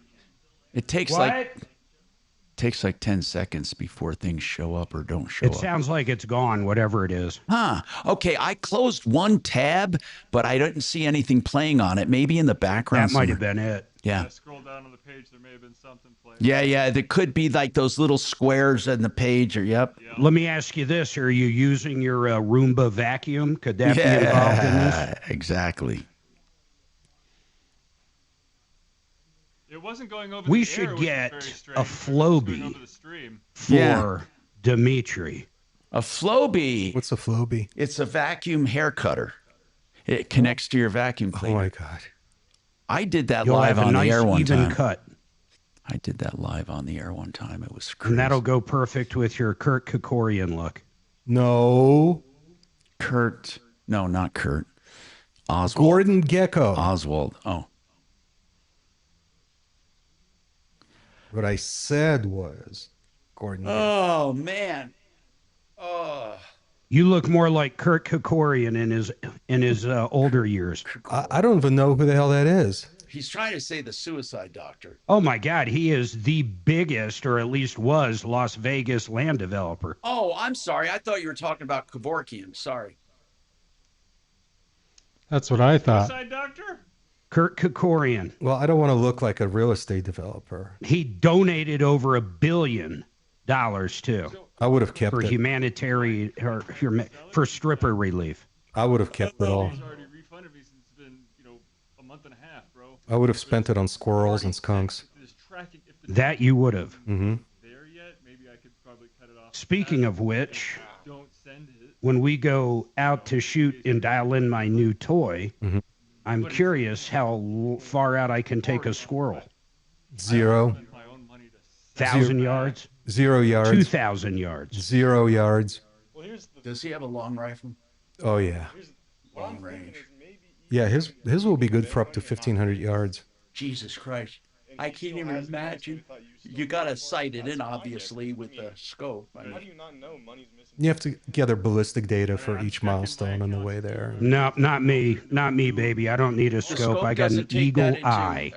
It takes like 10 seconds before things show up or don't show up. It sounds like it's gone, whatever it is. Huh. Okay, I closed one tab, but I didn't see anything playing on it. Maybe in the background. That might have been it. Yeah. Scroll down on the page, there may have been something playing. Yeah, there could be like those little squares in the page, or yep. Let me ask you this: are you using your Roomba vacuum? Could that be involved in this? Exactly. It wasn't going over We the should air, get a Flowbee for Dimitri. A Flowbee. What's a Flowbee? It's a vacuum hair cutter. It connects to your vacuum cleaner. Oh my God. I did that You'll live have a on nice, the air one even time. Cut. I did that live on the air one time. It was crazy. And that'll go perfect with your Kurt Kerkorian look. No. Kurt. No, not Kurt. Oswald. Gordon Gekko. Oswald. Oh. What I said was Gordon. Oh, man. Oh. You look more like Kurt Kerkorian in his older years. I don't even know who the hell that is. He's trying to say the Suicide Doctor. Oh my God, he is the biggest, or at least was, Las Vegas land developer. Oh, I'm sorry. I thought you were talking about Kevorkian. Sorry. That's what I thought. Suicide Doctor? Kurt Kerkorian. Well, I don't want to look like a real estate developer. He donated over $1 billion too. I would have kept for it. Humanitarian or for stripper relief. I would have kept it all. He's already refunded me since it's been, a month and a half, bro. I would have spent it on squirrels and skunks. That you would have. Mm-hmm. There yet? Maybe I could probably cut it off. Speaking of which, Don't send it. when we go out to shoot and dial in my new toy, Mm-hmm. I'm curious how far out I can take a squirrel. 0. 1,000 yards? 0 yards. 2,000 yards. 0 yards. Does he have a long rifle? Oh yeah. Long range. Yeah, his will be good for up to 1,500 yards. Jesus Christ. I can't even imagine. You got to sight it in, obviously, with the scope. I mean, How do you not know money's missing? You have to gather ballistic data for each milestone on the way there. No, not me. Not me, baby. I don't need a scope. I got an eagle eye.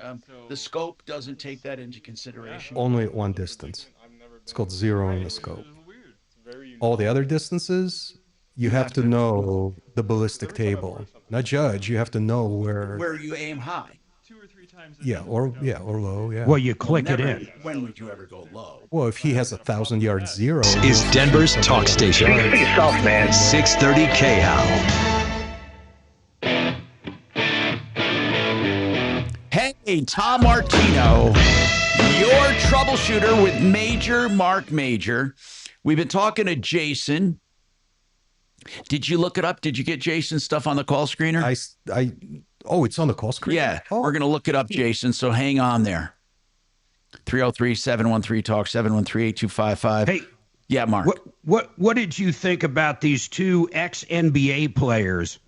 The scope doesn't take that into consideration. Only at one distance. It's called zeroing the scope. All the other distances, you have to know the ballistic table. Not judge, you have to know where you aim high. or low, yeah. Well, you click it in. When would you ever go low? Well, if he has 1,000-yard zero. Is Denver's talk station. Speak for yourself, man. 630 KHAL. Hey, Tom Martino, your troubleshooter with Marc Mager. We've been talking to Jason. Did you look it up? Did you get Jason's stuff on the call screener? Oh, it's on the call screen? Yeah, we're going to look it up, Jason, so hang on there. 303-713-TALK, 713-8255. Hey. Yeah, Mark. What did you think about these two ex-NBA players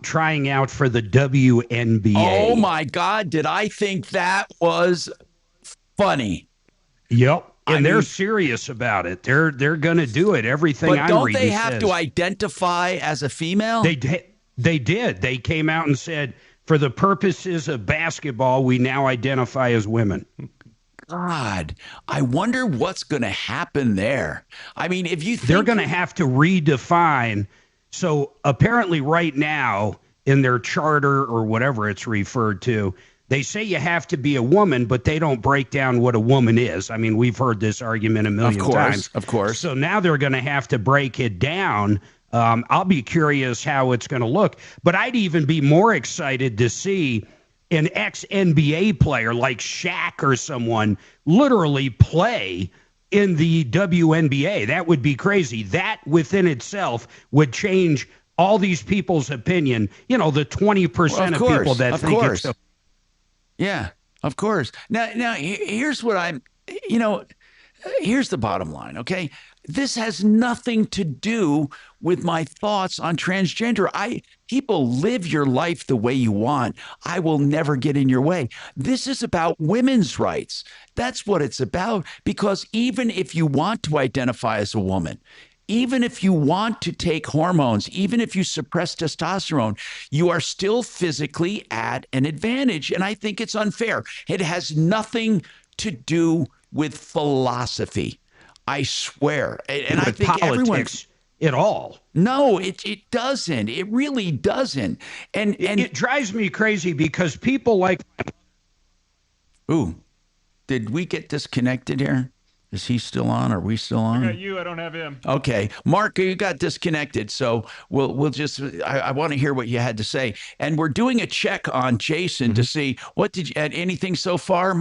trying out for the WNBA? Oh, my God. Did I think that was funny? Yep. And they're serious about it. They're going to do it. Everything I'm reading says. But don't they have to identify as a female? They did. They came out and said, for the purposes of basketball, we now identify as women. God, I wonder what's going to happen there. I mean, if you think they're going to have to redefine. So apparently right now in their charter or whatever it's referred to, they say you have to be a woman, but they don't break down what a woman is. I mean, we've heard this argument a million times. Of course. So now they're going to have to break it down. I'll be curious how it's going to look. But I'd even be more excited to see an ex-NBA player like Shaq or someone literally play in the WNBA. That would be crazy. That within itself would change all these people's opinion. You know, the 20% of people that think it's so. Yeah, of course. Now, here's what here's the bottom line, okay? This has nothing to do with my thoughts on transgender. People live your life the way you want. I will never get in your way. This is about women's rights. That's what it's about, because even if you want to identify as a woman, even if you want to take hormones, even if you suppress testosterone, you are still physically at an advantage. And I think it's unfair. It has nothing to do with philosophy. I swear. And I think politics at all. No, it doesn't. It really doesn't. And it drives me crazy because people like. Ooh, did we get disconnected here? Is he still on? Are we still on? I got you. I don't have him. Okay. Mark, you got disconnected. So we'll just, I want to hear what you had to say. And we're doing a check on Jason to see anything so far,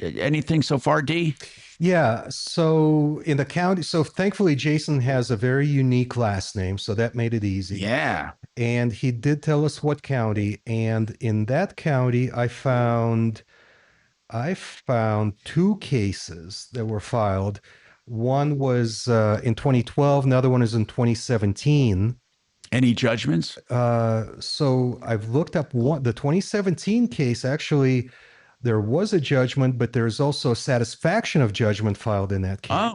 anything so far, D? Yeah. So in the county, thankfully Jason has a very unique last name, so that made it easy. Yeah. And he did tell us what county. And in that county, I found two cases that were filed. One was in 2012, another one is in 2017. Any judgments? So I've looked up the 2017 case. Actually, there was a judgment, but there's also a satisfaction of judgment filed in that case. Oh.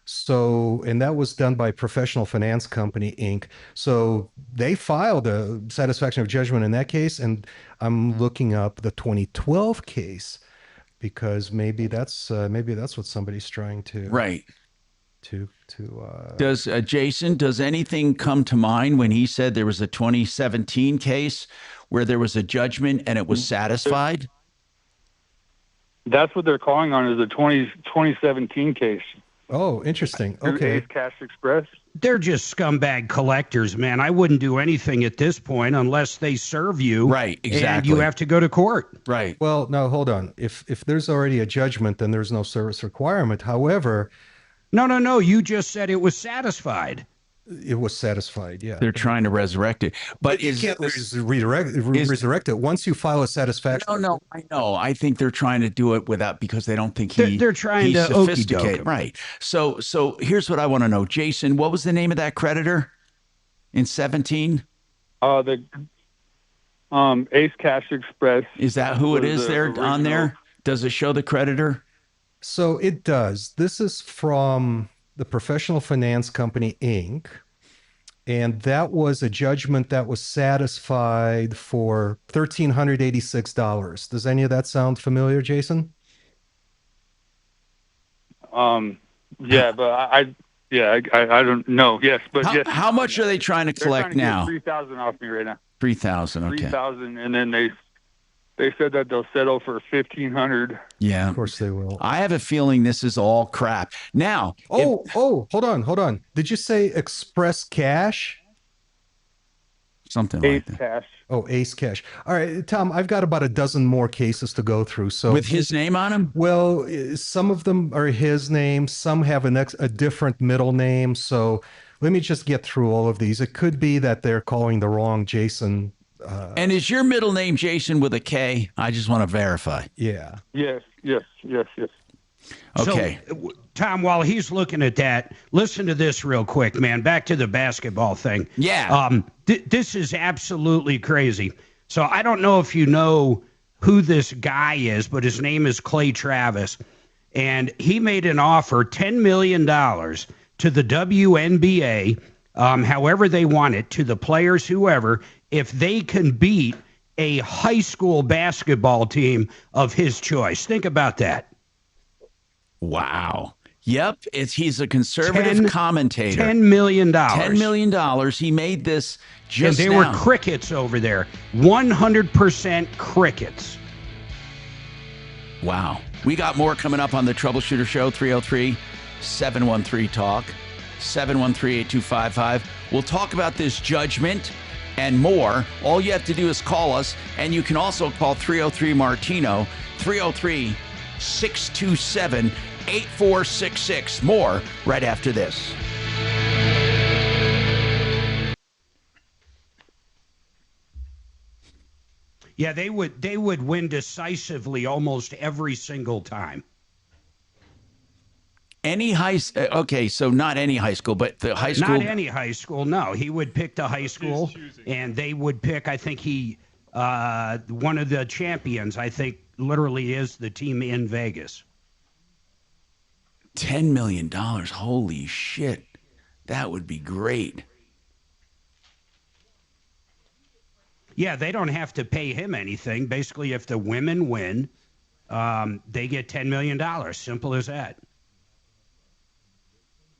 So, and that was done by Professional Finance Company, Inc. So they filed a satisfaction of judgment in that case. And I'm looking up the 2012 case, because maybe that's what somebody's trying to Does Jason, does anything come to mind when he said there was a 2017 case where there was a judgment and it was satisfied? That's what they're calling on, is the 2017 case. Oh, interesting. Okay. Ace Cash Express. They're just scumbag collectors, man. I wouldn't do anything at this point unless they serve you. Right, exactly. And you have to go to court. Right. Well, no, hold on. If there's already a judgment, then there's no service requirement. However... No. You just said it was satisfied. It was satisfied, yeah. They're trying to resurrect it. But you can't resurrect it. Once you file a satisfaction. No, I know. I think they're trying to do it because they don't think they're trying he's to sophisticated. Right. So here's what I want to know. Jason, what was the name of that creditor in 17? The Ace Cash Express. Is that who it is there on there? Does it show the creditor? So it does. This is from the Professional Finance Company, Inc. And that was a judgment that was satisfied for $1,386. Does any of that sound familiar, Jason? Yeah, but I don't know. Yes, but yes. How much are they trying to collect now? 3,000 off me right now. 3,000. Okay. 3,000, and then they said that they'll settle for 1,500. Yeah, of course they will. I have a feeling this is all crap. Now, hold on. Did you say Express Cash? Something Ace like that. Cash. Oh, Ace Cash. All right, Tom, I've got about a dozen more cases to go through. So with his name on them? Well, some of them are his name. Some have a different middle name. So let me just get through all of these. It could be that they're calling the wrong Jason. And is your middle name Jason with a K? I just want to verify. Yeah. Yes. Okay. So, Tom, while he's looking at that, listen to this real quick, man. Back to the basketball thing. Yeah. This is absolutely crazy. So I don't know if you know who this guy is, but his name is Clay Travis. And he made an offer, $10 million to the WNBA, however they want it, to the players, whoever, if they can beat a high school basketball team of his choice. Think about that. Wow. Yep. He's a conservative commentator. $10 million. $10 million. He made this just and they were crickets over there. 100% crickets. Wow. We got more coming up on the Troubleshooter Show, 303-713-TALK, 713-8255. We'll talk about this judgment and more. All you have to do is call us, and you can also call 303-MARTINO, 303-627-8466. More right after this. Yeah, they would win decisively almost every single time. Okay, so not any high school, but the high school. Not any high school, no. He would pick the high school, and they would pick, I think one of the champions, I think, literally is the team in Vegas. $10 million. Holy shit. That would be great. Yeah, they don't have to pay him anything. Basically, if the women win, they get $10 million. Simple as that.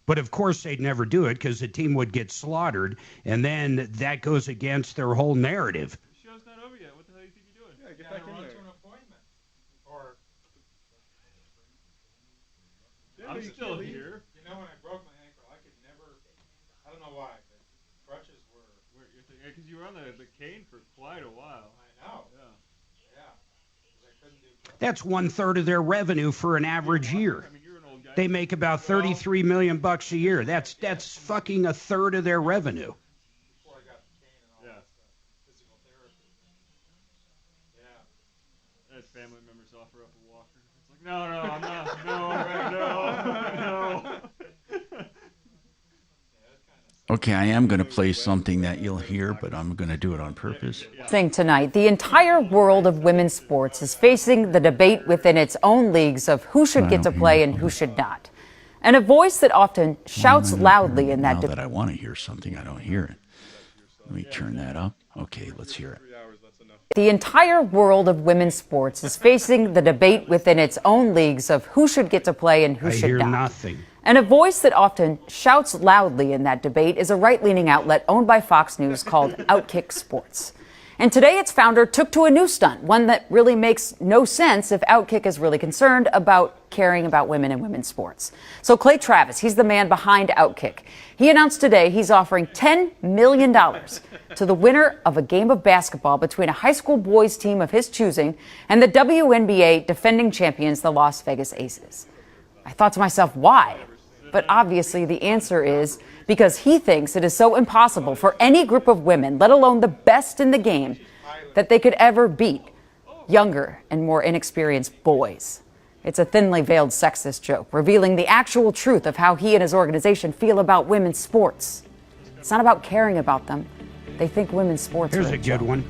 But of course, they'd never do it because the team would get slaughtered, and then that goes against their whole narrative. The show's not over yet. What the hell do you think you're doing? Yeah, get back in there. To an appointment. Or I'm still here. You know, when I broke my ankle, I could never. I don't know why, but crutches were. Because you were on the cane for quite a while. I know. Yeah. I couldn't do. That's 1/3 of their revenue for an average year. They make about $33 million a year. That's fucking 1/3 of their revenue. Before I got the cane and all that stuff, physical therapy. Yeah. As family members offer up a walker, it's like, no, I'm not. No. Okay, I am going to play something that you'll hear, but I'm going to do it on purpose. Thing tonight, the entire world of women's sports is facing the debate within its own leagues of who should get to play and who should not. And a voice that often shouts loudly in that debate. Now that I want to hear something, I don't hear it. Let me turn that up. Okay, let's hear it. The entire world of women's sports is facing the debate within its own leagues of who should get to play and who should not. I hear not. nothing. And a voice that often shouts loudly in that debate is a right-leaning outlet owned by Fox News called Outkick Sports. And today its founder took to a new stunt, one that really makes no sense if Outkick is really concerned about caring about women in women's sports. So Clay Travis, he's the man behind Outkick. He announced today he's offering $10 million to the winner of a game of basketball between a high school boys team of his choosing and the WNBA defending champions, the Las Vegas Aces. I thought to myself, why? But obviously the answer is because he thinks it is so impossible for any group of women, let alone the best in the game, that they could ever beat younger and more inexperienced boys. It's a thinly veiled sexist joke, revealing the actual truth of how he and his organization feel about women's sports. It's not about caring about them. They think women's sports Here's are a good one.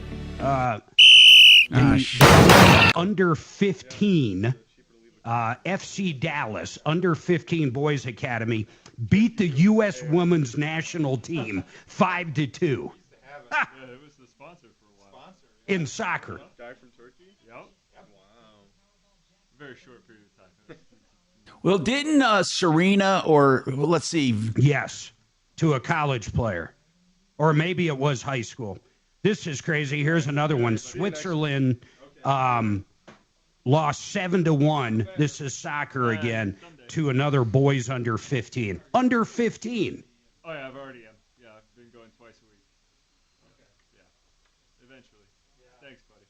Under 15 FC Dallas under 15 boys academy beat the U.S. women's national team 5-2 Yeah, it was the sponsor for a while. in soccer. Guy from Turkey? Yep. Wow. Very short period of time. Well, didn't Serena or let's see? Yes, to a college player, or maybe it was high school. This is crazy. Here's another one. Switzerland lost 7-1. This is soccer again to another boys under 15. Under 15. Oh yeah, I've already yeah, I've been going twice a week. Okay. Yeah. Eventually. Yeah. Thanks, buddy.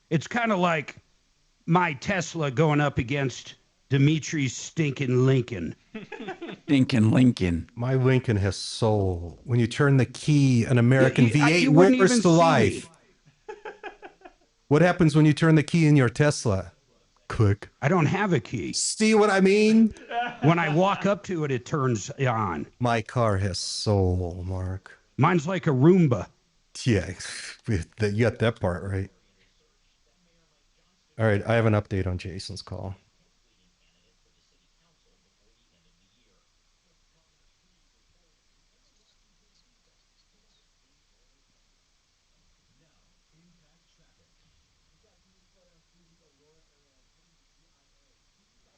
It's kind of like my Tesla going up against Dimitri's stinking Lincoln. Stinking Lincoln. My Lincoln has soul. When you turn the key, an American V8 you wouldn't whispers even to see life. What happens when you turn the key in your Tesla? Click. I don't have a key. See what I mean? When I walk up to it, it turns on. My car has soul, Mark. Mine's like a Roomba. Yeah, you got that part right. All right, I have an update on Jason's call.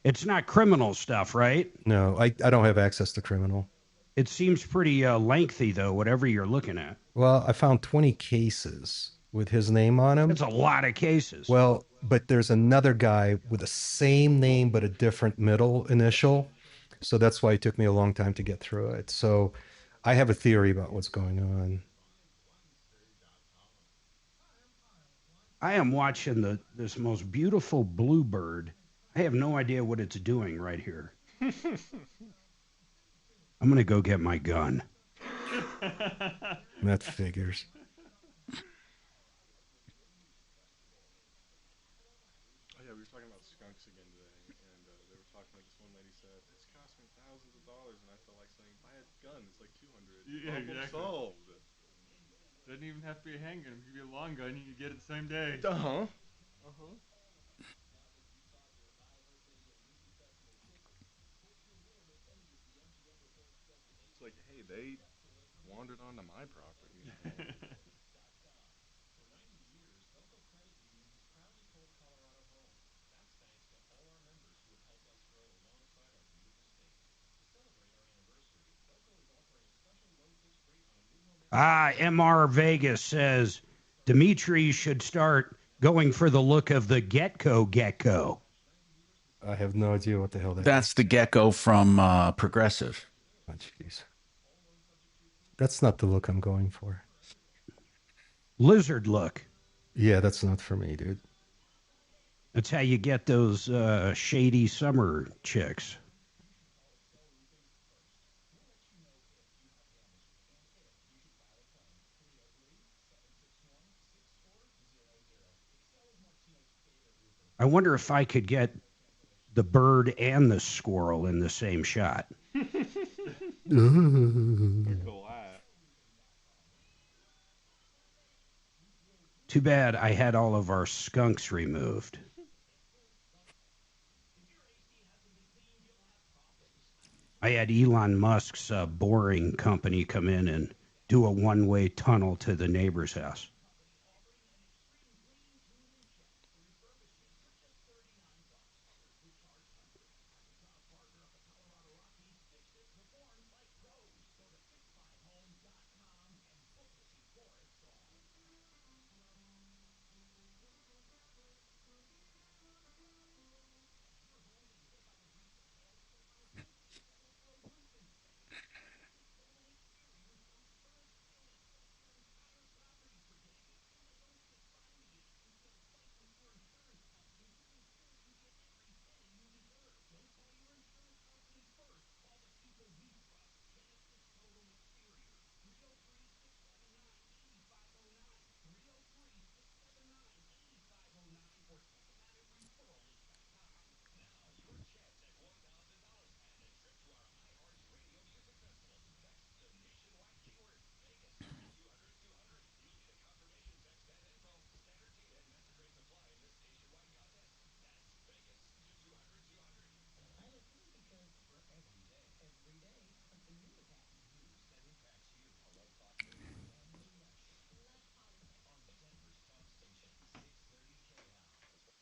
It's not criminal stuff, right? No, I don't have access to criminal. It seems pretty lengthy, though, whatever you're looking at. Well, I found 20 cases with his name on them. It's a lot of cases. Well, but there's another guy with the same name but a different middle initial. So that's why it took me a long time to get through it. So I have a theory about what's going on. I am watching this most beautiful bluebird. I have no idea what it's doing right here. I'm going to go get my gun. That figures. Oh yeah, we were talking about skunks again today, and they were talking like this one lady said, "It's cost me thousands of dollars," and I felt like saying, "Buy a gun. It's like $200." Yeah, Problem exactly. solved. Doesn't even have to be a handgun. It could be a long gun. You can get it the same day. Uh-huh. It's like, hey, they wandered onto my property. MR Vegas says Dimitri should start going for the look of the gecko. I have no idea what the hell that is. That's the gecko from Progressive. Oh, jeez. That's not the look I'm going for. Lizard look. Yeah, that's not for me, dude. That's how you get those shady summer chicks. I wonder if I could get the bird and the squirrel in the same shot. Too bad I had all of our skunks removed. I had Elon Musk's boring company come in and do a one-way tunnel to the neighbor's house.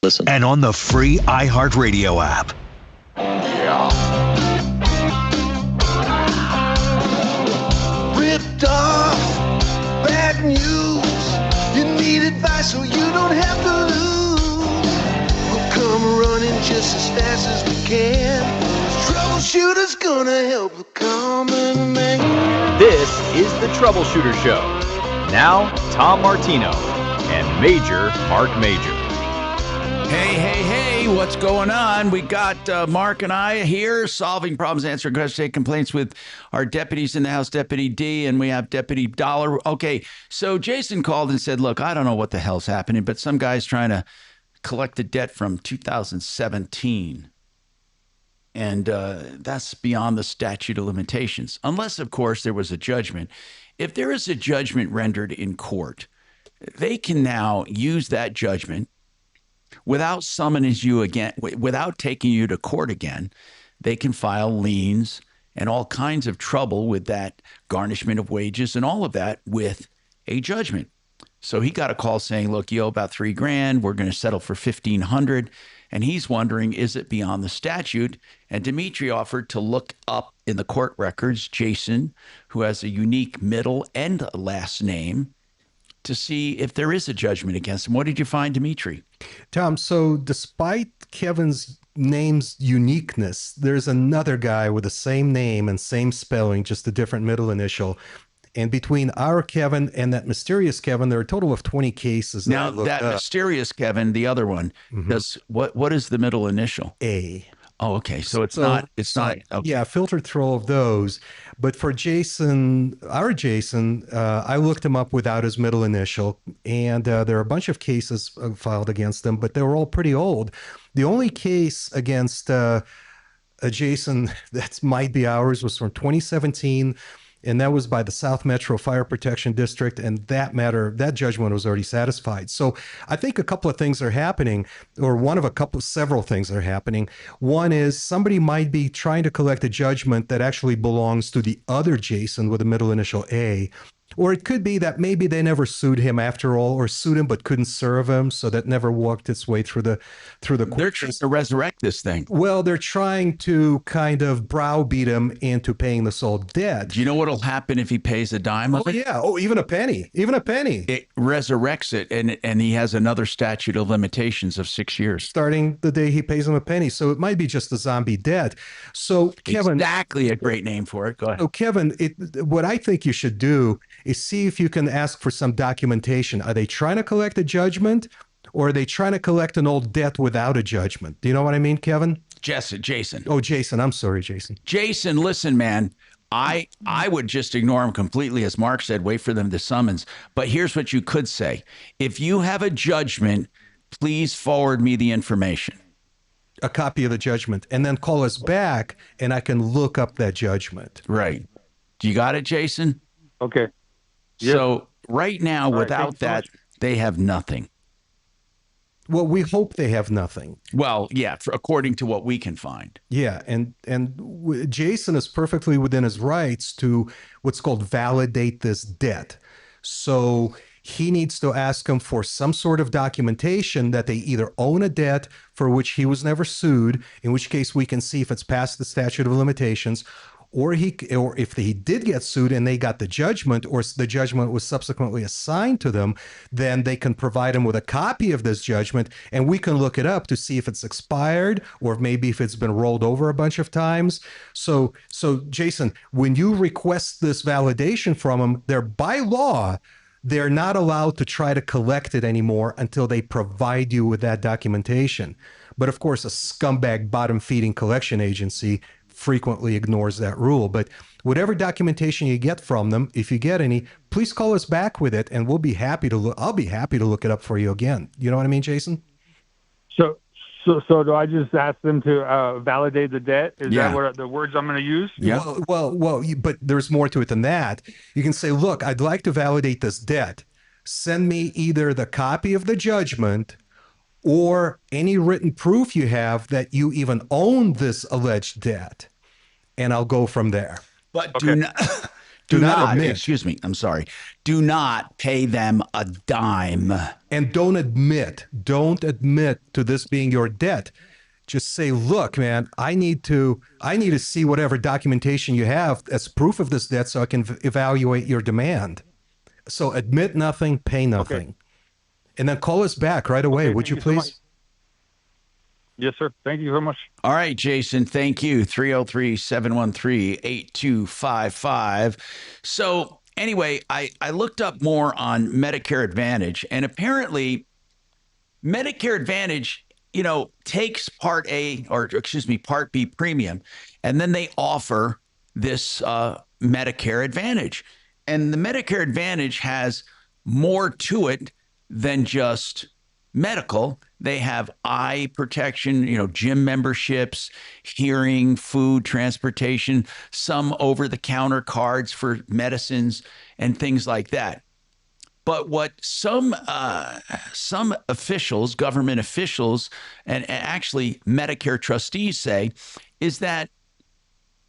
Listen. And on the free iHeartRadio app. Ripped off, bad news. You need advice so you don't have to lose. We'll come running just as fast as we can. Troubleshooter's gonna help the common man. This is the Troubleshooter Show. Now, Tom Martino and Major Marc Mager. Hey, what's going on? We got Mark and I here solving problems, answering questions, taking complaints with our deputies in the house, Deputy D, and we have Deputy Dollar. Okay, so Jason called and said, look, I don't know what the hell's happening, but some guy's trying to collect the debt from 2017. And that's beyond the statute of limitations, unless, of course, there was a judgment. If there is a judgment rendered in court, they can now use that judgment without summoning you again, without taking you to court again. They can file liens and all kinds of trouble with that garnishment of wages and all of that with a judgment. So he got a call saying, look, you owe about $3,000. We're going to settle for $1,500. And he's wondering, is it beyond the statute? And Dimitri offered to look up in the court records Jason, who has a unique middle and last name, to see if there is a judgment against him. What did you find, Dimitri? Tom, so despite Kevin's name's uniqueness, there's another guy with the same name and same spelling, just a different middle initial. And between our Kevin and that mysterious Kevin, there are a total of 20 cases. Now, that mysterious Kevin, the other one, does what is the middle initial? A. Oh, okay. So it's not. Okay. Yeah, filtered through all of those. But for Jason, our Jason, I looked him up without his middle initial, and there are a bunch of cases filed against him, but they were all pretty old. The only case against a Jason that might be ours was from 2017. And that was by the South Metro Fire Protection District, and that judgment was already satisfied. So I think a couple of things are happening, or several things are happening. One is somebody might be trying to collect a judgment that actually belongs to the other Jason with a middle initial A. Or it could be that maybe they never sued him after all, or sued him but couldn't serve him, so that never walked its way through the court. They're trying to resurrect this thing. Well, they're trying to kind of browbeat him into paying the sole debt. Do you know what'll happen if he pays a dime of it? Yeah. Oh, even a penny. It resurrects it, and he has another statute of limitations of 6 years. Starting the day he pays him a penny. So it might be just a zombie debt. So Kevin, exactly a great name for it. Go ahead. So Kevin, what I think you should do is see if you can ask for some documentation. Are they trying to collect a judgment, or are they trying to collect an old debt without a judgment? Do you know what I mean, Kevin? Jason. Oh, Jason. I'm sorry, Jason. Jason, listen, man. I would just ignore him completely. As Mark said, wait for them to summons. But here's what you could say. If you have a judgment, please forward me the information. A copy of the judgment. And then call us back, and I can look up that judgment. Right. Do you got it, Jason? Okay. Yep. So right now, without that, they have nothing. Well, we hope they have nothing. Well, yeah, according to what we can find. Yeah, and Jason is perfectly within his rights to what's called validate this debt. So he needs to ask them for some sort of documentation that they either own a debt for which he was never sued, in which case we can see if it's past the statute of limitations, or if he did get sued and they got the judgment, or the judgment was subsequently assigned to them, then they can provide him with a copy of this judgment, and we can look it up to see if it's expired, or maybe if it's been rolled over a bunch of times. So Jason, when you request this validation from them, by law, they're not allowed to try to collect it anymore until they provide you with that documentation. But of course, a scumbag bottom-feeding collection agency frequently ignores that rule. But whatever documentation you get from them, if you get any, please call us back with it, and I'll be happy to look it up for you again. You know what I mean, Jason? So do I just ask them to validate the debt? Is that what the words I'm going to use? Yeah. Well, but there's more to it than that. You can say, look, I'd like to validate this debt. Send me either the copy of the judgment or any written proof you have that you even own this alleged debt, and I'll go from there. But Do not admit. Excuse me. I'm sorry. Do not pay them a dime. And don't admit to this being your debt. Just say, look, man, I need to see whatever documentation you have as proof of this debt so I can evaluate your demand. So admit nothing, pay nothing. Okay. And then call us back right away, would you please? So yes, sir. Thank you very much. All right, Jason, thank you. 303-713-8255. So anyway, I looked up more on Medicare Advantage, and apparently Medicare Advantage, takes Part B premium, and then they offer this Medicare Advantage. And the Medicare Advantage has more to it than just medical. They have eye protection, gym memberships, hearing, food, transportation, some over-the-counter cards for medicines and things like that. But what some officials, government officials, and actually Medicare trustees say is that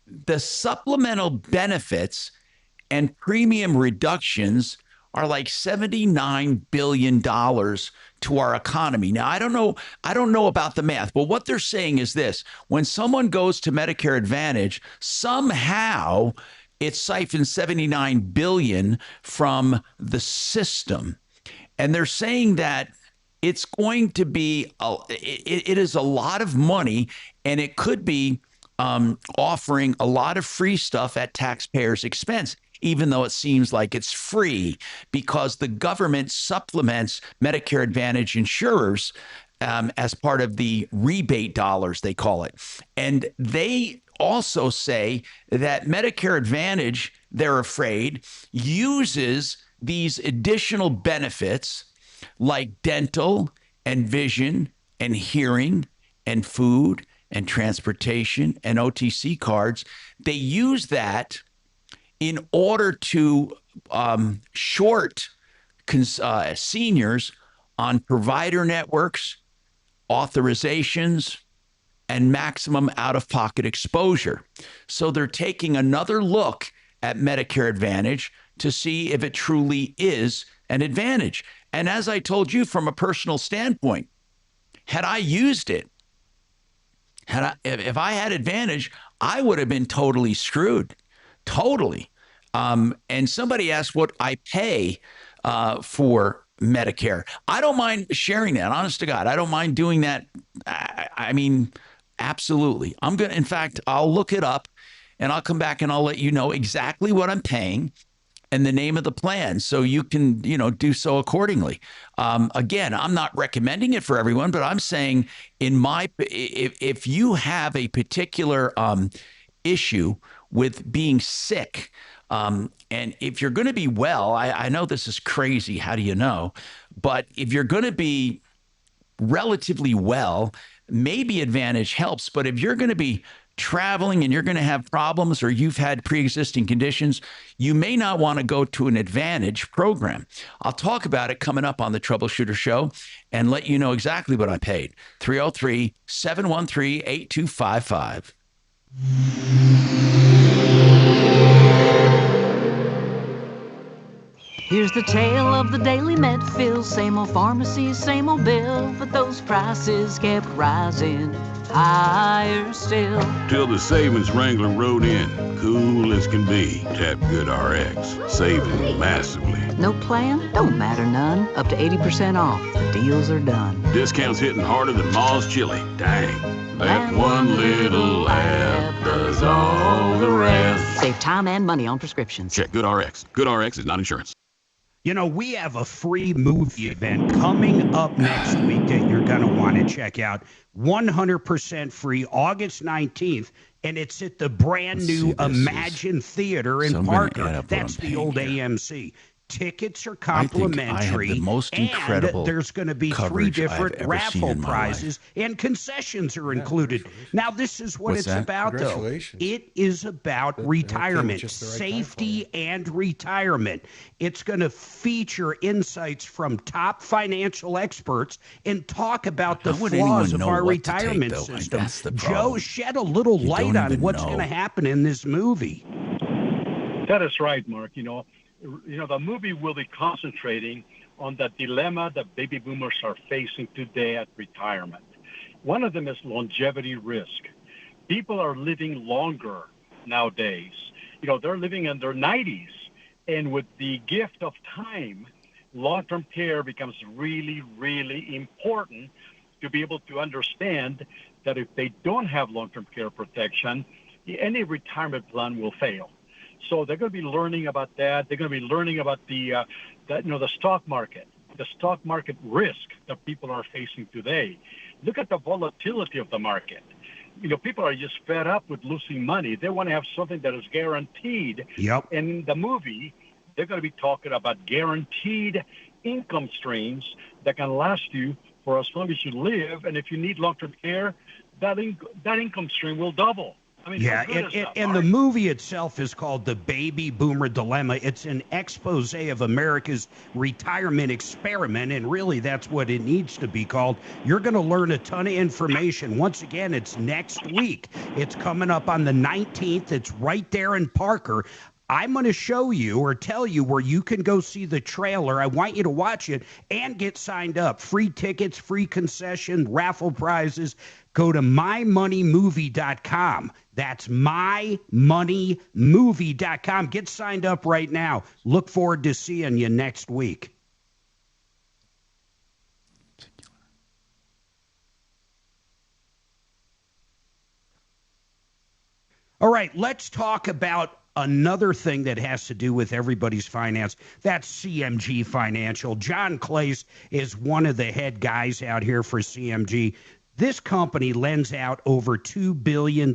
the supplemental benefits and premium reductions are like $79 billion to our economy. Now, I don't know about the math, but what they're saying is this: when someone goes to Medicare Advantage, somehow it siphons $79 billion from the system. And they're saying that it's going to be, it is a lot of money, and it could be offering a lot of free stuff at taxpayers' expense, even though it seems like it's free, because the government supplements Medicare Advantage insurers as part of the rebate dollars, they call it. And they also say that Medicare Advantage, they're afraid, uses these additional benefits like dental and vision and hearing and food and transportation and OTC cards. They use that in order to short seniors on provider networks, authorizations, and maximum out-of-pocket exposure. So they're taking another look at Medicare Advantage to see if it truly is an advantage. And as I told you, from a personal standpoint, had I used it, if I had Advantage, I would have been totally screwed. Totally. And somebody asked what I pay for Medicare. I don't mind sharing that, honest to God. I don't mind doing that. I mean, absolutely. In fact, I'll look it up and I'll come back and I'll let you know exactly what I'm paying and the name of the plan, so you can, do so accordingly. Again, I'm not recommending it for everyone, but I'm saying if you have a particular issue with being sick, and if you're going to be well, I know this is crazy. How do you know? But if you're going to be relatively well, maybe Advantage helps. But if you're going to be traveling and you're going to have problems, or you've had pre-existing conditions, you may not want to go to an Advantage program. I'll talk about it coming up on the Troubleshooter Show and let you know exactly what I paid. 303-713-8255. Here's the tale of the daily med fill. Same old pharmacies, same old bill, but those prices kept rising higher still. Till the savings wrangler rode in, cool as can be. Tap Good RX, saving massively. No plan? Don't matter none. Up to 80% off. The deals are done. Discounts hitting harder than Ma's chili. Dang. That one little app does all the rest. Save time and money on prescriptions. Check Good RX. Good RX is not insurance. We have a free movie event coming up next week that you're going to want to check out. 100% free, August 19th, and it's at the brand new Imagine Theater in Parker. That's the old AMC. Tickets are complimentary, I have the most incredible and there's going to be 3 different raffle prizes, and concessions are included. Now, this is what it's about, though. It is about retirement, safety and retirement. It's going to feature insights from top financial experts and talk about the flaws of our retirement system. Joe, shed a little light on what's going to happen in this movie. That is right, Mark. The movie will be concentrating on the dilemma that baby boomers are facing today at retirement. One of them is longevity risk. People are living longer nowadays. They're living in their 90s. And with the gift of time, long-term care becomes really, really important to be able to understand that if they don't have long-term care protection, any retirement plan will fail. So they're going to be learning about that. They're going to be learning about the stock market risk that people are facing today. Look at the volatility of the market. People are just fed up with losing money. They want to have something that is guaranteed. Yep. And in the movie, they're going to be talking about guaranteed income streams that can last you for as long as you live. And if you need long-term care, that income stream will double. Yeah, and the movie itself is called The Baby Boomer Dilemma. It's an expose of America's retirement experiment, and really that's what it needs to be called. You're going to learn a ton of information. Once again, it's next week. It's coming up on the 19th. It's right there in Parker. I'm going to show you or tell you where you can go see the trailer. I want you to watch it and get signed up. Free tickets, free concession, raffle prizes. Go to mymoneymovie.com. That's mymoneymovie.com. Get signed up right now. Look forward to seeing you next week. All right, let's talk about another thing that has to do with everybody's finance. That's CMG Financial. John Clace is one of the head guys out here for CMG. This company lends out over $2 billion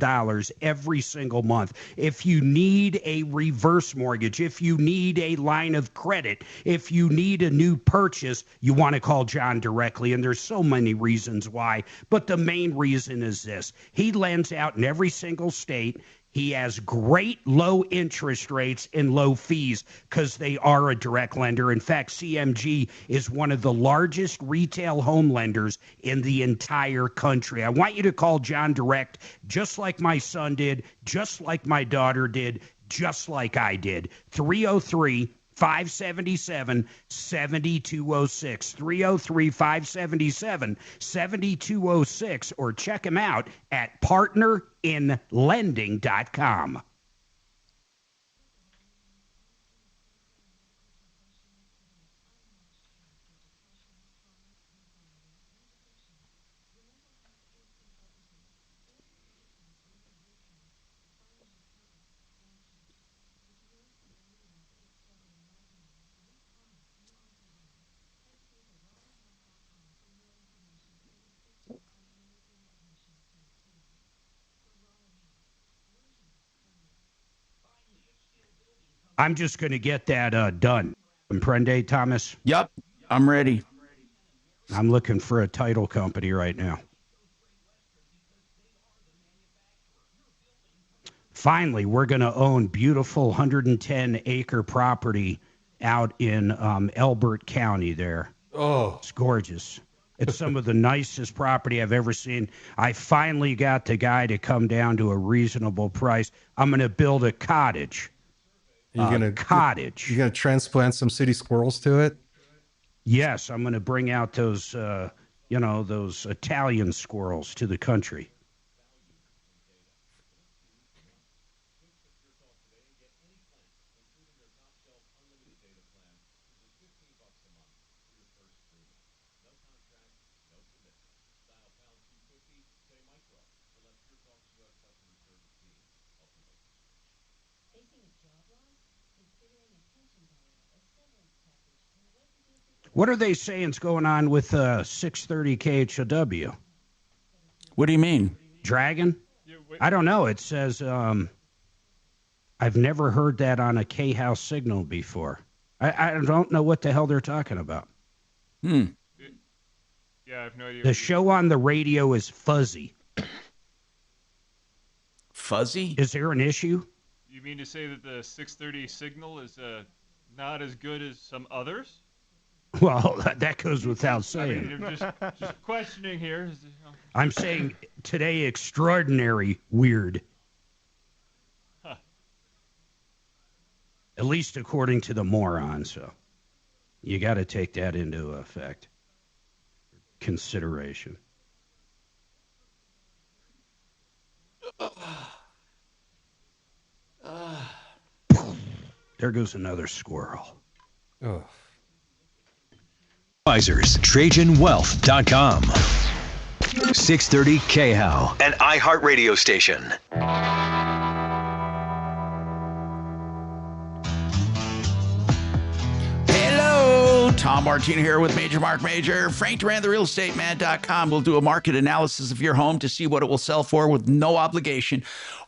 every single month. If you need a reverse mortgage, if you need a line of credit, if you need a new purchase, you want to call John directly. And there's so many reasons why. But the main reason is this. He lends out in every single state. He has great low interest rates and low fees because they are a direct lender. In fact, CMG is one of the largest retail home lenders in the entire country. I want you to call John direct, just like my son did, just like my daughter did, just like I did. 303-577-7206. 303-577-7206, or check him out at partnerinlending.com. I'm just going to get that done. Comprende, Thomas? Yep, I'm ready. I'm looking for a title company right now. Finally, we're going to own beautiful 110-acre property out in Elbert County there. Oh. It's gorgeous. It's some of the nicest property I've ever seen. I finally got the guy to come down to a reasonable price. I'm going to build a cottage. Cottage. You're gonna transplant some city squirrels to it? Yes, I'm gonna bring out those those Italian squirrels to the country. What are they saying is going on with 630 KHOW? What do you mean? Dragon? I don't know. It says I've never heard that on a K-House signal before. I don't know what the hell they're talking about. Yeah, I have no idea. The show on the radio is fuzzy. Fuzzy? Is there an issue? You mean to say that the 630 signal is not as good as some others? Well, that goes without saying. I mean, I'm just questioning here. I'm saying today extraordinary weird. Huh. at least according to the moron. So you got to take that into effect, consideration. There goes another squirrel. Oh. Advisors, TrajanWealth.com. 630 KHOW, an iHeartRadio station. Hello, Tom Martino here with Major Marc Mager. Frank Duran, therealestateman.com. We'll do a market analysis of your home to see what it will sell for with no obligation.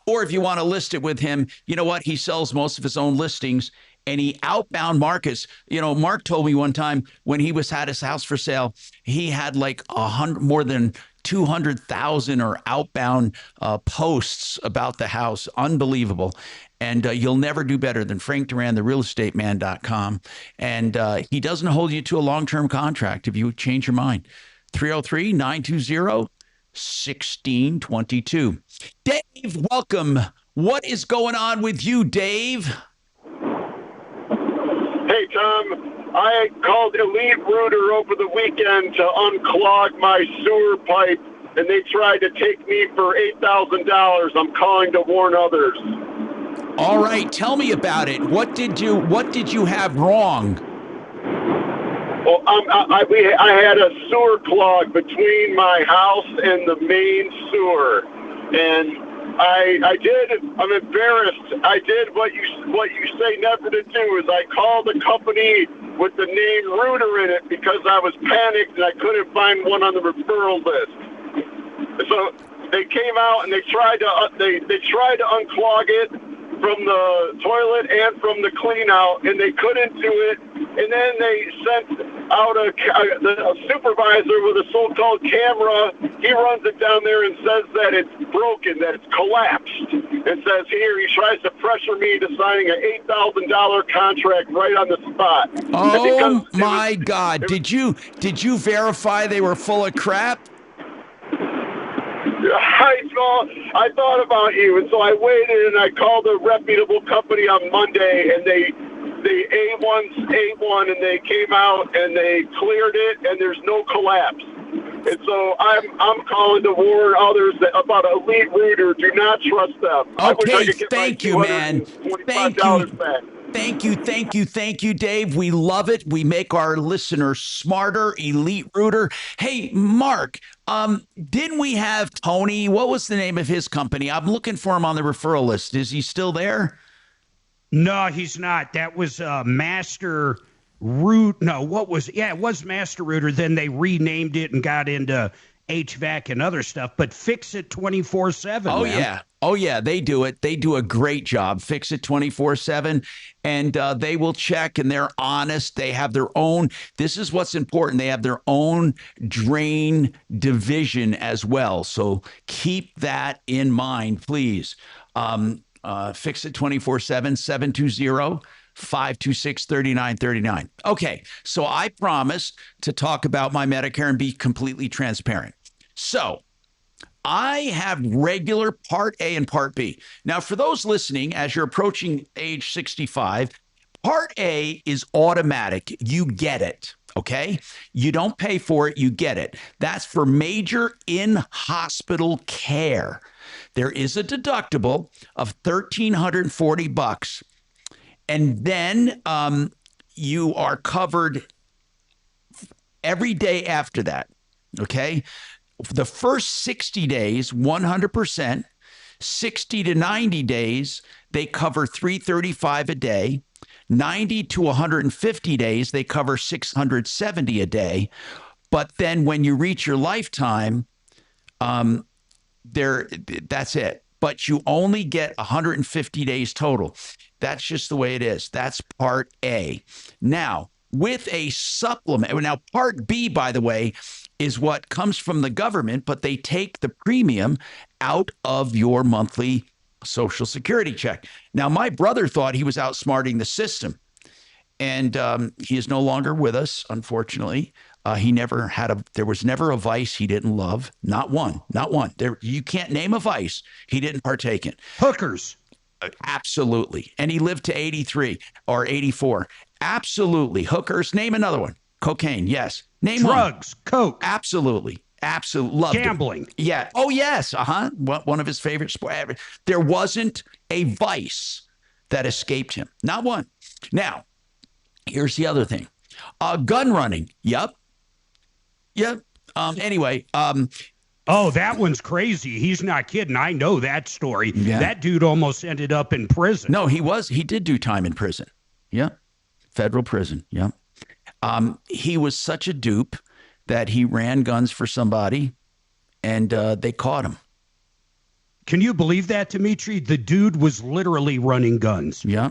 Or if you want to list it with him, you know what? He sells most of his own listings and he outbound markets. You know, Mark told me one time when he had his house for sale, he had like more than 200,000 or outbound posts about the house. Unbelievable. And you'll never do better than Frank Duran, therealestateman.com. And he doesn't hold you to a long-term contract if you change your mind. 303-920-1622. Dave, welcome. What is going on with you, Dave? Hey, Tom. I called Elite Rooter over the weekend to unclog my sewer pipe, and they tried to take me for $8,000. I'm calling to warn others. All right, tell me about it. What did you have wrong? Well, I had a sewer clog between my house and the main sewer, and I'm embarrassed. I did what you say never to do. Is I called the company with the name Rooter in it because I was panicked and I couldn't find one on the referral list. So they came out and they tried to unclog it from the toilet and from the clean out, and they couldn't do it. And then they sent out a supervisor with a so-called camera. He runs it down there and says that it's broken, that it's collapsed, and says he tries to pressure me to signing an $8,000 contract right on the spot. Oh my God! Did you verify they were full of crap? I thought about you, and so I waited and I called a reputable company on Monday, and they A1 and they came out and they cleared it, and there's no collapse. And so I'm calling to warn others about Elite Rooter. Do not trust them. Okay, thank you, man. Thank you. Back. Thank you, Dave. We love it. We make our listeners smarter. Elite Rooter. Hey, Mark, didn't we have Tony? What was the name of his company? I'm looking for him on the referral list. Is he still there? No, he's not. That was Master Root. No, it was Master Rooter. Then they renamed it and got into HVAC and other stuff, but Fix It 24/7. Oh, man. yeah. Oh, yeah, they do it. They do a great job. Fix It 24/7. And they will check, and they're honest. They have their own. This is what's important. They have their own drain division as well. So keep that in mind, please. Fix It 24/7, 720-526-3939. Okay, so I promised to talk about my Medicare and be completely transparent. So I have regular Part A and Part B. Now, for those listening, as you're approaching age 65, Part A is automatic. You get it, okay? You don't pay for it, you get it. That's for major in-hospital care. There is a deductible of $1,340. And then you are covered every day after that, okay? The first 60 days, 100%. 60 to 90 days, they cover $335 a day. 90 to 150 days, they cover $670 a day. But then when you reach your lifetime, that's it. But you only get 150 days total. That's just the way it is. That's Part A. Now, with a supplement, now Part B, by the way, is what comes from the government, but they take the premium out of your monthly Social Security check. Now, my brother thought he was outsmarting the system, and he is no longer with us, unfortunately. There was never a vice he didn't love. Not one. You can't name a vice he didn't partake in. Hookers. Absolutely. And he lived to 83 or 84. Absolutely. Hookers. Name another one. Cocaine. Yes. Name drugs, coke. Absolutely. Absolutely. Loved Gambling. It. Yeah. Oh, yes. One of his favorite sports. There wasn't a vice that escaped him. Not one. Now, here's the other thing. Gun running. Yep. Anyway. Oh, that one's crazy. He's not kidding. I know that story. Yeah. That dude almost ended up in prison. No, he did do time in prison. Yeah. Federal prison. Yeah. He was such a dupe that he ran guns for somebody and they caught him. Can you believe that, Dimitri? The dude was literally running guns. Yeah.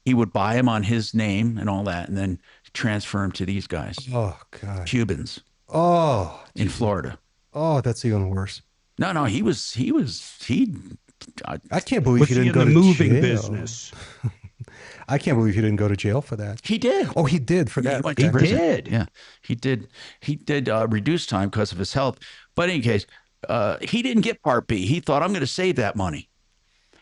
He would buy them on his name and all that and then transfer them to these guys. Oh, God. Cubans. Oh. In Florida. Oh, that's even worse. No, I can't believe he didn't go to moving jail. Business. I can't believe he didn't go to jail for that. He did. Oh, he did for that. He did. Yeah, he did. He did reduce time because of his health. But in any case, he didn't get Part B. He thought, I'm going to save that money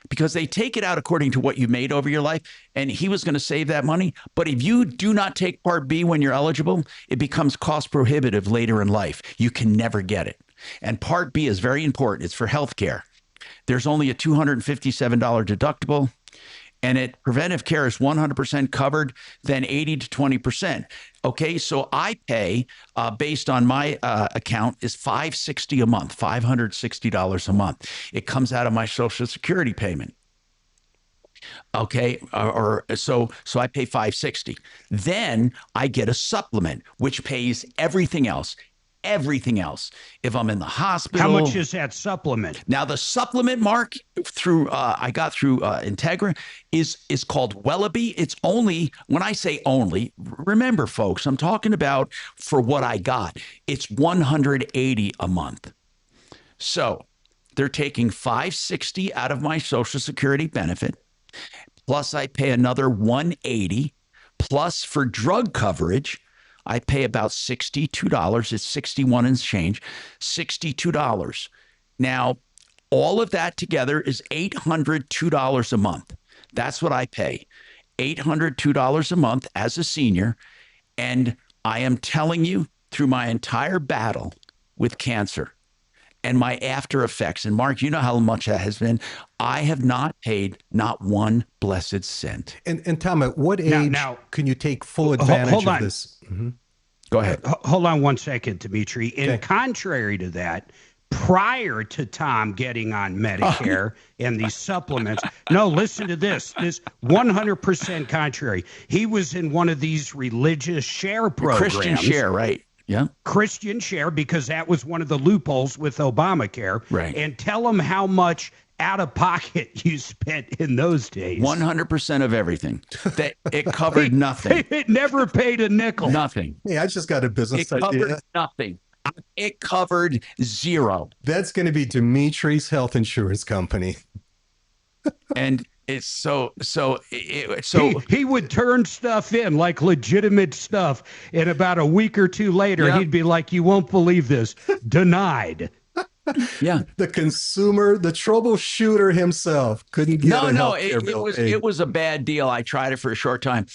because they take it out according to what you made over your life. And he was going to save that money. But if you do not take Part B when you're eligible, it becomes cost prohibitive later in life. You can never get it. And Part B is very important. It's for health care. There's only a $257 deductible. And preventive care is 100% covered, then 80 to 20%. Okay, so I pay, based on my account, is $560 a month, $560 a month. It comes out of my Social Security payment. Okay, so I pay $560. Then I get a supplement, which pays everything else. If I'm in the hospital. How much is that supplement? Now the supplement, Mark, I got through Integra, is called Wellaby. It's only, when I say only, remember folks, I'm talking about for what I got. It's $180 a month. So they're taking $560 out of my Social Security benefit, plus I pay another $180, plus for drug coverage I pay about $62. It's 61 and change, $62. Now, all of that together is $802 a month. That's what I pay, $802 a month as a senior. And I am telling you, through my entire battle with cancer and my after effects, and Mark, you know how much that has been, I have not paid not one blessed cent. And Tom, at what age can you take full advantage of this? Mm-hmm. Go ahead. Hold on one second, Dimitri. In contrary to that, prior to Tom getting on Medicare and these supplements, no, listen to this. This 100% contrary. He was in one of these religious share programs. Christian share, right. Yeah. Christian share, because that was one of the loopholes with Obamacare. Right. And tell him how much out of pocket you spent in those days. 100% of everything. That it covered nothing. It never paid a nickel. Nothing. Hey, I just got a business idea. It covered nothing. It covered zero. That's going to be Dimitri's health insurance company. And it's so he would turn stuff in like legitimate stuff, and about a week or two later, he'd be like, "You won't believe this, denied." Yeah, the consumer, the troubleshooter himself couldn't get it was a bad deal. I tried it for a short time.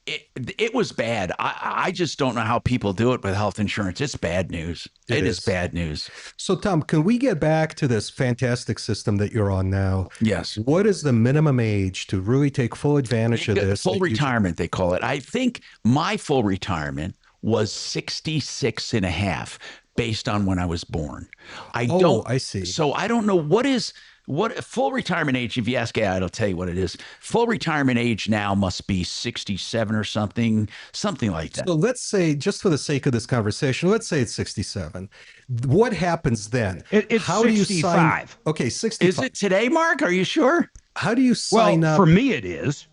It was bad. I just don't know how people do it with health insurance. It's bad news. It is bad news. So, Tom, can we get back to this fantastic system that you're on now? Yes. What is the minimum age to really take full advantage of this? Full retirement, they call it. I think my full retirement was 66 and a half based on when I was born. I see. So I don't know what full retirement age, if you ask AI, it'll tell you what it is. Full retirement age now must be 67 or something like that. So let's say, just for the sake of this conversation, let's say it's 67. What happens then? It's how 65. Do you sign? Okay, 65. Is it today, Mark? Are you sure? How do you sign up? For me, it is.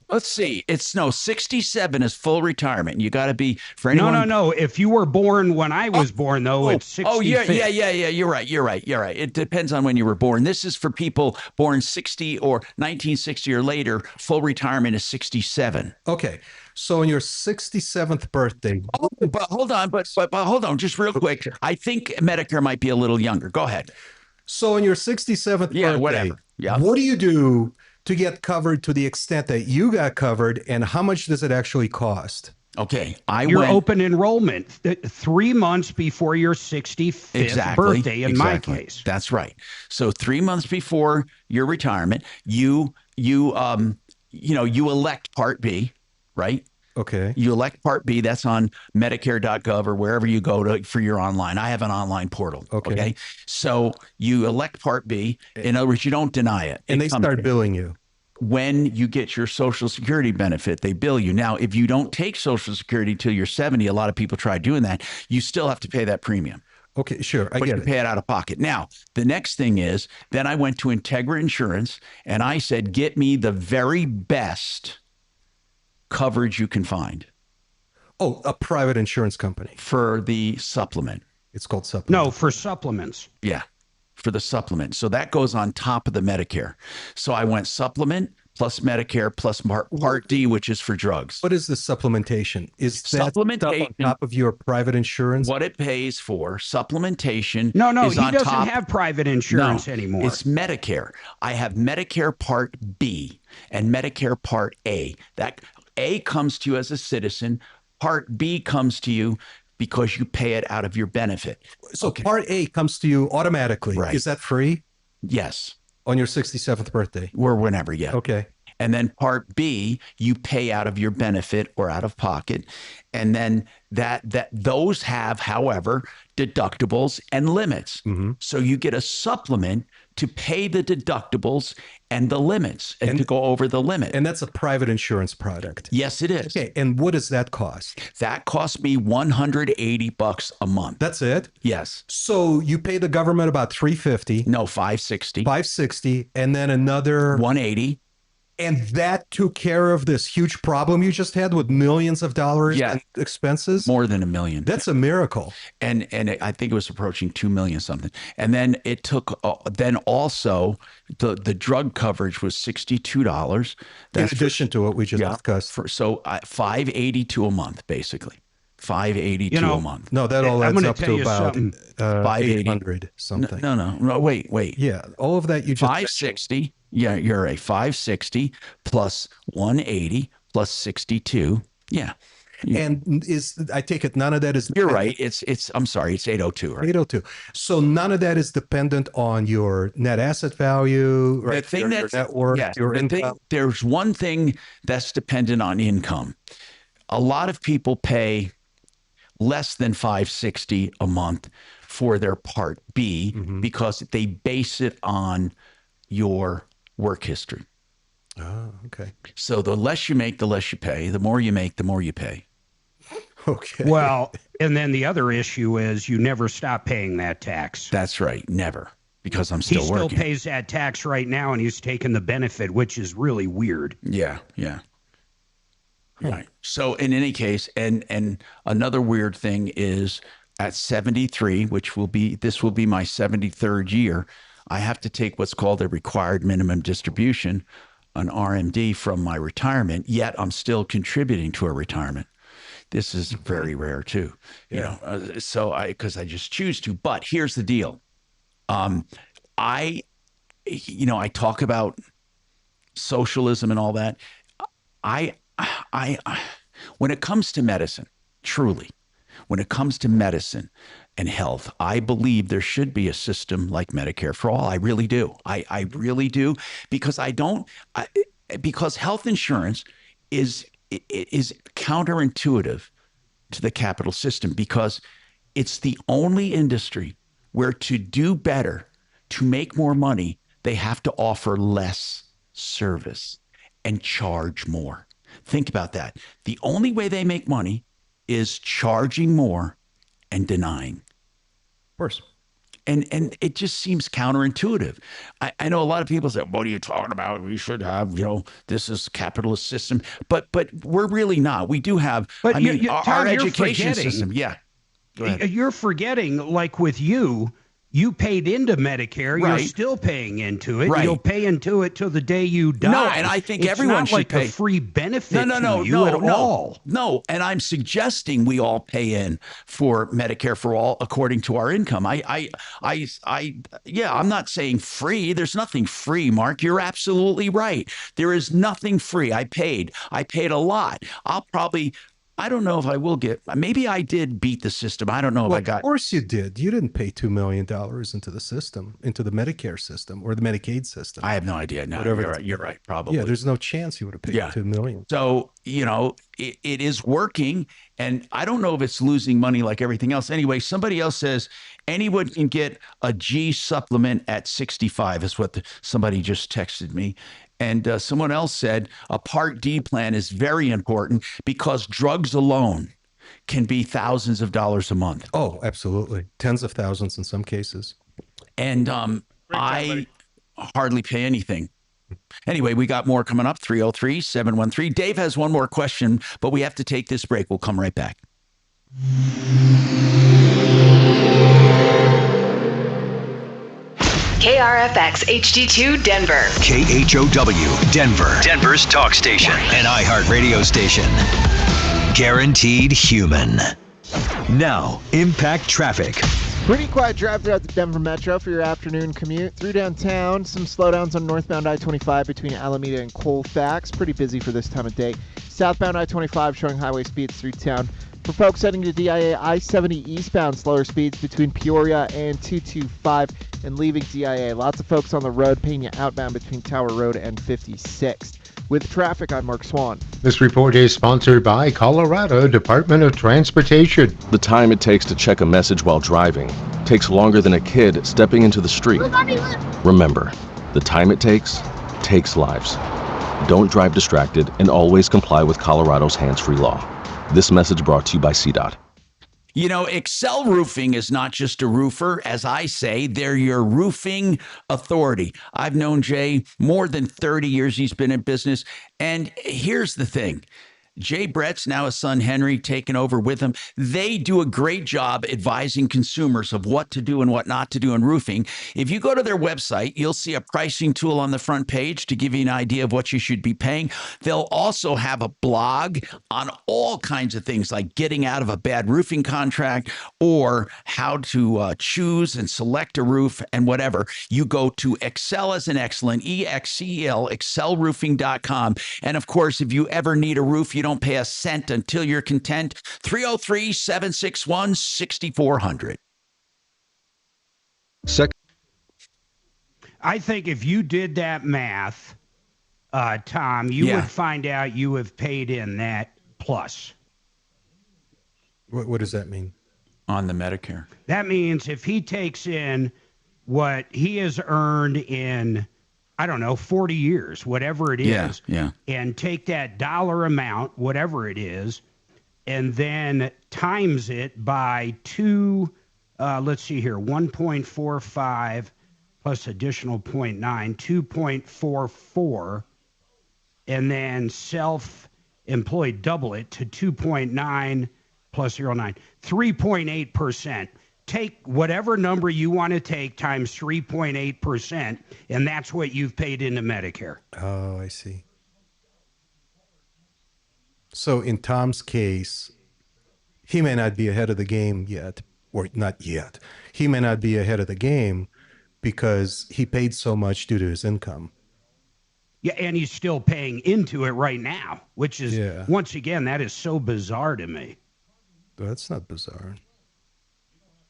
Let's see. 67 is full retirement. You got to be for anyone. No. If you were born when I was born, though, it's 65. Oh, yeah. You're right. It depends on when you were born. This is for people born 60 or 1960 or later. Full retirement is 67. Okay. So on your 67th birthday. Oh, but hold on, just real quick. I think Medicare might be a little younger. Go ahead. So on your 67th birthday, whatever. Yeah. What do you do to get covered to the extent that you got covered, and how much does it actually cost? Okay, Your open enrollment 3 months before your 65th birthday. In my case, that's right. So 3 months before your retirement, you elect Part B, right? Okay. You elect Part B. That's on Medicare.gov or wherever you go to for your online. I have an online portal. Okay. So you elect Part B. In other words, you don't deny it. And they start billing you. When you get your Social Security benefit, they bill you. Now, if you don't take Social Security till you're 70, a lot of people try doing that. You still have to pay that premium. Okay, sure. I but get you it. pay it out of pocket. Now, the next thing is, then I went to Integra Insurance and I said, get me the very best coverage you can find. Oh, a private insurance company. For the supplement. It's called supplement. No, for supplements. Yeah, for the supplement. So that goes on top of the Medicare. So I went supplement plus Medicare plus Part D, which is for drugs. What is the supplementation? Is that stuff Supplementation on top of your private insurance? What it pays for, supplementation. No, is he on doesn't top. have private insurance No, anymore. It's Medicare. I have Medicare Part B and Medicare Part A. That A comes to you as a citizen. Part B comes to you because you pay it out of your benefit. So Part A comes to you automatically. Right. Is that free? Yes. On your 67th birthday? Or whenever, yeah. Okay. And then Part B, you pay out of your benefit or out of pocket. And then those have, however, deductibles and limits. Mm-hmm. So you get a supplement to pay the deductibles and the limits and to go over the limit. And that's a private insurance product. Yes, it is. Okay. And what does that cost? That cost me $180 a month. That's it? Yes. So you pay the government about $350. No, $560. $560, and then another $180. And that took care of this huge problem you just had with millions of dollars in expenses? More than $1 million. That's a miracle. And I think it was approaching $2 million something. And then it took, then also the drug coverage was $62. That's in addition to what we just discussed. So $582 a month, basically. $582 a month. No, that all adds up to about $800 something. No, wait. Yeah, all of that you just $560. Yeah, you're a $560 plus $180 plus $62. Yeah. And I take it none of that is. You're right. I'm sorry. It's $802. Right? $802. So none of that is dependent on your net asset value, right? The thing your net worth, your income. There's one thing that's dependent on income. A lot of people pay less than $560 a month for their Part B because they base it on your work history. Oh, okay. So the less you make, the less you pay. The more you make, the more you pay. Okay. Well, and then the other issue is you never stop paying that tax. That's right. Never. Because I'm still working. He still pays that tax right now, and he's taking the benefit, which is really weird. Yeah. Right. So in any case, and another weird thing is at 73, this will be my 73rd year, I have to take what's called a required minimum distribution, an RMD, from my retirement, yet I'm still contributing to a retirement. This is very rare too, because I just choose to. But here's the deal. I talk about socialism and all that. When it comes to medicine, truly, when it comes to medicine and health, I believe there should be a system like Medicare for all. I really do. I really do, because because health insurance is counterintuitive to the capital system, because it's the only industry where to do better, to make more money, they have to offer less service and charge more. Think about that. The only way they make money is charging more and denying. Of course. And it just seems counterintuitive. I know a lot of people say, what are you talking about? We should have, this is capitalist system. But we're really not. We do have, Tom, our education system. Yeah. Go ahead. You're forgetting, like with you, You paid into Medicare. Right. You're still paying into it. Right. You'll pay into it till the day you die. No, and I think it's everyone not should like pay. a free benefit No, to you at all. No, and I'm suggesting we all pay in for Medicare for all according to our income. Yeah, I'm not saying free. There's nothing free, Mark. You're absolutely right. There is nothing free. I paid a lot. I don't know if I will get, maybe I did beat the system. I don't know if I got. Of course you did. You didn't pay $2 million into the system, into the Medicare system or the Medicaid system. I have no idea. No, you're right. Probably. Yeah, there's no chance you would have paid $2 million. So, it is working, and I don't know if it's losing money like everything else. Anyway, somebody else says anyone can get a G supplement at 65 is what somebody just texted me. And someone else said a Part D plan is very important because drugs alone can be thousands of dollars a month. Oh, absolutely. Tens of thousands in some cases. And I hardly pay anything. Anyway, we got more coming up, 303-713. Dave has one more question, but we have to take this break. We'll come right back. KRFX HD2 Denver. KHOW Denver. Denver's talk station. An iHeart radio station. Guaranteed human. Now, impact traffic. Pretty quiet drive throughout the Denver Metro for your afternoon commute. Through downtown, some slowdowns on northbound I-25 between Alameda and Colfax. Pretty busy for this time of day. Southbound I-25 showing highway speeds through town. For folks heading to DIA, I-70 eastbound, slower speeds between Peoria and 225 and leaving DIA. Lots of folks on the road paying you outbound between Tower Road and 56th. With traffic, I'm Mark Swan. This report is sponsored by Colorado Department of Transportation. The time it takes to check a message while driving takes longer than a kid stepping into the street. Remember, the time it takes lives. Don't drive distracted and always comply with Colorado's hands-free law. This message brought to you by CDOT. Excel Roofing is not just a roofer. As I say, they're your roofing authority. I've known Jay more than 30 years. He's been in business. And here's the thing. Jay Brett's now his son Henry taking over with him. They do a great job advising consumers of what to do and what not to do in roofing. If you go to their website, you'll see a pricing tool on the front page to give you an idea of what you should be paying. They'll also have a blog on all kinds of things like getting out of a bad roofing contract or how to choose and select a roof and whatever. You go to Excel as an excellent, EXCEL, excelroofing.com. And of course, if you ever need a roof, you don't pay a cent until you're content. 303-761-6400. I think if you did that math, Tom, you would find out you have paid in that plus. What does that mean? On the Medicare. That means if he takes in what he has earned in, 40 years, whatever it is, and take that dollar amount, whatever it is, and then times it by 1.45 plus additional 0.9, 2.44, and then self-employed double it to 2.9 plus 0.9, 3.8%. Take whatever number you want to take times 3.8%, and that's what you've paid into Medicare. Oh, I see. So in Tom's case, he may not be ahead of the game yet, or not yet. He may not be ahead of the game because he paid so much due to his income. Yeah, and he's still paying into it right now, which is, once again, that is so bizarre to me. That's not bizarre.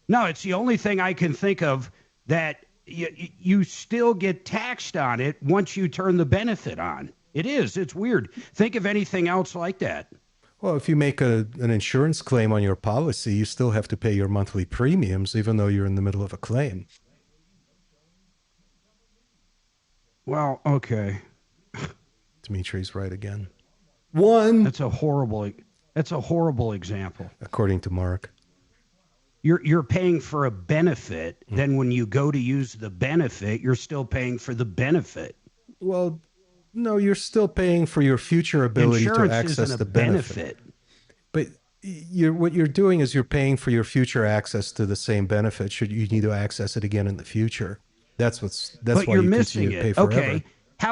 No, it's the only thing I can think of that you still get taxed on it once you turn the benefit on. It is. It's weird. Think of anything else like that. Well, if you make an insurance claim on your policy, you still have to pay your monthly premiums, even though you're in the middle of a claim. Well, okay. Dimitri's right again. That's a horrible example. According to Mark. You're paying for a benefit. Then when you go to use the benefit, you're still paying for the benefit. Well, no, you're still paying for your future ability Insurance to access isn't the benefit. But what you're doing is you're paying for your future access to the same benefit should you need to access it again in the future. That's but why you're you missing continue to pay it. forever. Okay. How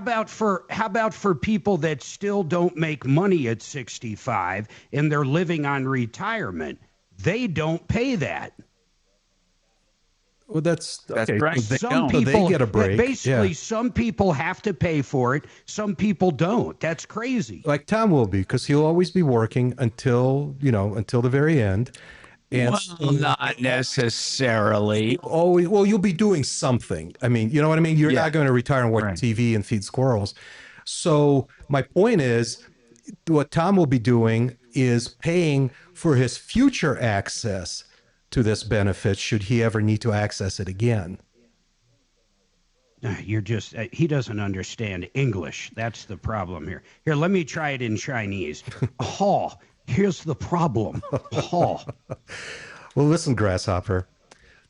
about for people that still don't make money at 65 and they're living on retirement? They don't pay that. Well, that's That's okay. right. Some So people they get a break. Basically, Yeah. some people have to pay for it. Some people don't. That's crazy. Like Tom will be, because he'll always be working until the very end. And Well, not necessarily. always, well, you'll be doing something. I mean, you know what I mean? You're Yeah. not going to retire and watch TV and feed squirrels. So my point is, what Tom will be doing is paying for his future access to this benefit should he ever need to access it again. You're just, he doesn't understand English. That's the problem here. Here, let me try it in Chinese. Ha, here's the problem. Ha. Well, listen, Grasshopper,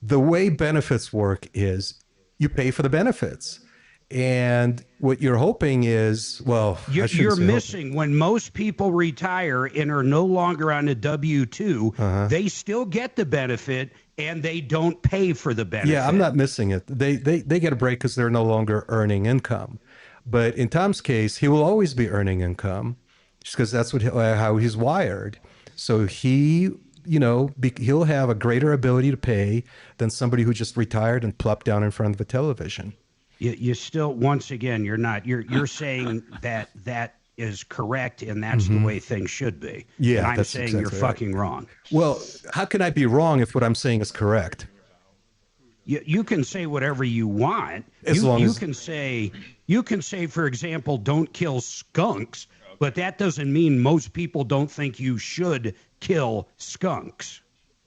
the way benefits work is you pay for the benefits. And what you're hoping is, well, I shouldn't You're say missing when most people retire and are no longer on a W-2, they still get the benefit and they don't pay for the benefit. Yeah, I'm not missing it. They get a break because they're no longer earning income. But in Tom's case, he will always be earning income just because that's how he's wired. So he, he'll have a greater ability to pay than somebody who just retired and plopped down in front of a television. You still, once again, you're saying that is correct and that's the way things should be. Yeah, and I'm that's saying exactly you're right. fucking wrong. Well, how can I be wrong if what I'm saying is correct? You can say whatever you want. You can say, for example, don't kill skunks, but that doesn't mean most people don't think you should kill skunks.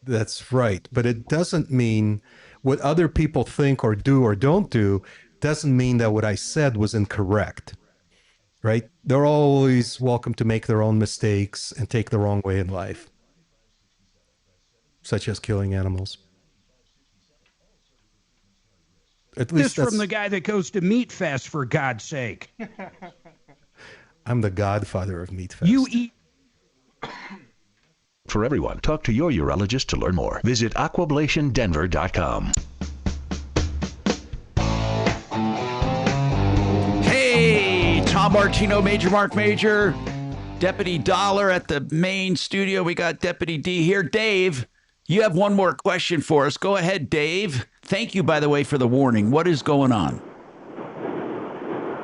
That's right. But it doesn't mean what other people think or do or don't do doesn't mean that what I said was incorrect, right? They're always welcome to make their own mistakes and take the wrong way in life, such as killing animals. At least This from the guy that goes to Meat Fest, for God's sake. I'm the godfather of Meat Fest. You eat. For everyone, talk to your urologist to learn more. Visit aquablationdenver.com. Hey, Tom Martino, Major Marc Mager, Deputy Dollar at the main studio. We got Deputy D here. Dave, you have one more question for us. Go ahead, Dave. Thank you, by the way, for the warning. What is going on?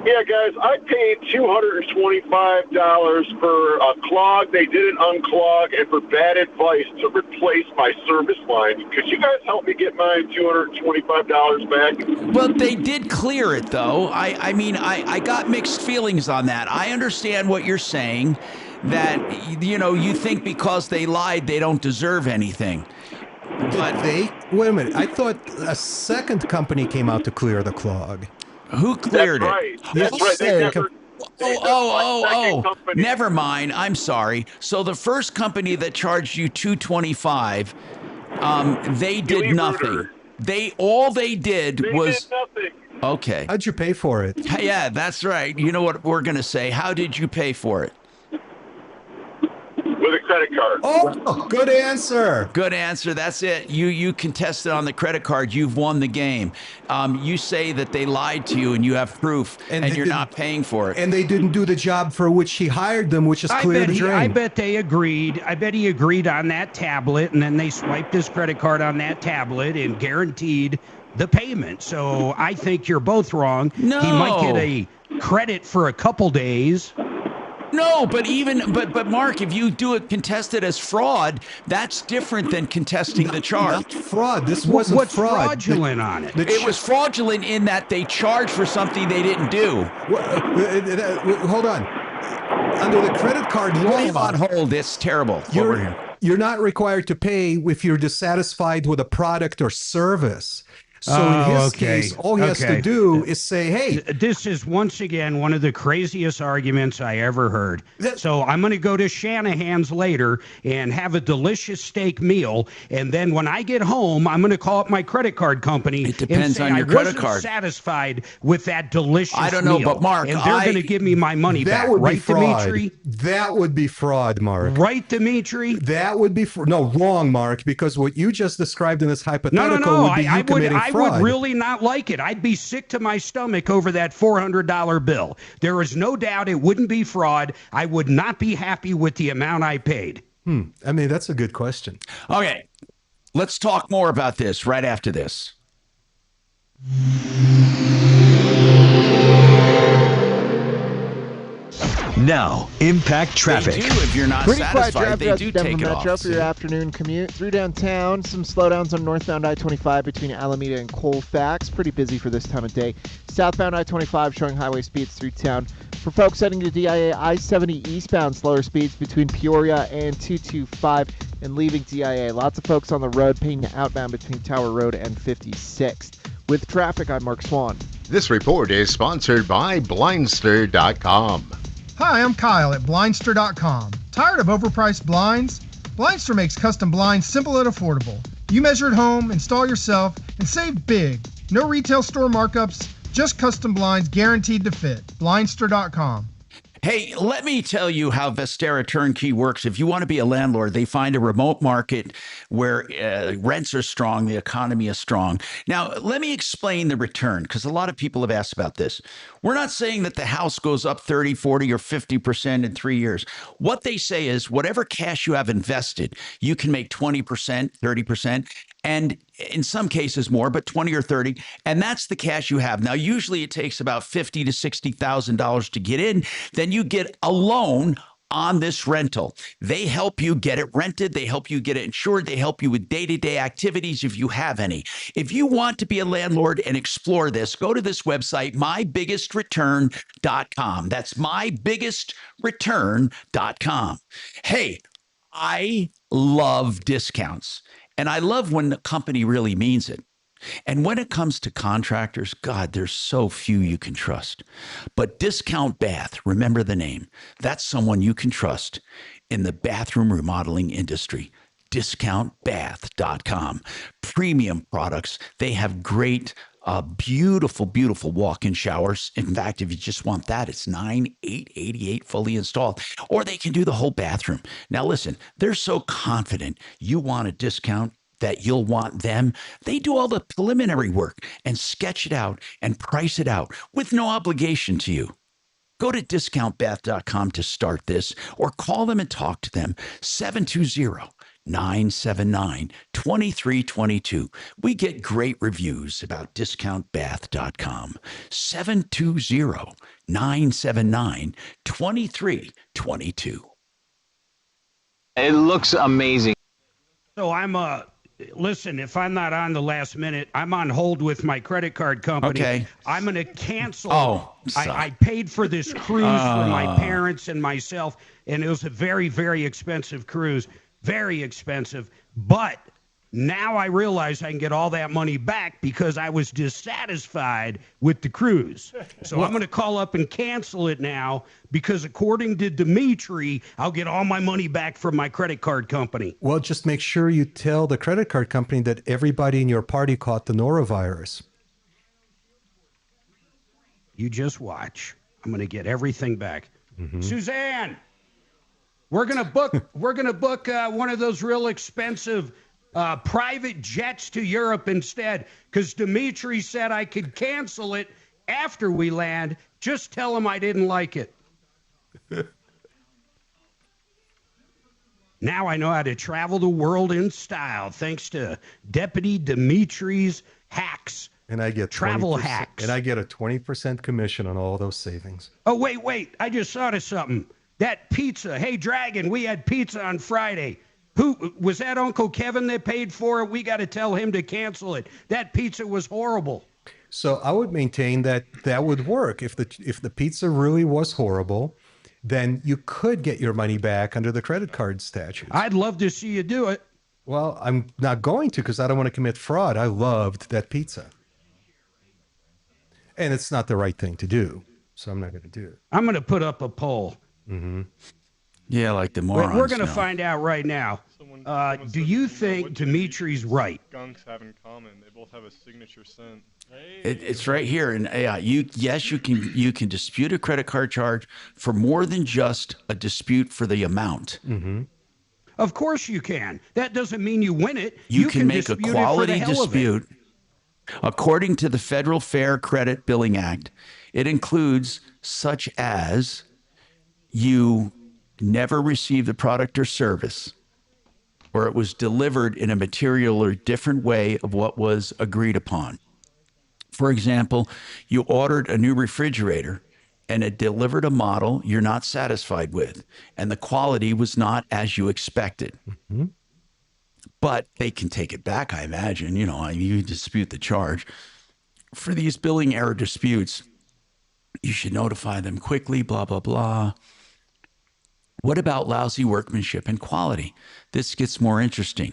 Yeah, guys, I paid $225 for a clog they didn't unclog and for bad advice to replace my service line. Could you guys help me get my $225 back? Well, they did clear it, though. I mean, I got mixed feelings on that. I understand what you're saying, that, you think because they lied, they don't deserve anything. But wait a minute. I thought a second company came out to clear the clog. Who cleared That's it? right. That's right. They never, Oh, never mind. I'm sorry. So the first company that charged you $225, they did nothing. All they did was did nothing. Okay. How'd you pay for it? Yeah, that's right. You know what we're going to say. How did you pay for it? With a credit card. Oh, good answer. Good answer. That's it. You contested on the credit card. You've won the game. You say that they lied to you and you have proof and you're not paying for it. And they didn't do the job for which he hired them, which is clear the drain. I bet they agreed. I bet he agreed on that tablet, and then they swiped his credit card on that tablet and guaranteed the payment. So I think you're both wrong. No. He might get a credit for a couple days. No, but Mark, if you do it contested as fraud, that's different than contesting the charge. Not fraud. This wasn't What's fraud. fraudulent on it? It was fraudulent in that they charged for something they didn't do. Hold on. Under the credit card law, Leave on hold. It's terrible. Over here. You're not required to pay if you're dissatisfied with a product or service. So in his case, all he has to do is say, hey. This is once again one of the craziest arguments I ever heard. So I'm going to go to Shanahan's later and have a delicious steak meal. And then when I get home, I'm going to call up my credit card company. It depends and say, on your I credit wasn't card. satisfied with that delicious I don't know, meal. but Mark, and they're going to give me my money that back. would Right, be fraud. Dimitri? That would be fraud, Mark. Right, Dimitri? That would be no, wrong, Mark, because what you just described in this hypothetical No. would be you committing fraud. I would really not like it. I'd be sick to my stomach over that $400 bill. There is no doubt it wouldn't be fraud. I would not be happy with the amount I paid. I mean, that's a good question. Okay, let's talk more about this right after this. Now, impact traffic. They do, if you're not Pretty quiet satisfied, drive they throughout do the Denver take it Metro off. for your afternoon commute. Through downtown, some slowdowns on northbound I-25 between Alameda and Colfax. Pretty busy for this time of day. Southbound I-25 showing highway speeds through town. For folks heading to DIA, I-70 eastbound slower speeds between Peoria and 225 and leaving DIA. Lots of folks on the road paying outbound between Tower Road and 56th. With traffic, I'm Mark Swan. This report is sponsored by Blindster.com. Hi, I'm Kyle at Blindster.com. Tired of overpriced blinds? Blindster makes custom blinds simple and affordable. You measure at home, install yourself, and save big. No retail store markups, just custom blinds guaranteed to fit. Blindster.com. Hey, let me tell you how Vestera Turnkey works. If you want to be a landlord, they find a remote market where rents are strong, the economy is strong. Now, let me explain the return, because a lot of people have asked about this. We're not saying that the house goes up 30, 40, or 50% in 3 years. What they say is whatever cash you have invested, you can make 20%, 30%, and in some cases more, but 20 or 30, and that's the cash you have. Now, usually it takes about $50,000 to $60,000 to get in. Then you get a loan on this rental. They help you get it rented. They help you get it insured. They help you with day-to-day activities if you have any. If you want to be a landlord and explore this, go to this website, mybiggestruturn.com. That's mybiggestruturn.com. Hey, I love discounts. And I love when the company really means it. And when it comes to contractors, God, there's so few you can trust. But Discount Bath, remember the name. That's someone you can trust in the bathroom remodeling industry. DiscountBath.com. Premium products. They have great, beautiful, beautiful walk-in showers. In fact, if you just want that, it's $9,888 fully installed. Or they can do the whole bathroom. Now listen, they're so confident you want a discount that you'll want them. They do all the preliminary work and sketch it out and price it out with no obligation to you. Go to discountbath.com to start this, or call them and talk to them. 720-979-2322. We get great reviews about discountbath.com. 720-979-2322. It looks amazing. So listen, if I'm not on the last minute, I'm on hold with my credit card company. Okay. I'm going to cancel. I paid for this cruise for my parents and myself, and it was a very, very expensive cruise. Very expensive. But now I realize I can get all that money back because I was dissatisfied with the cruise. So I'm going to call up and cancel it now because according to Dimitri, I'll get all my money back from my credit card company. Well, just make sure you tell the credit card company that everybody in your party caught the norovirus. You just watch. I'm going to get everything back. Suzanne, we're going to book one of those real expensive private jets to Europe instead, because Dimitri said I could cancel it after we land. Just tell him I didn't like it. Now I know how to travel the world in style, thanks to Deputy Dimitri's hacks. And I get travel 20%, hacks. And I get a 20% commission on all those savings. Oh, wait. I just thought of something. That pizza. Hey, Dragon, we had pizza on Friday. Who was that? Uncle Kevin that paid for it? We got to tell him to cancel it. That pizza was horrible. So I would maintain that would work. If the pizza really was horrible, then you could get your money back under the credit card statutes. I'd love to see you do it. Well, I'm not going to because I don't want to commit fraud. I loved that pizza. And it's not the right thing to do. So I'm not going to do it. I'm going to put up a poll. Mm-hmm. Yeah, like the morons. We're going to find out right now. Do you think Dimitri's right? Skunks have in common? They both have a signature scent. It's right here in AI. You can dispute a credit card charge for more than just a dispute for the amount. Mm-hmm. Of course you can. That doesn't mean you win it. You can make a dispute it for quality the hell of it. dispute. According to the Federal Fair Credit Billing Act, it includes such as you never received the product or service, or it was delivered in a material or different way of what was agreed upon. For example, you ordered a new refrigerator and it delivered a model you're not satisfied with, and the quality was not as you expected. Mm-hmm. But they can take it back, I imagine. You dispute the charge. For these billing error disputes, you should notify them quickly, blah, blah, blah. What about lousy workmanship and quality? This gets more interesting.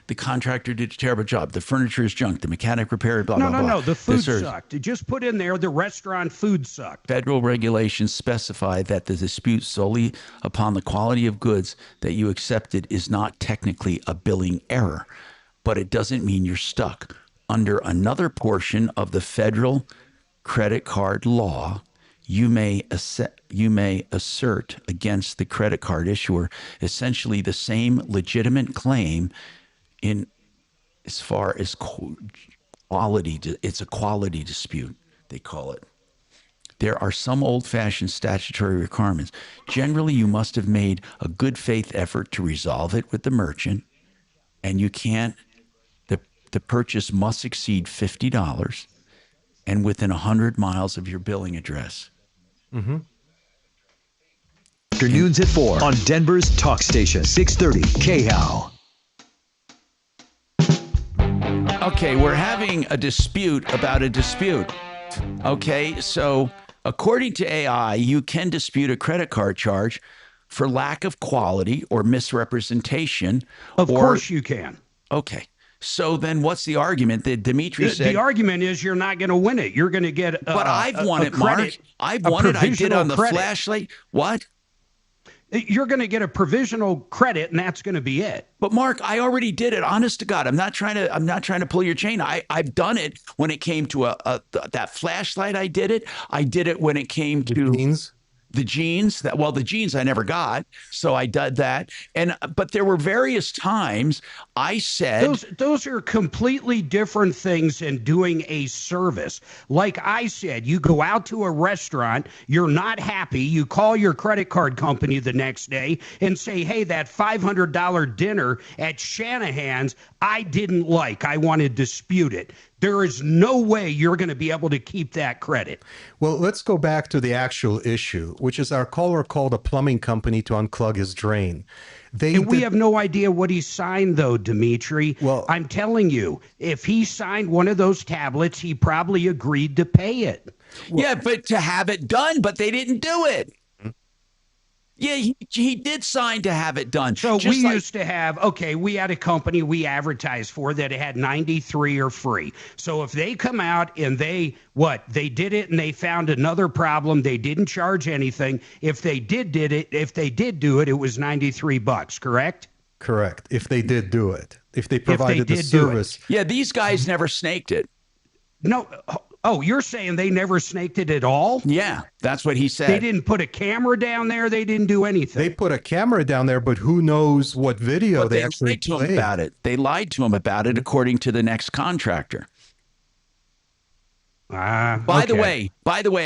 The contractor did a terrible job. The furniture is junk. The mechanic repaired, blah, blah, blah. No. The food sucked. Just put in there the restaurant food sucked. Federal regulations specify that the dispute solely upon the quality of goods that you accepted is not technically a billing error, but it doesn't mean you're stuck. Under another portion of the federal credit card law, you may assert against the credit card issuer essentially the same legitimate claim in as far as quality. It's a quality dispute, they call it. There are some old-fashioned statutory requirements. Generally, you must have made a good faith effort to resolve it with the merchant, and you can't. The purchase must exceed $50 and within 100 miles of your billing address. Mm-hmm. Afternoons at 4 on Denver's Talk Station, 630 KHOW. Okay, we're having a dispute about a dispute. Okay, so according to AI, you can dispute a credit card charge for lack of quality or misrepresentation. Of course you can. Okay. So then what's the argument that Dimitri said? The argument is you're not going to win it. You're going to get But I've won it, Mark. I've won it. I did on the flashlight. What? You're going to get a provisional credit, and that's going to be it. But Mark, I already did it. Honest to God, I'm not trying to pull your chain. I've done it when it came to that flashlight. I did it. I did it when it came to jeans. The jeans. The jeans I never got, so I did that. But there were various times I said those are completely different things than doing a service. Like I said, you go out to a restaurant, you're not happy, you call your credit card company the next day and say, "Hey, that $500 dinner at Shanahan's, I didn't like. I want to dispute it." There is no way you're going to be able to keep that credit. Well, let's go back to the actual issue, which is our caller called a plumbing company to unclog his drain. We have no idea what he signed, though, Dimitri. Well, I'm telling you, if he signed one of those tablets, he probably agreed to pay it. Yeah, but to have it done, but they didn't do it. Yeah, he did sign to have it done. So we used to have, we had a company we advertised for that had 93 or free. So if they come out and they did it and they found another problem, they didn't charge anything. If they did do it, it was $93, correct? Correct. If they did do it. If they provided the service. Yeah, these guys never snaked it. No. Oh, you're saying they never snaked it at all? Yeah, that's what he said. They didn't put a camera down there. They didn't do anything. They put a camera down there, but who knows what video they actually lied to him about it. They lied to him about it, according to the next contractor. By the way,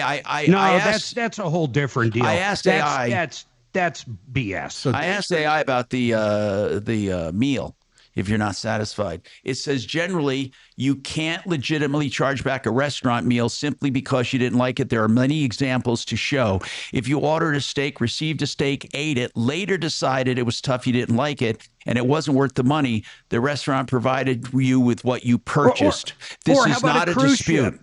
I asked, that's a whole different deal. I asked AI. That's BS. So I asked AI about the meal. If you're not satisfied, it says generally you can't legitimately charge back a restaurant meal simply because you didn't like it. There are many examples to show. If you ordered a steak, received a steak, ate it, later decided it was tough, you didn't like it, and it wasn't worth the money, the restaurant provided you with what you purchased. This is not a dispute.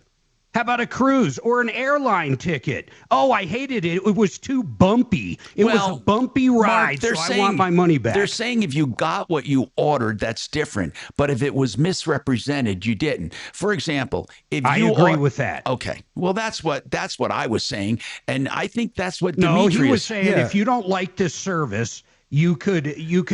How about a cruise or an airline ticket? Oh, I hated it. It was too bumpy. It was a bumpy ride, Mark, so I want my money back. They're saying if you got what you ordered, that's different. But if it was misrepresented, you didn't. For example, if I you agree with that. Okay. Well, that's what I was saying, and I think that's what No, Demetrius. he was saying if you don't like this service, you could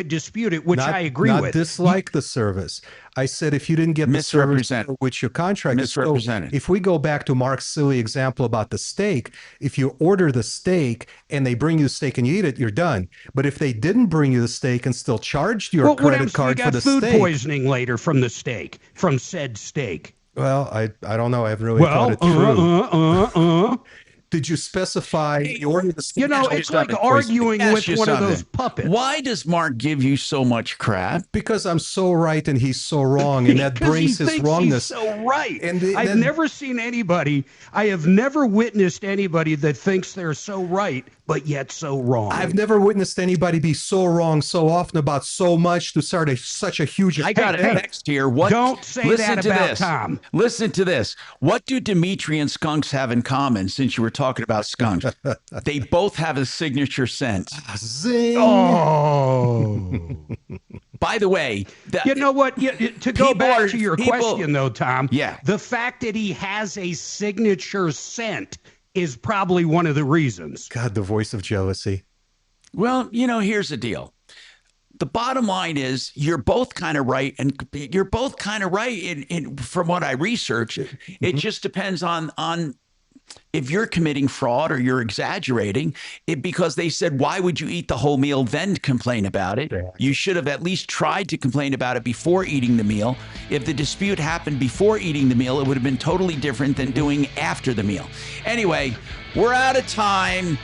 dispute it, which I agree with. Not dislike the service. I said if you didn't get the service for which your contract is misrepresented. So if we go back to Mark's silly example about the steak, if you order the steak and they bring you the steak and you eat it, you're done. But if they didn't bring you the steak and still charged your credit card for the steak, you got food poisoning later from the steak, from said steak. Well, I don't know. I haven't really thought it through. Did you specify you ordered the steak? You know, it's like arguing with one of those puppets. Why does Mark give you so much crap? Because I'm so right and he's so wrong, and that brings his wrongness. He's so right. And I've never seen anybody. I have never witnessed anybody that thinks they're so right but yet so wrong. I've never witnessed anybody be so wrong so often about so much to start such a huge. I got a text here. Don't say that about Tom. Listen to this. What do Dimitri and skunks have in common? Since you were talking about skunks, they both have a signature scent. Zing. Oh. By the way, you know what? To go back to your question, though, Tom. Yeah. The fact that he has a signature scent is probably one of the reasons. God, the voice of jealousy. Well, you know, here's the deal. The bottom line is you're both kind of right, and you're both kind of right in from what I researched. It just depends on if you're committing fraud or you're exaggerating it, because they said, why would you eat the whole meal then complain about it? You should have at least tried to complain about it before eating the meal. If the dispute happened before eating the meal, it would have been totally different than doing after the meal. Anyway, we're out of time.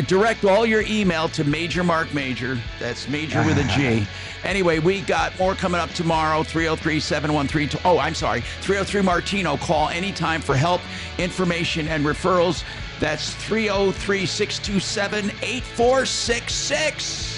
Direct all your email to Major Marc Mager. That's Major with a G. Anyway, we got more coming up tomorrow. 303-713. Oh, I'm sorry. 303 Martino. Call anytime for help, information, and referrals. That's 303-627-8466.